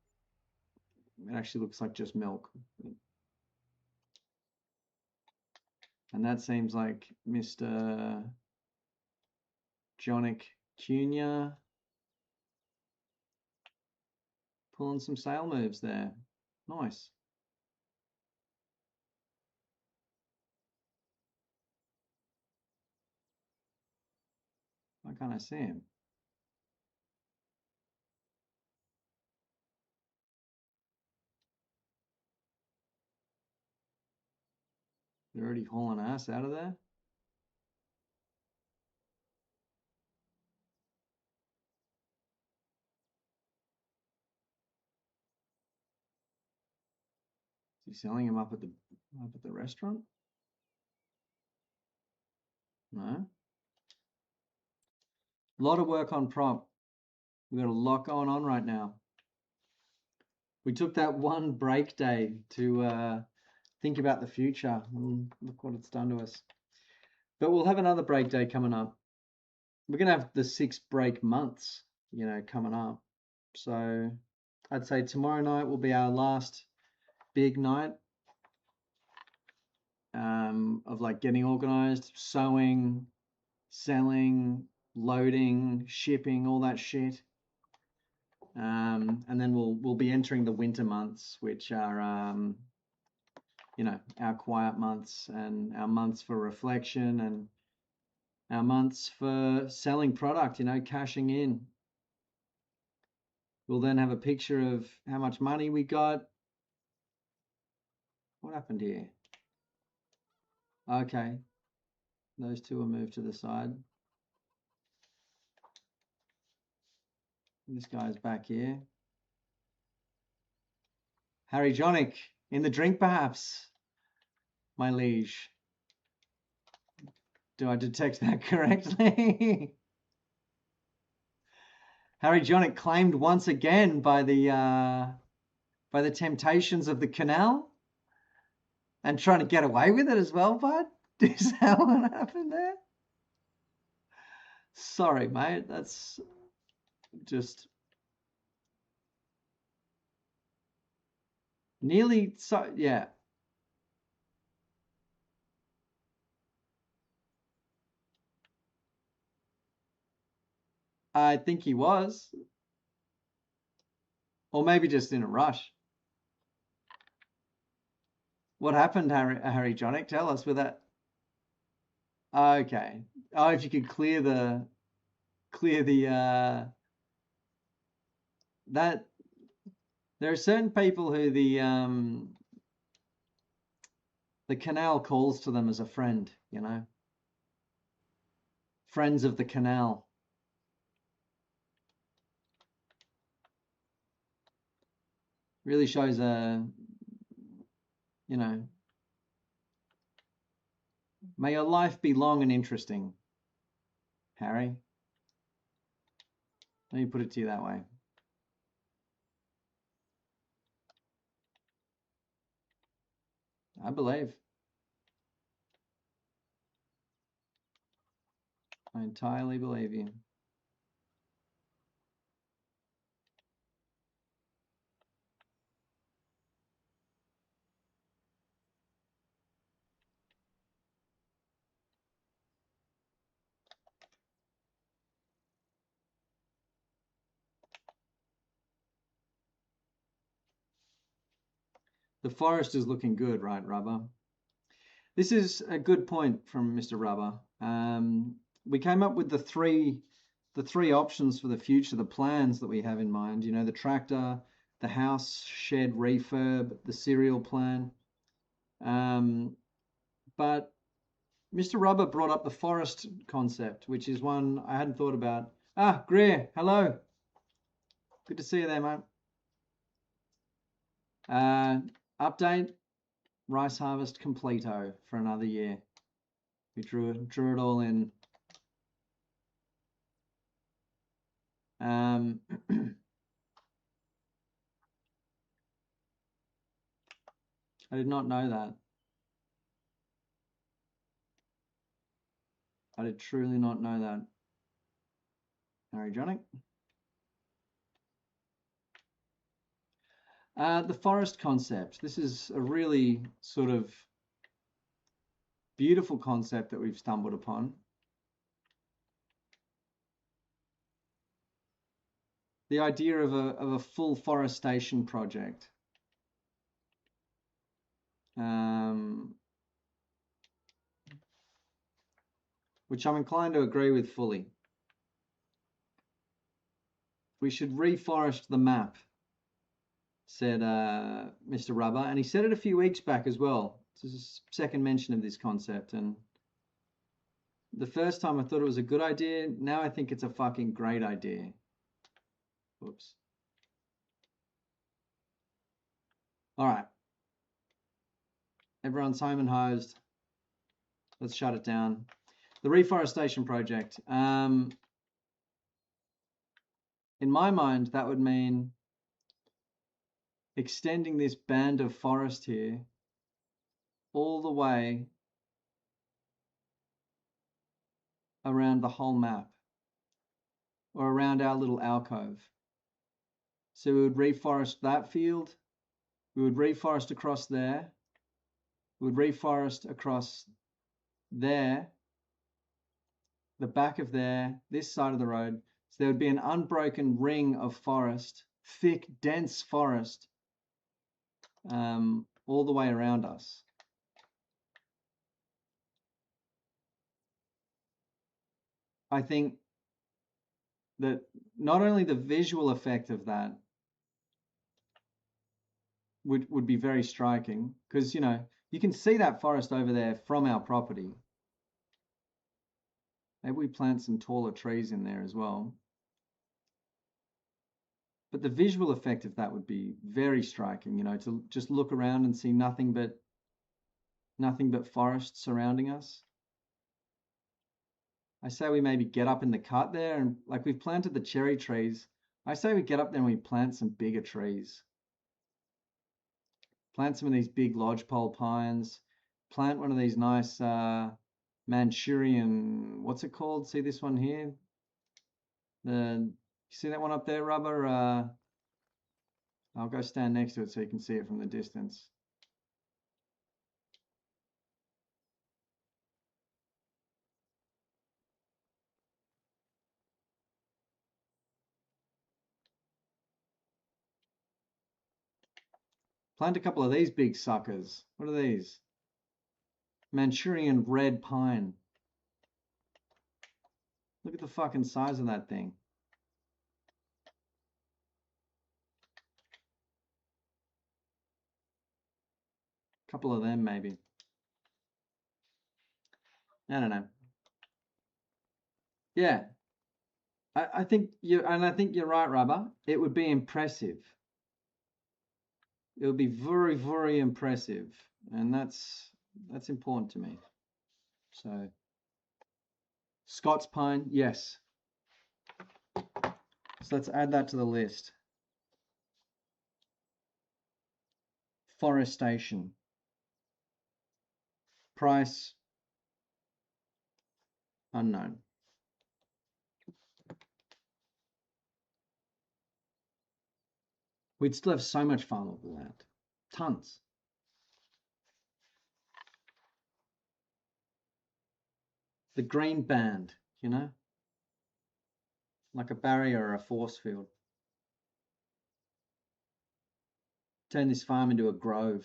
It actually looks like just milk. And that seems like Mr. Jonic Jr. pulling some sale moves there. Nice. Why can't I see him? They're already hauling ass out of there. Is he selling him up at the restaurant? No. A lot of work on prop. We've got a lot going on right now. We took that one break day to think about the future, and look what it's done to us. But we'll have another break day coming up. We're going to have the 6 break months, coming up. So I'd say tomorrow night will be our last big night of like getting organized, sewing, selling, loading, shipping, all that shit. And then we'll be entering the winter months, which are our quiet months and our months for reflection and our months for selling product, cashing in. We'll then have a picture of how much money we got. What happened here? Okay. Those two are moved to the side. This guy's back here. Harry Jonick, in the drink perhaps, my liege. Do I detect that correctly? Harry Jonick claimed once again by the temptations of the canal and trying to get away with it as well, bud. Is that what happened there? Sorry, mate. That's just nearly so. Yeah. I think he was. Or maybe just in a rush. What happened, Harry Jonick? Tell us with that. Okay. Oh, if you could clear the that there are certain people who the canal calls to them as a friend, friends of the canal. Really shows may your life be long and interesting, Harry. Let me put it to you that way. I believe. I entirely believe you. The forest is looking good, right, Rubber? This is a good point from Mr. Rubber. We came up with the three options for the future, the plans that we have in mind. The tractor, the house shed refurb, the cereal plan. But Mr. Rubber brought up the forest concept, which is one I hadn't thought about. Ah, Greer, hello. Good to see you there, mate. Update, rice harvest completo for another year. We drew it all in. I did not know that. I did truly not know that. Harry Jonick. The forest concept. This is a really sort of beautiful concept that we've stumbled upon. The idea of a full forestation project. Which I'm inclined to agree with fully. We should reforest the map, said Mr. Rubber, and he said it a few weeks back as well. This is a second mention of this concept, and the first time I thought it was a good idea. Now I think it's a fucking great idea. Oops. All right. Everyone's home and hosed. Let's shut it down. The reforestation project. In my mind, that would mean extending this band of forest here all the way around the whole map, or around our little alcove. So we would reforest that field, we would reforest across there, we would reforest across there, the back of there, this side of the road. So there would be an unbroken ring of forest, thick, dense forest, all the way around us. I think that not only the visual effect of that would be very striking, because, you know, you can see that forest over there from our property. Maybe we plant some taller trees in there as well. But the visual effect of that would be very striking, you know, to just look around and see nothing but forest surrounding us. I say we maybe get up in the cut there, and like we've planted the cherry trees, I say we get up there and we plant some bigger trees. Plant some of these big lodgepole pines. Plant one of these nice Manchurian, what's it called? See this one here? You see that one up there, Rubber? I'll go stand next to it so you can see it from the distance. Plant a couple of these big suckers. What are these? Manchurian red pine. Look at the fucking size of that thing. Couple of them maybe. I don't know. Yeah. I think you're right, Rubber. It would be impressive. It would be very, very impressive. And that's important to me. So Scots pine, yes. So let's add that to the list. Forestation. Price unknown. We'd still have so much farmable land. Tons. The green band, you know? Like a barrier or a force field. Turn this farm into a grove.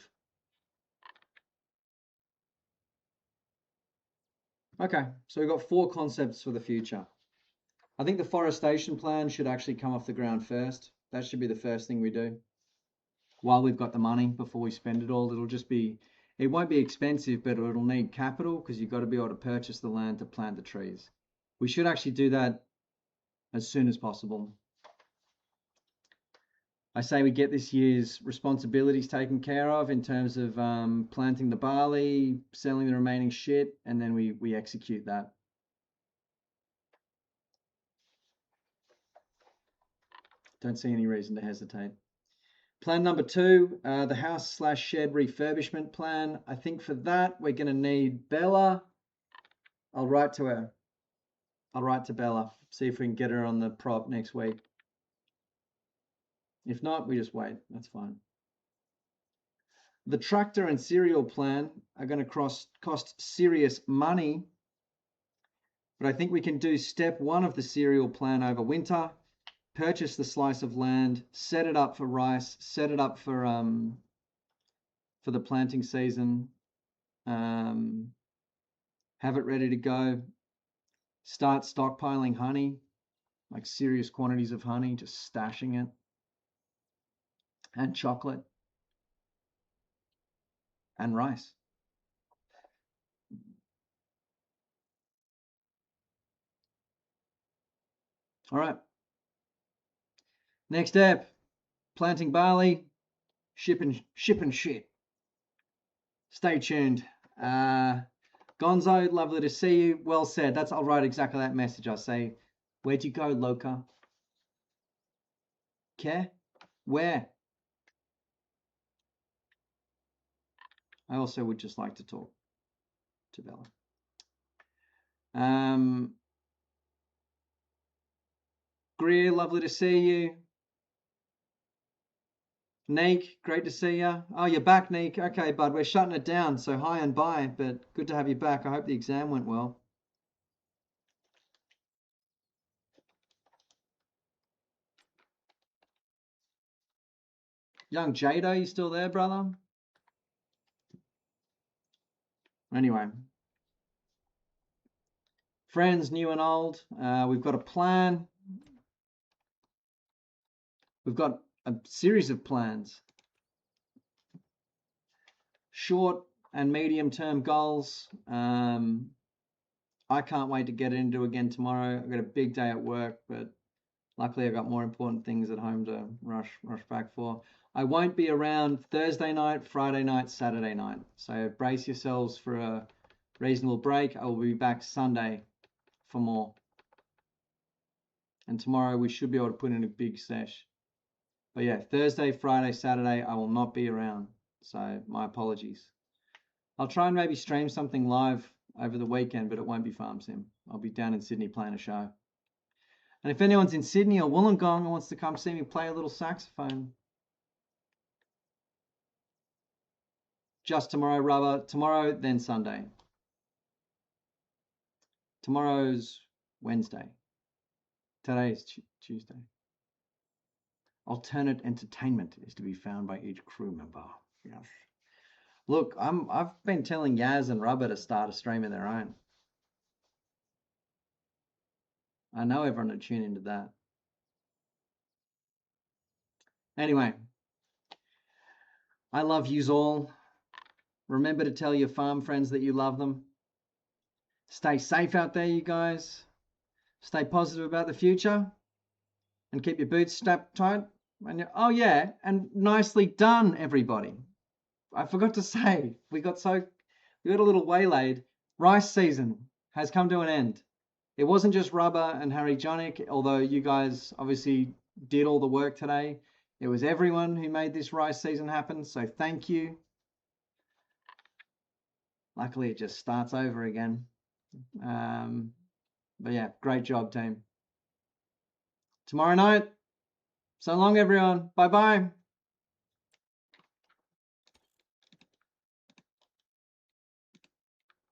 Okay, so we've got 4 concepts for the future. I think the forestation plan should actually come off the ground first. That should be the first thing we do. While we've got the money, before we spend it all, it won't be expensive, but it'll need capital because you've got to be able to purchase the land to plant the trees. We should actually do that as soon as possible. I say we get this year's responsibilities taken care of in terms of planting the barley, selling the remaining shit, and then we execute that. Don't see any reason to hesitate. Plan number 2, the house/shed refurbishment plan. I think for that, we're going to need Bella. I'll write to her. I'll write to Bella, see if we can get her on the prop next week. If not, we just wait. That's fine. The tractor and cereal plan are going to cost serious money, but I think we can do step 1 of the cereal plan over winter. Purchase the slice of land, set it up for rice, set it up for the planting season, have it ready to go, start stockpiling honey, like serious quantities of honey, just stashing it, and chocolate, and rice. All right. Next step, planting barley, shipping shit. Stay tuned. Gonzo, lovely to see you. Well said. I'll write exactly that message. I'll say, where'd you go, Loca? Care? Where? I also would just like to talk to Bella. Greer, lovely to see you. Neek, great to see you. Oh, you're back, Neek. Okay, bud, we're shutting it down, so hi and bye, but good to have you back. I hope the exam went well. Young Jado, you still there, brother? Anyway. Friends, new and old, we've got a plan. We've got a series of plans. Short and medium term goals. I can't wait to get into again tomorrow. I've got a big day at work, but luckily I've got more important things at home to rush back for. I won't be around Thursday night, Friday night, Saturday night. So brace yourselves for a reasonable break. I will be back Sunday for more. And tomorrow we should be able to put in a big sesh. But yeah, Thursday, Friday, Saturday, I will not be around. So my apologies. I'll try and maybe stream something live over the weekend, but it won't be Farm Sim. I'll be down in Sydney playing a show. And if anyone's in Sydney or Wollongong and wants to come see me play a little saxophone, just tomorrow, Rubber. Tomorrow, then Sunday. Tomorrow's Wednesday. Today's Tuesday. Alternate entertainment is to be found by each crew member. Yes. Look, I've been telling Yaz and Rubber to start a stream of their own. I know everyone would tune into that. Anyway, I love yous all. Remember to tell your farm friends that you love them. Stay safe out there, you guys. Stay positive about the future. And keep your boots strapped tight. And oh yeah, and nicely done, everybody. I forgot to say, we got a little waylaid. Rice season has come to an end. It wasn't just Rubber and Harry Jonick, although you guys obviously did all the work today. It was everyone who made this rice season happen, so thank you. Luckily, it just starts over again. But yeah, great job, team. Tomorrow night, so long, everyone. Bye-bye.